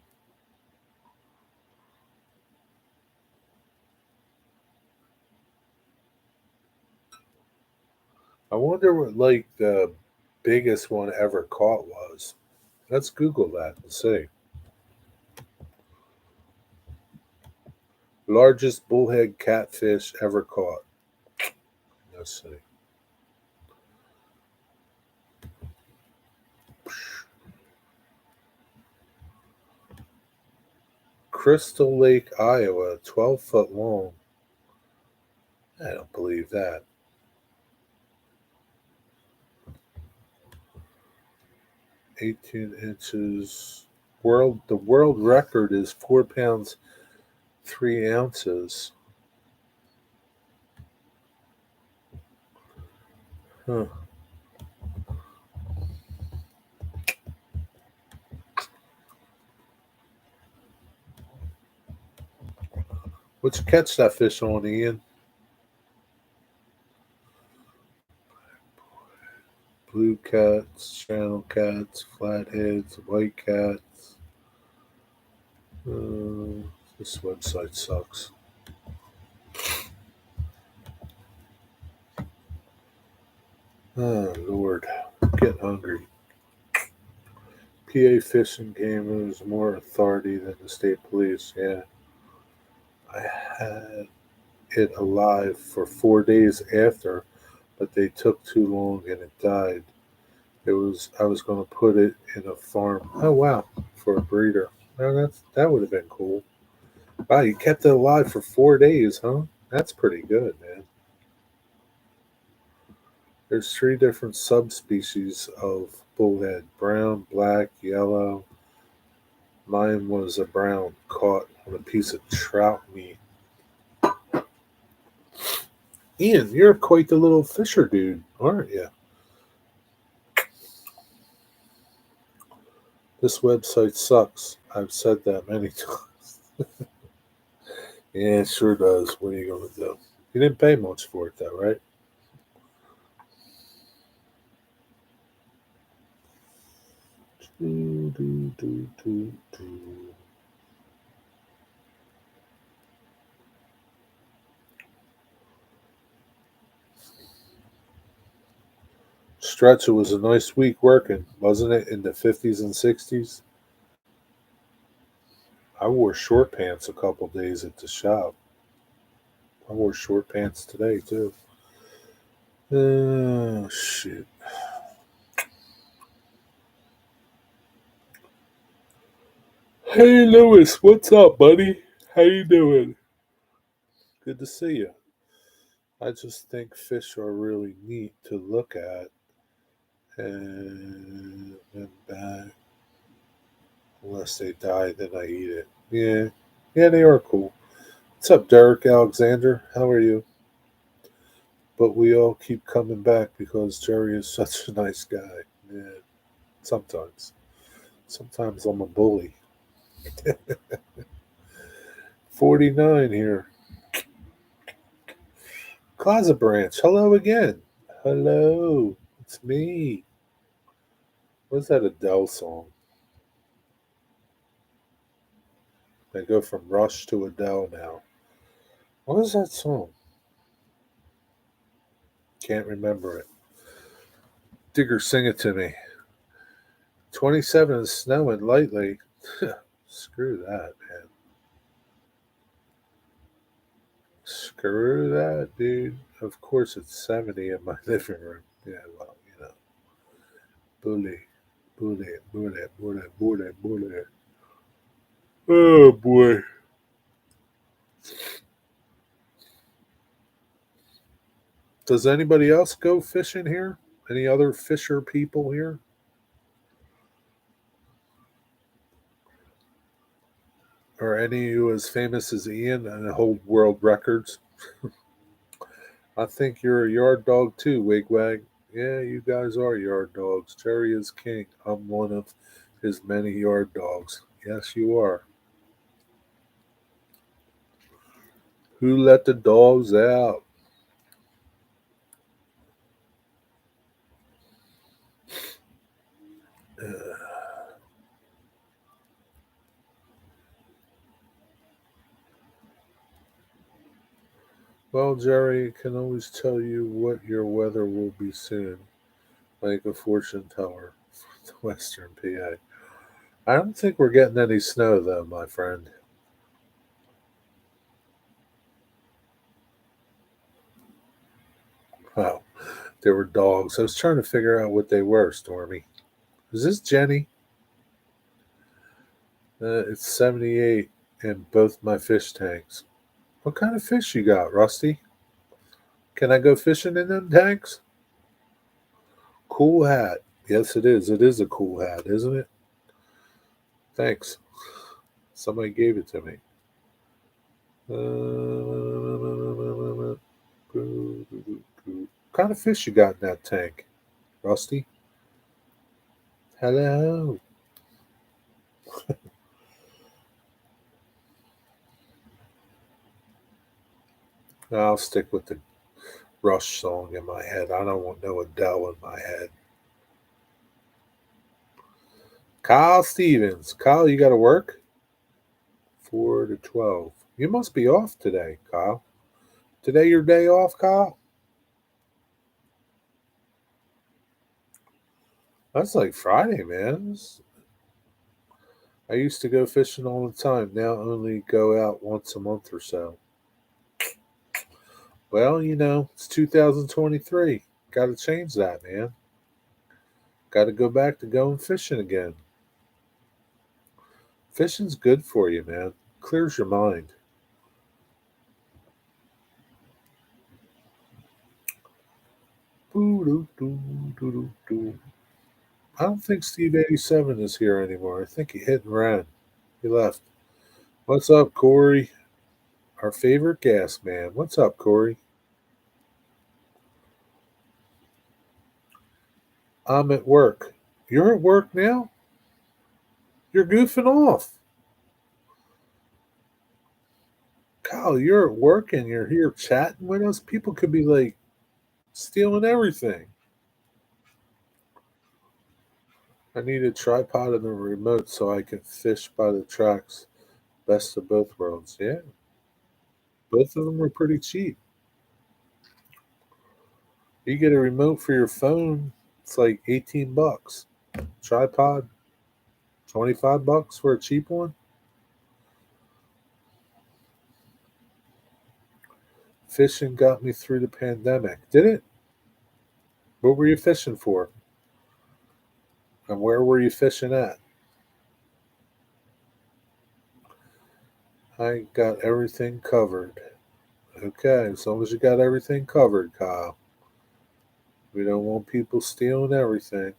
I wonder what like the biggest one ever caught was. Let's Google that and see. Largest bullhead catfish ever caught. Let's see. Crystal Lake, Iowa, 12 foot long. I don't believe that. 18 inches. The world record is 4 pounds 3 ounces. Huh. What'd you catch that fish on, Ian? Blue cats, channel cats, flatheads, white cats. This website sucks. Oh Lord, I'm getting hungry. PA Fish and Game has more authority than the state police. Yeah, I had it alive for 4 days after, but they took too long and it died. I was going to put it in a farm. Oh wow, for a breeder. Well, that would have been cool. Wow, you kept it alive for 4 days, huh? That's pretty good, man. There's three different subspecies of bullhead: brown, black, yellow. Mine was a brown, caught on a piece of trout meat. Ian, you're quite the little fisher dude, aren't you? This website sucks. I've said that many times. Yeah, it sure does. What are you going to do? You didn't pay much for it, though, right? Do, do, do, do, do. Stretch, it was a nice week working, wasn't it, in the 50s and 60s? I wore short pants a couple days at the shop. I wore short pants today, too. Oh, shit. Hey, Lewis, what's up, buddy? How you doing? Good to see you. I just think fish are really neat to look at. And then back, unless they die, then I eat it. Yeah, yeah, they are cool. What's up, Derek Alexander? How are you? But we all keep coming back because Jerry is such a nice guy. Yeah, sometimes. Sometimes I'm a bully. 49 here. Closet Branch, hello again. Hello, it's me. What's that Adele song? They go from Rush to Adele now. What is that song? Can't remember it. Digger, sing it to me. 27 is snowing lightly. Screw that, man. Screw that, dude. Of course it's 70 in my living room. Yeah, well, you know. Bully. Bully, bully, bully, bully, bully. Oh, boy. Does anybody else go fishing here? Any other fisher people here? Are any of you as famous as Ian and hold world records? I think you're a yard dog too, Wigwag. Yeah, you guys are yard dogs. Jerry is king. I'm one of his many yard dogs. Yes, you are. Who let the dogs out? Well, Jerry can always tell you what your weather will be soon, like a fortune teller from the Western PA. I don't think we're getting any snow, though, my friend. Oh, there were dogs. I was trying to figure out what they were, Stormy. Is this Jenny? It's 78 in both my fish tanks. What kind of fish you got, Rusty? Can I go fishing in them tanks? Cool hat. Yes, it is. It is a cool hat, isn't it? Thanks. Somebody gave it to me. What kind of fish you got in that tank, Rusty? Hello. I'll stick with the Rush song in my head. I don't want no Adele in my head. Kyle Stevens. Kyle, you got to work? 4 to 12. You must be off today, Kyle. Today your day off, Kyle? That's like Friday, man. I used to go fishing all the time. Now only go out once a month or so. Well, it's 2023. Got to change that, man. Got to go back to going fishing again. Fishing's good for you, man. Clears your mind. Boo-doo-doo-doo-doo-doo. I don't think Steve 87 is here anymore. I think he hit and ran. He left. What's up, Corey? Our favorite gas man. What's up, Corey? I'm at work. You're at work now? You're goofing off. Kyle, you're at work and you're here chatting with us. People could be like stealing everything. I need a tripod and a remote so I can fish by the tracks. Best of both worlds. Yeah, both of them were pretty cheap. You get a remote for your phone, it's like 18 bucks. Tripod, 25 bucks for a cheap one. Fishing got me through the pandemic. Did it? What were you fishing for? And where were you fishing at? I got everything covered. Okay, as long as you got everything covered, Kyle. We don't want people stealing everything.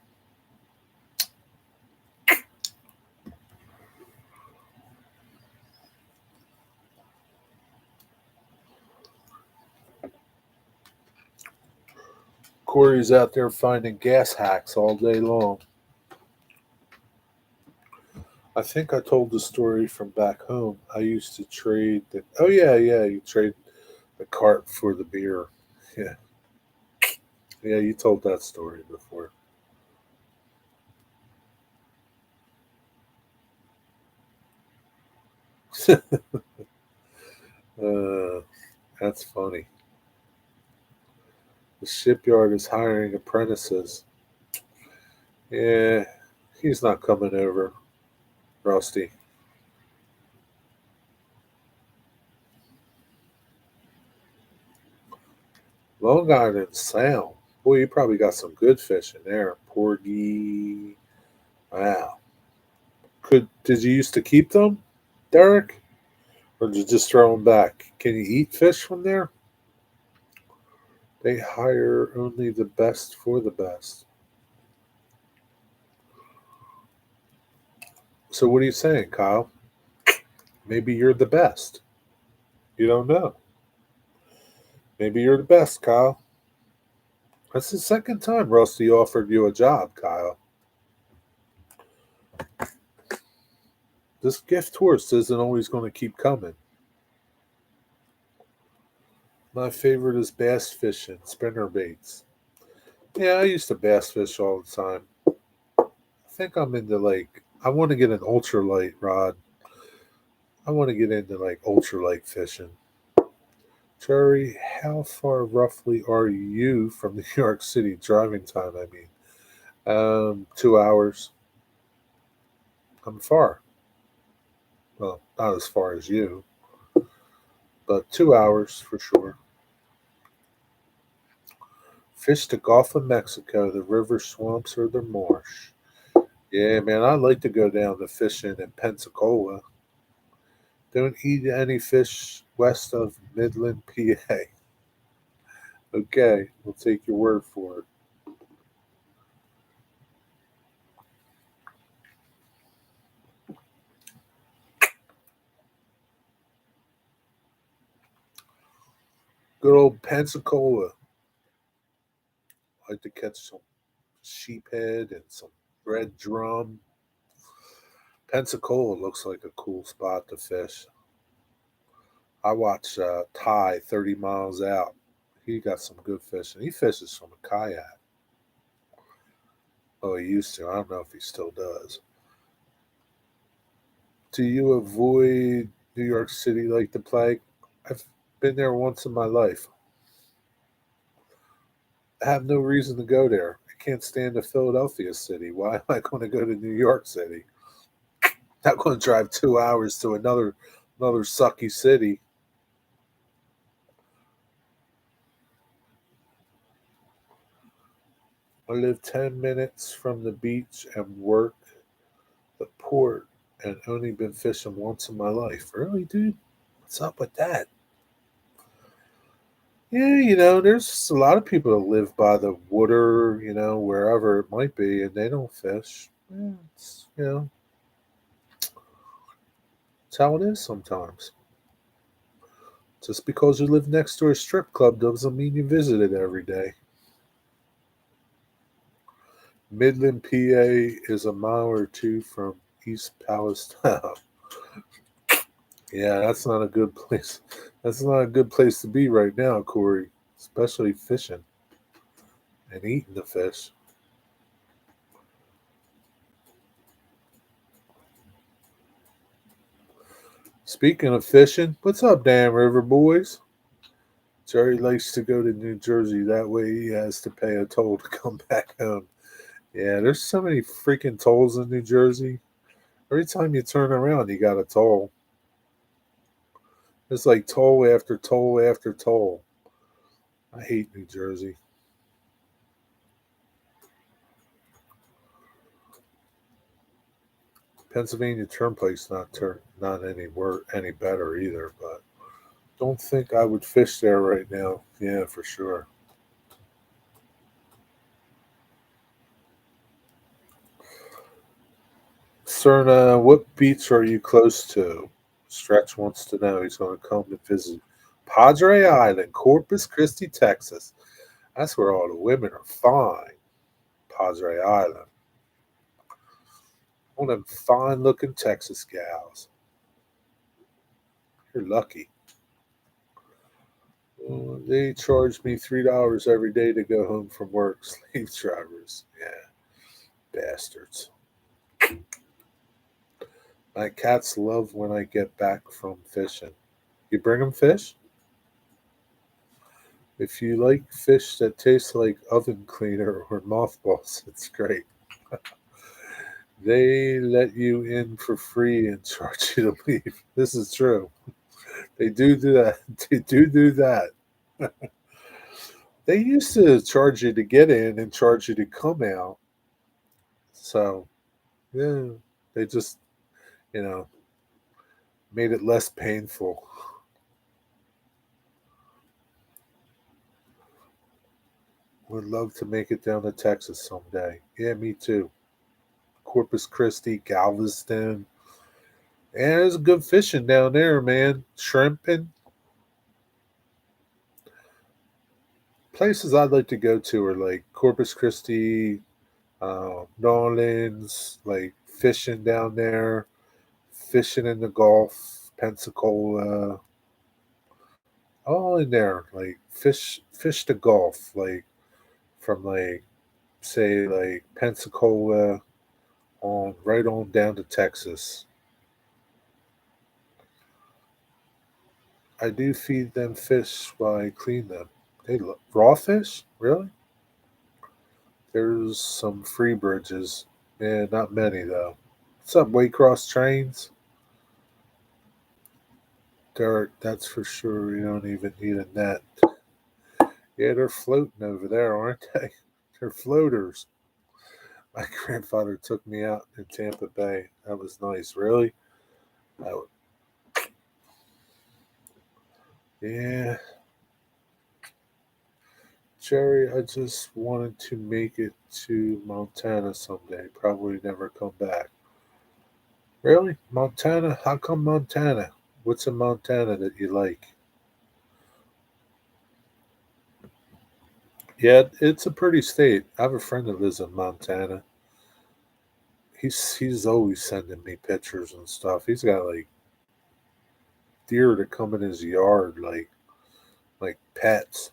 Corey's out there finding gas hacks all day long. I think I told the story from back home. I used to trade the. Oh yeah, yeah. You trade the cart for the beer. Yeah, yeah. You told that story before. uh, that's funny. The shipyard is hiring apprentices. Yeah, he's not coming over, Rusty. Long Island Sound. Boy, you probably got some good fish in there. Porgy. Wow. Did you used to keep them, Derek? Or did you just throw them back? Can you eat fish from there? They hire only the best for the best. So what are you saying, Kyle? Maybe you're the best. You don't know. Maybe you're the best, Kyle. That's the second time Rusty offered you a job, Kyle. This gift horse isn't always going to keep coming. My favorite is bass fishing, spinner baits. Yeah, I used to bass fish all the time. I think I'm into I want to get an ultralight rod. I want to get into ultralight fishing. Jerry, how far roughly are you from New York City driving time? I mean, 2 hours. I'm far. Well, not as far as you, but 2 hours for sure. Fish the Gulf of Mexico, the river swamps, or the marsh. Yeah, man, I'd like to go down to fishing in Pensacola. Don't eat any fish west of Midland, PA. Okay, we'll take your word for it. Good old Pensacola. I like to catch some sheephead and some red drum. Pensacola looks like a cool spot to fish. I watch Ty 30 miles out. He got some good fishing. He fishes from a kayak. Oh, he used to. I don't know if he still does. Do you avoid New York City like the plague? I've been there once in my life. I have no reason to go there. I can't stand the Philadelphia city. Why am I going to go to New York City? Not going to drive 2 hours to another sucky city. I live 10 minutes from the beach and work the port and only been fishing once in my life. Really, dude? What's up with that? Yeah, there's a lot of people that live by the water, wherever it might be, and they don't fish. Yeah, it's how it is sometimes. Just because you live next to a strip club doesn't mean you visit it every day. Midland, PA is a mile or two from East Palestine. Yeah, that's not a good place. That's not a good place to be right now, Corey. Especially fishing and eating the fish. Speaking of fishing, what's up, Damn River Boys? Jerry likes to go to New Jersey. That way he has to pay a toll to come back home. Yeah, there's so many freaking tolls in New Jersey. Every time you turn around, you got a toll. It's like toll after toll after toll. I hate New Jersey. Pennsylvania Turnpike's not any better either, but don't think I would fish there right now. Yeah, for sure. Cerna, what beach are you close to? Stretch wants to know. He's going to come to visit Padre Island, Corpus Christi, Texas. That's where all the women are fine. Padre Island. One of them fine looking Texas gals. You're lucky. They charge me $3 every day to go home from work. Slave drivers. Yeah, bastards. My cats love when I get back from fishing. You bring them fish? If you like fish that tastes like oven cleaner or mothballs, it's great. They let you in for free and charge you to leave. This is true. They do that. They do that. They used to charge you to get in and charge you to come out. So, yeah, they just, you know, made it less painful. Would love to make it down to Texas someday. Yeah, me too. Corpus Christi, Galveston. And there's good fishing down there, man. Shrimping. Places I'd like to go to are like Corpus Christi, New Orleans, like fishing down there, fishing in the Gulf, Pensacola, all in there. Like fish the Gulf, like from like say like Pensacola on right on down to Texas. I do feed them fish while I clean them. Raw fish, really? There's some free bridges. Yeah, not many though. What's up, Waycross trains? Dirt, that's for sure. You don't even need a net. Yeah, they're floating over there, aren't they? They're floaters. My grandfather took me out in Tampa Bay. That was nice. Really? That, yeah. Jerry, I just wanted to make it to Montana someday. Probably never come back. Really? Montana? How come Montana? What's in Montana that you like? Yeah, it's a pretty state. I have a friend that lives in Montana. He's always sending me pictures and stuff. He's got like deer that come in his yard like pets.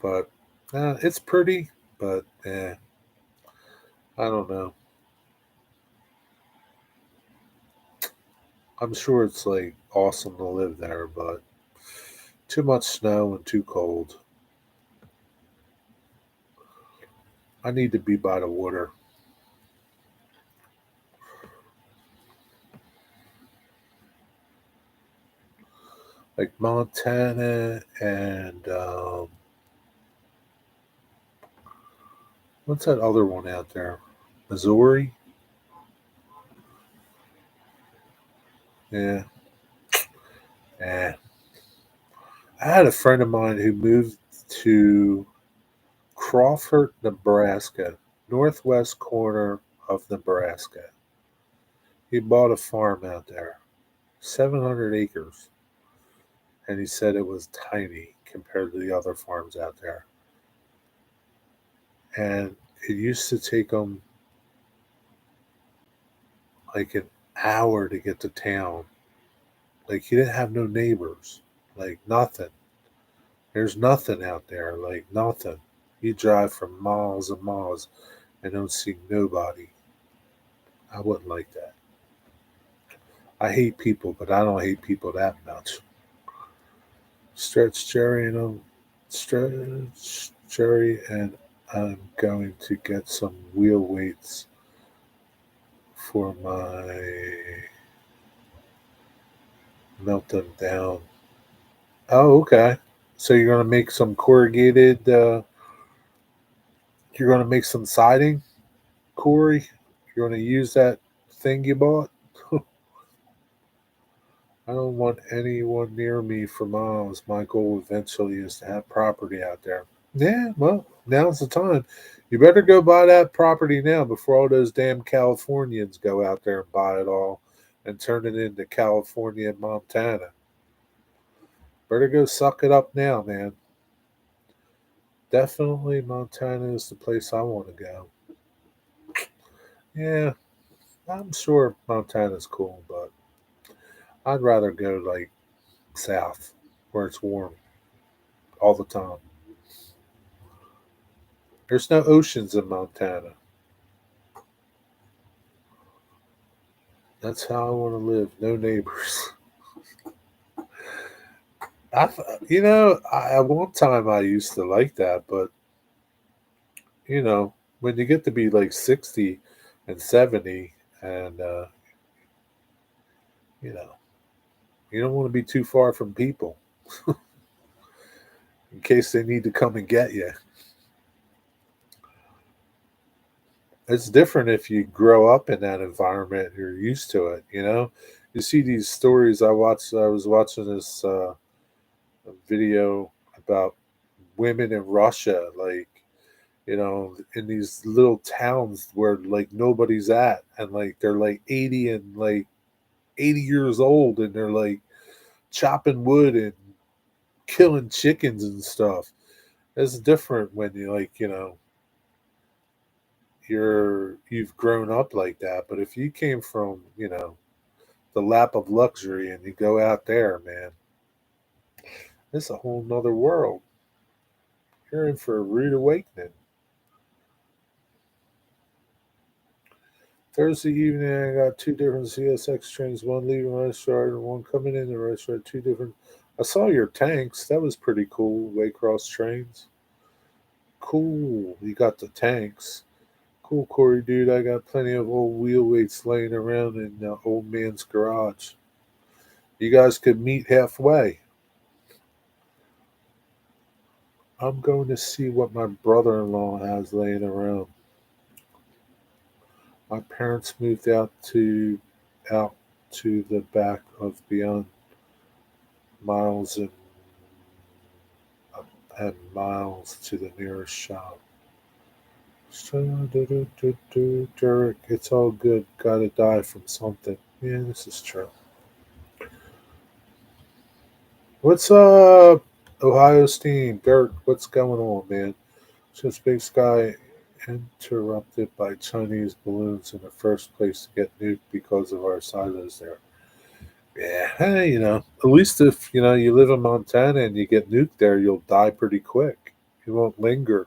But it's pretty, but I don't know. I'm sure it's like awesome to live there, but too much snow and too cold. I need to be by the water. Like Montana and what's that other one out there? Missouri? Yeah. Yeah. I had a friend of mine who moved to Crawford, Nebraska, northwest corner of Nebraska. He bought a farm out there, 700 acres, and he said it was tiny compared to the other farms out there. And it used to take him like an hour to get to town. Like he didn't have no neighbors, like nothing. There's nothing out there, like nothing. You drive for miles and miles and don't see nobody. I wouldn't like that. I hate people, but I don't hate people that much. Stretch Jerry and stretch Jerry and I'm going to get some wheel weights for my melt them down. Oh, okay. So you're gonna make some corrugated. You're gonna make some siding, Corey. You're gonna use that thing you bought. I don't want anyone near me for miles. My goal eventually is to have property out there. Yeah, well, now's the time. You better go buy that property now before all those damn Californians go out there and buy it all and turn it into California and Montana. Better go suck it up now, man. Definitely Montana is the place I want to go. Yeah, I'm sure Montana's cool, but I'd rather go like south where it's warm all the time. There's no oceans in Montana. That's how I want to live. No neighbors. I, at one time I used to like that, but when you get to be like 60 and 70, and you know, you don't want to be too far from people in case they need to come and get you. It's different if you grow up in that environment. You're used to it. You see these stories. I was watching this video about women in Russia, like in these little towns where like nobody's at, and like they're like 80 and like 80 years old, and they're like chopping wood and killing chickens and stuff. It's different when you like, you've grown up like that. But if you came from, the lap of luxury and you go out there, man, it's a whole nother world. You're in for a rude awakening. Thursday evening, I got two different CSX trains, one leaving Restart and one coming in the Restart. Two different. I saw your tanks. That was pretty cool. Waycross trains. Cool. You got the tanks. Cool, Corey, dude. I got plenty of old wheel weights laying around in the old man's garage. You guys could meet halfway. I'm going to see what my brother in law has laying around. My parents moved out to the back of beyond miles and miles to the nearest shop. Derek, it's all good. Gotta die from something. Yeah, this is true. What's up, Ohio Steam? Derek, what's going on, man? Since Big Sky interrupted by Chinese balloons in the first place to get nuked because of our silos there. Yeah, hey, at least if you live in Montana and you get nuked there, you'll die pretty quick. You won't linger.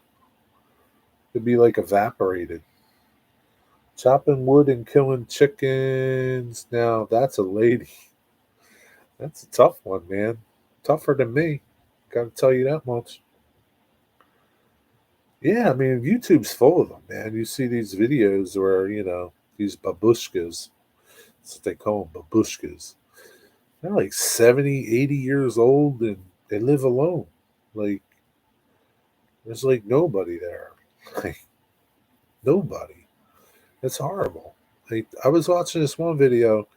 You'll be like evaporated. Chopping wood and killing chickens. Now that's a lady. That's a tough one, man. Tougher than me. Gotta tell you that much. Yeah, I mean, YouTube's full of them, man. You see these videos where, these babushkas, that's what they call them, babushkas. They're like 70, 80 years old and they live alone. Like, there's like nobody there. Like, nobody. It's horrible. Like, I was watching this one video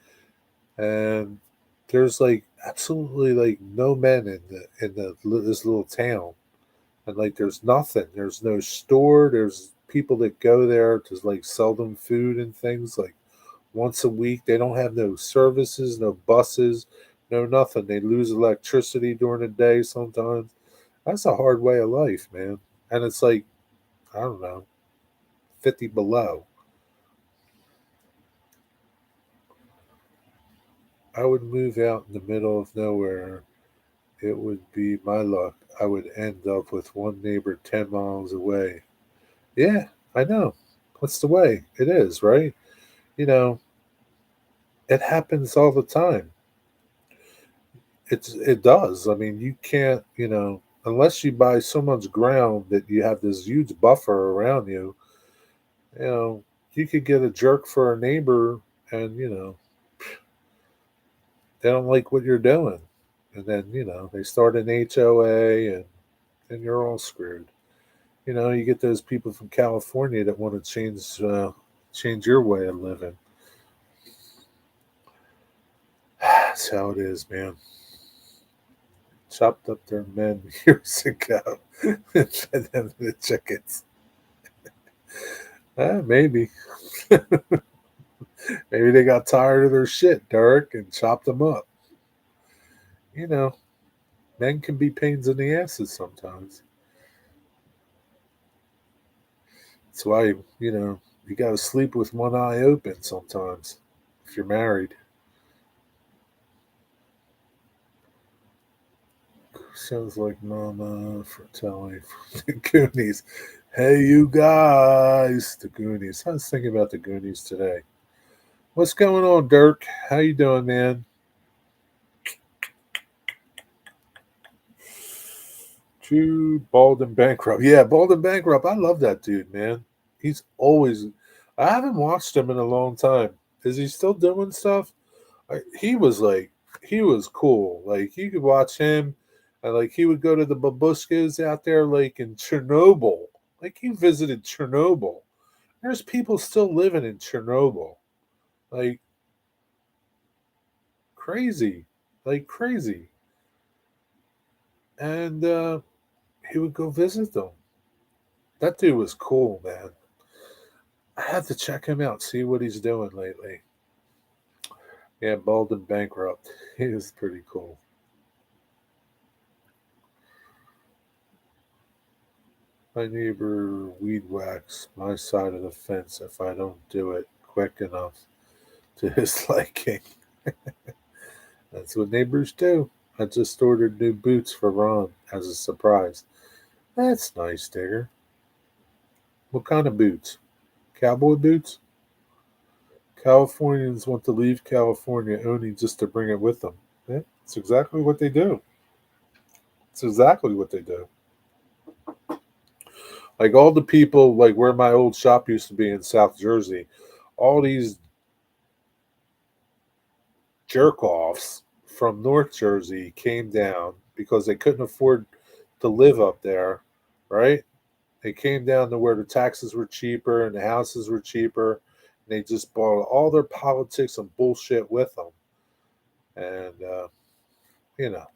and there's like absolutely like no men in this little town, and like there's nothing. There's no store. There's people that go there to like sell them food and things like once a week. They don't have no services, no buses, no nothing. They lose electricity during the day sometimes. That's a hard way of life, man. And it's like, I don't know, 50 below. I would move out in the middle of nowhere. It would be my luck. I would end up with one neighbor 10 miles away. Yeah, I know. That's the way it is, right? You know, it happens all the time. It does. I mean, you can't, unless you buy so much ground that you have this huge buffer around you, you know, you could get a jerk for a neighbor and, they don't like what you're doing. And then, they start an HOA and then you're all screwed. You get those people from California that want to change your way of living. That's how it is, man. Chopped up their men years ago and fed them the chickens. Maybe. Maybe they got tired of their shit, Derek, and chopped them up. You know, men can be pains in the asses sometimes. That's why, you got to sleep with one eye open sometimes if you're married. Sounds like Mama Fratelli from the Goonies. Hey, you guys, the Goonies. I was thinking about the Goonies today. What's going on, Dirk? How you doing, man? True, Bald and Bankrupt. Yeah, Bald and Bankrupt. I love that dude, man. He's always. I haven't watched him in a long time. Is he still doing stuff? He was cool. Like you could watch him, and like he would go to the babushkas out there, like in Chernobyl. Like he visited Chernobyl. There's people still living in Chernobyl, like crazy, like crazy. And he would go visit them. That dude was cool, man. I have to check him out, see what he's doing lately. Yeah, Bald and Bankrupt. He was pretty cool. My neighbor weed whacks my side of the fence if I don't do it quick enough to his liking. That's what neighbors do. I just ordered new boots for Ron as a surprise. That's nice, Digger. What kind of boots? Cowboy boots? Californians want to leave California only just to bring it with them. Yeah, it's exactly what they do. It's exactly what they do. Like all the people, like where my old shop used to be in South Jersey, all these jerk offs from North Jersey came down because they couldn't afford to live up there, right? They came down to where the taxes were cheaper and the houses were cheaper. And they just brought all their politics and bullshit with them. And, you know,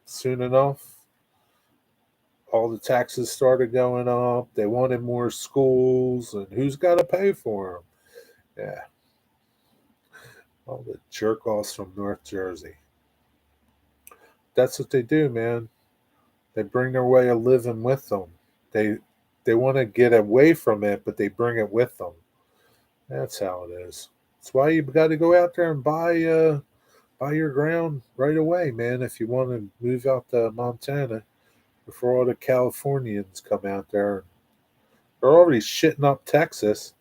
soon enough, all the taxes started going up. They wanted more schools, and who's got to pay for them? Yeah, all the jerk offs from North Jersey. That's what they do, man. They bring their way of living with them. They they want to get away from it, but they bring it with them. That's how it is. That's why you got to go out there and buy your ground right away, man. If you want to move out to Montana before all the Californians come out there, they're already shitting up Texas.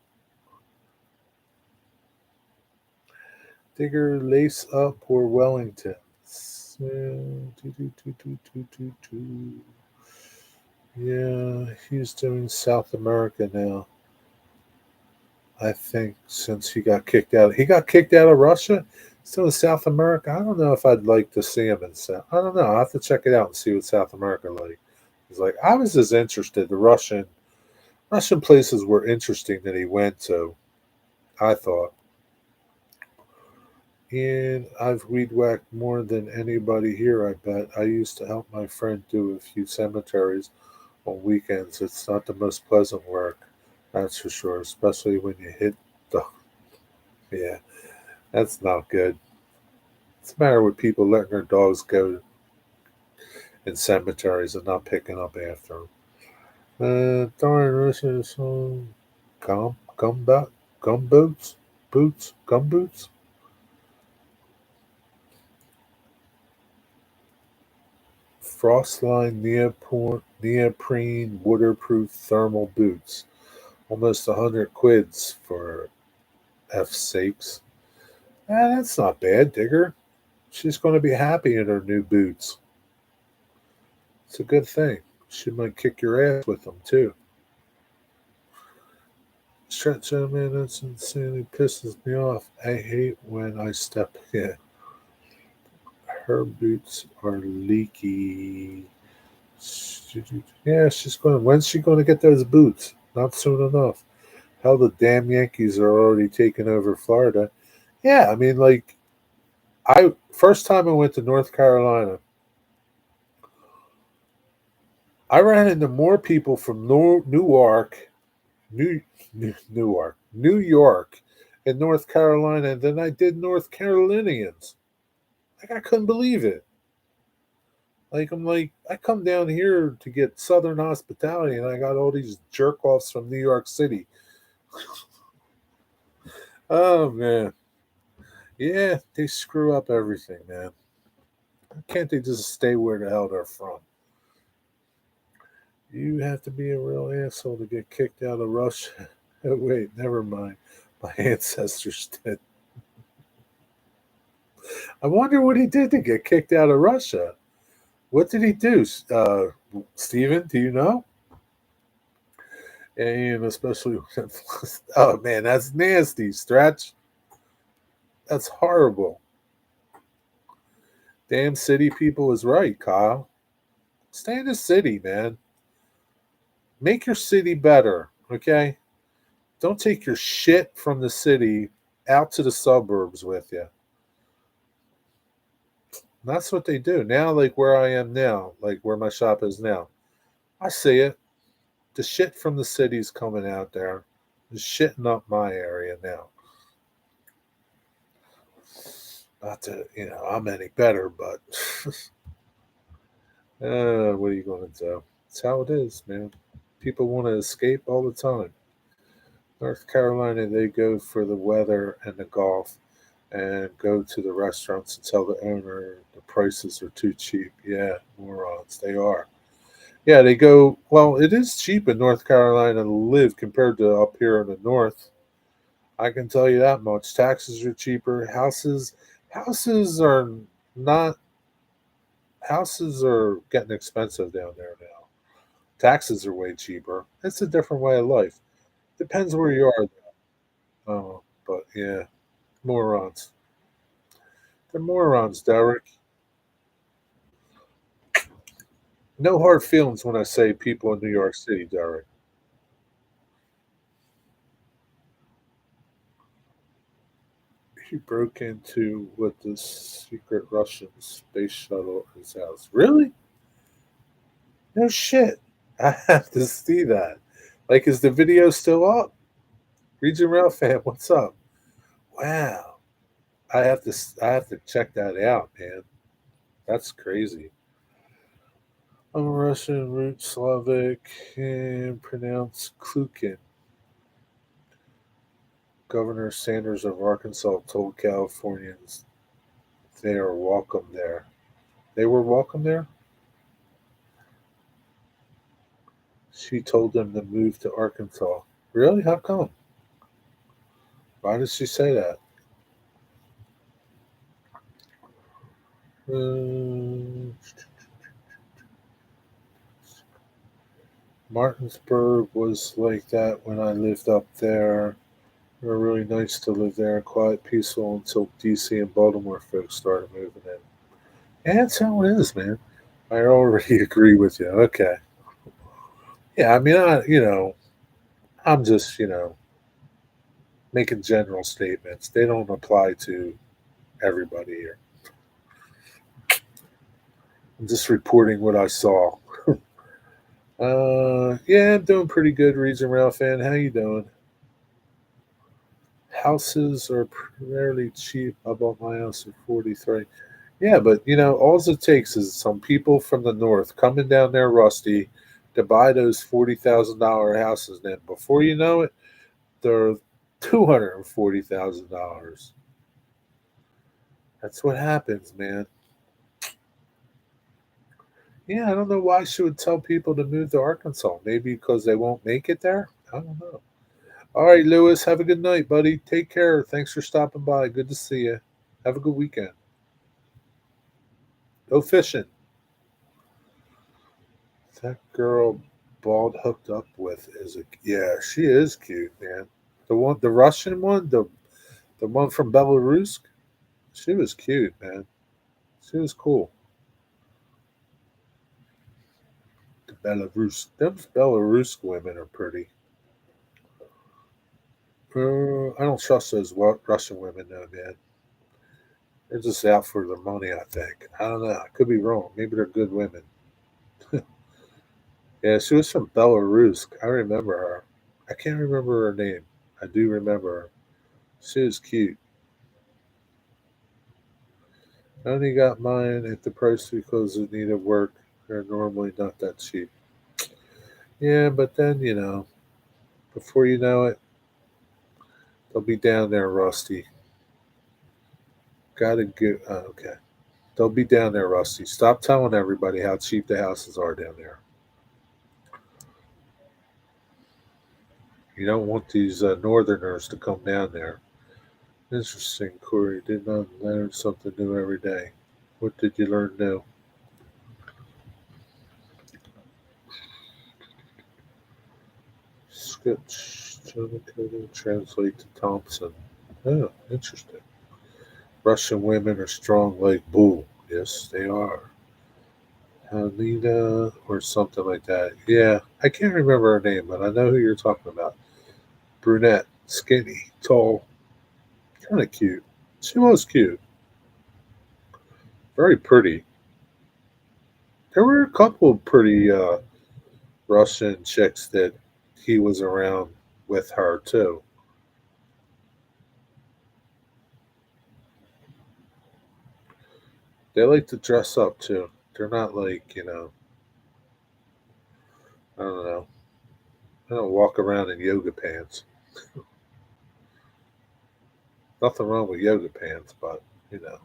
Digger, Lace Up, or Wellington. Yeah, he's doing South America now. I think since he got kicked out, he got kicked out of Russia. Still in South America. I don't know if I'd like to see him in South. I don't know. I will have to check it out and see what South America like. He's like I was as interested. The Russian places were interesting that he went to. I thought, and I've weed whacked more than anybody here. I bet. I used to help my friend do a few cemeteries on weekends. It's not the most pleasant work, that's for sure. Especially when you hit the yeah. That's not good. What's the matter with people letting their dogs go in cemeteries and not picking up after them? Darn Russian song. Gumboot? Gumboots? Boots? Gumboots? Frostline neoprene waterproof thermal boots. Almost 100 quids for F's sakes. That's not bad, Digger. She's going to be happy in her new boots. It's a good thing. She might kick your ass with them, too. Stretch out, man, that's insanely pisses me off. I hate when I step in. Her boots are leaky. Yeah, she's going. When's she going to get those boots? Not soon enough. Hell, the damn Yankees are already taking over Florida. Yeah, I mean, like, I first time I went to North Carolina, I ran into more people from Newark, New York, and North Carolina than I did North Carolinians. Like I couldn't believe it. Like I'm like I come down here to get Southern hospitality, and I got all these jerk offs from New York City. Oh man, yeah, they screw up everything, man. Can't they just stay where the hell they're from? You have to be a real asshole to get kicked out of Russia. Oh, wait, never mind. My ancestors did. I wonder what he did to get kicked out of Russia. What did he do, Steven? Do you know? And especially, oh man, that's nasty, Stretch. That's horrible. Damn city people is right, Kyle. Stay in the city, man. Make your city better, okay? Don't take your shit from the city out to the suburbs with you. And that's what they do now. Like where I am now, like where my shop is now. I see it. the shit from the cities coming out there is shitting up my area now. Not to, I'm any better, but what are you going to do? It's how it is, man. People want to escape all the time. North Carolina, they go for the weather and the golf and go to the restaurants and tell the owner the prices are too cheap. Yeah, morons, they are. Yeah, they go, well, it is cheap in North Carolina to live compared to up here in the north. I can tell you that much. Taxes are cheaper. Houses are not houses are getting expensive down there now. Taxes are way cheaper. It's a different way of life. Depends where you are. But yeah, morons. They're morons, Derek. No hard feelings when I say people in New York City, Derek. He broke into with the secret Russian space shuttle at his house. Really? No shit. I have to see that. Like, is the video still up? Region Rail fan, what's up? Wow. I have to check that out, man. That's crazy. I'm a Russian root Slavic and pronounced Klukin. Governor Sanders of Arkansas told Californians they are welcome there. They were welcome there? She told them to move to Arkansas. Really? How come? Why did she say that? Uh, Martinsburg was like that when I lived up there. It was really nice to live there, quiet, peaceful until DC and Baltimore folks started moving in. And that's how it is, man. I already agree with you. Okay. Yeah, I mean, I'm just, making general statements. They don't apply to everybody here. I'm just reporting what I saw. Yeah, I'm doing pretty good, Region Rail fan. How you doing? Houses are fairly cheap. I bought my house for 43. Yeah, but all it takes is some people from the north coming down there rusty to buy those $40,000 houses. Then before you know it, they're $240,000. That's what happens, man. Yeah, I don't know why she would tell people to move to Arkansas. Maybe because they won't make it there. I don't know. All right, Lewis, have a good night, buddy. Take care. Thanks for stopping by. Good to see you. Have a good weekend. Go fishing. That girl Bald hooked up with is a yeah, she is cute, man. The Russian one, the one from Belarus, she was cute, man. She was cool. The them Belarus women are pretty. I don't trust those Russian women, though, man. They're just out for the money, I think. I don't know. I could be wrong. Maybe they're good women. Yeah, she was from Belarus. I remember her. I can't remember her name. I do remember her. She was cute. I only got mine at the price because it needed work. They're normally not that cheap. Yeah, but then, before you know it, they'll be down there rusty. Gotta get, okay. They'll be down there rusty. Stop telling everybody how cheap the houses are down there. You don't want these northerners to come down there. Interesting, Corey. Did not learn something new every day. What did you learn new? Sketch, translate to Thompson. Oh, interesting. Russian women are strong like bull. Yes, they are. Halina or something like that. Yeah, I can't remember her name, but I know who you're talking about. Brunette, skinny, tall, kind of cute. She was cute. Very pretty. There were a couple of pretty Russian chicks that he was around with her too. They like to dress up too. They're not like, I don't know. They don't walk around in yoga pants. Nothing wrong with yoga pants, but you know.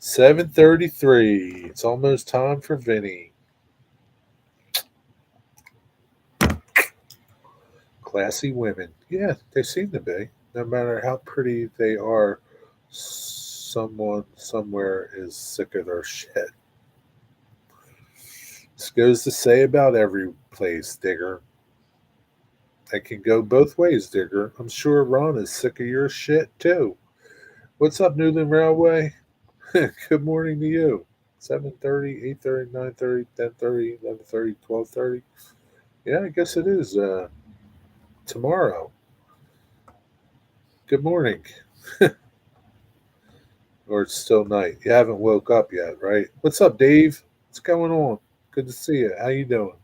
7:33. It's almost time for Vinny. Classy women. Yeah, they seem to be. No matter how pretty they are, someone somewhere is sick of their shit. This goes to say about every place, Digger. It can go both ways, Digger. I'm sure Ron is sick of your shit too. What's up, Newland Railway? Good morning to you. 7:30, 8:30, 9:30, 10:30, 11:30, 12:30. Yeah, I guess it is tomorrow. Good morning. Or it's still night. You haven't woke up yet, right? What's up, Dave? What's going on? Good to see you. How you doing?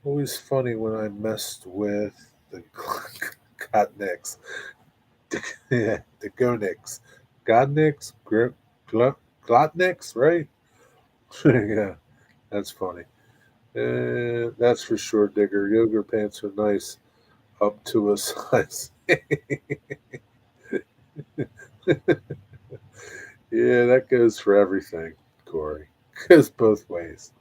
Always funny when I messed with the Godnicks. Yeah, the Gonics. Godnicks? Glotnicks, right? Yeah, that's funny. That's for sure, Digger. Yoga pants are nice up to a size. Yeah, that goes for everything, Corey. Goes both ways.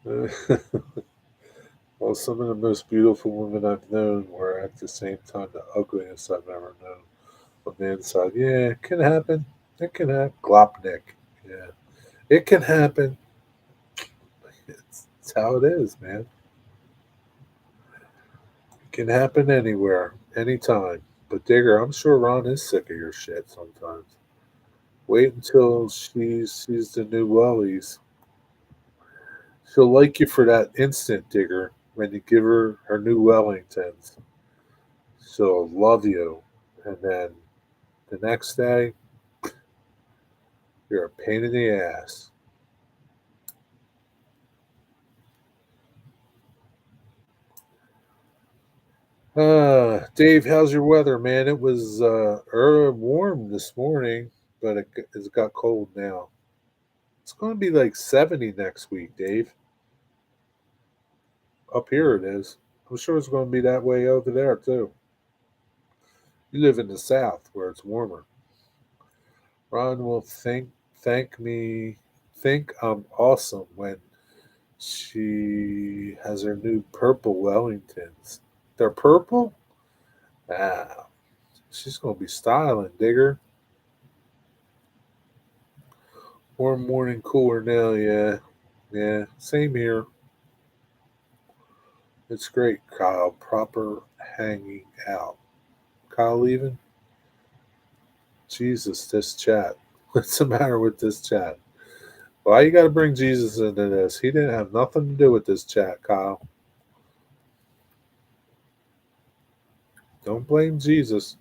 Well, some of the most beautiful women I've known were at the same time the ugliest I've ever known. On the inside, yeah, it can happen. It can happen. Glopnik. Yeah, it can happen. It's how it is, man. It can happen anywhere, anytime. But Digger, I'm sure Ron is sick of your shit sometimes. Wait until she sees the new wellies. She'll like you for that instant, Digger, when you give her her new Wellingtons. She'll love you. And then the next day, you're a pain in the ass. Dave, how's your weather, man? It was warm this morning, but it's got cold now. It's going to be like 70 next week, Dave. Up here it is. I'm sure it's going to be that way over there, too. You live in the South where it's warmer. Ron will thank me, think I'm awesome when she has her new purple Wellingtons. They're purple? Ah, she's going to be styling, Digger. Warm morning, cooler now, yeah. Yeah, same here. It's great, Kyle. Proper hanging out. Kyle leaving? Jesus, this chat. What's the matter with this chat? Why you got to bring Jesus into this? He didn't have nothing to do with this chat, Kyle. Don't blame Jesus.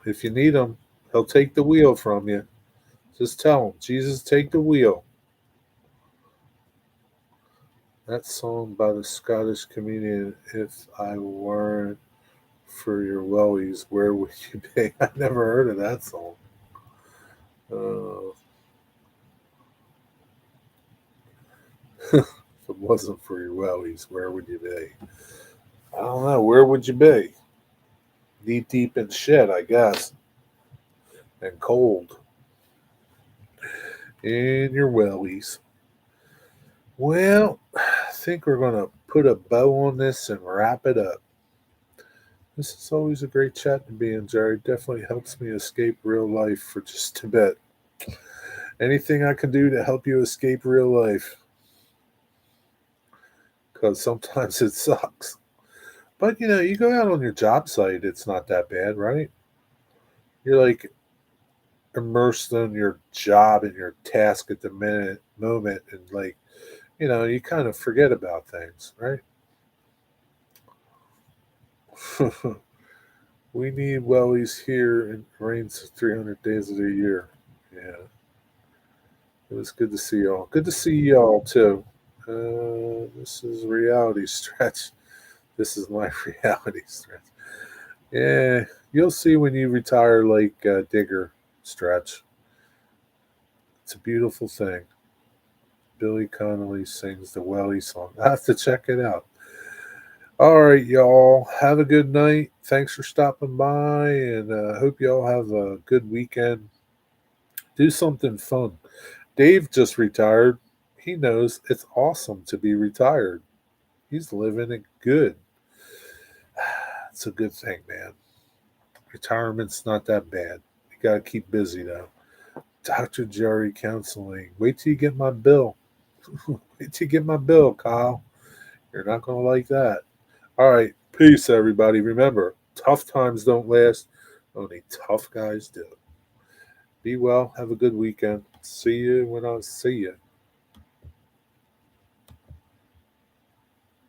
If you need him, he'll take the wheel from you. Just tell him, Jesus, take the wheel. That song by the Scottish comedian, If I Weren't for Your Wellies, Where Would You Be? I never heard of that song. Uh, if it wasn't for your wellies, where would you be? I don't know. Where would you be? Knee deep in shit, I guess, and cold in your wellies. Well, I think we're going to put a bow on this and wrap it up. This is always a great chat to be in, Jerry. Definitely helps me escape real life for just a bit. Anything I can do to help you escape real life, because sometimes it sucks. But you go out on your job site, it's not that bad, right? You're like immersed in your job and your task at the moment, and like you kind of forget about things, right? We need wellies here. It rains 300 days of the year. Yeah, it was good to see y'all. Good to see y'all too. This is reality stretch. This is my reality stretch. Yeah, you'll see when you retire like Digger stretch. It's a beautiful thing. Billy Connolly sings the Welly song. I have to check it out. All right, y'all. Have a good night. Thanks for stopping by, and hope y'all have a good weekend. Do something fun. Dave just retired. He knows it's awesome to be retired. He's living it good. It's a good thing, man. Retirement's not that bad. You got to keep busy, though. Dr. Jerry Counseling. Wait till you get my bill. Wait till you get my bill, Kyle. You're not going to like that. All right. Peace, everybody. Remember, tough times don't last, only tough guys do. Be well. Have a good weekend. See you when I see you.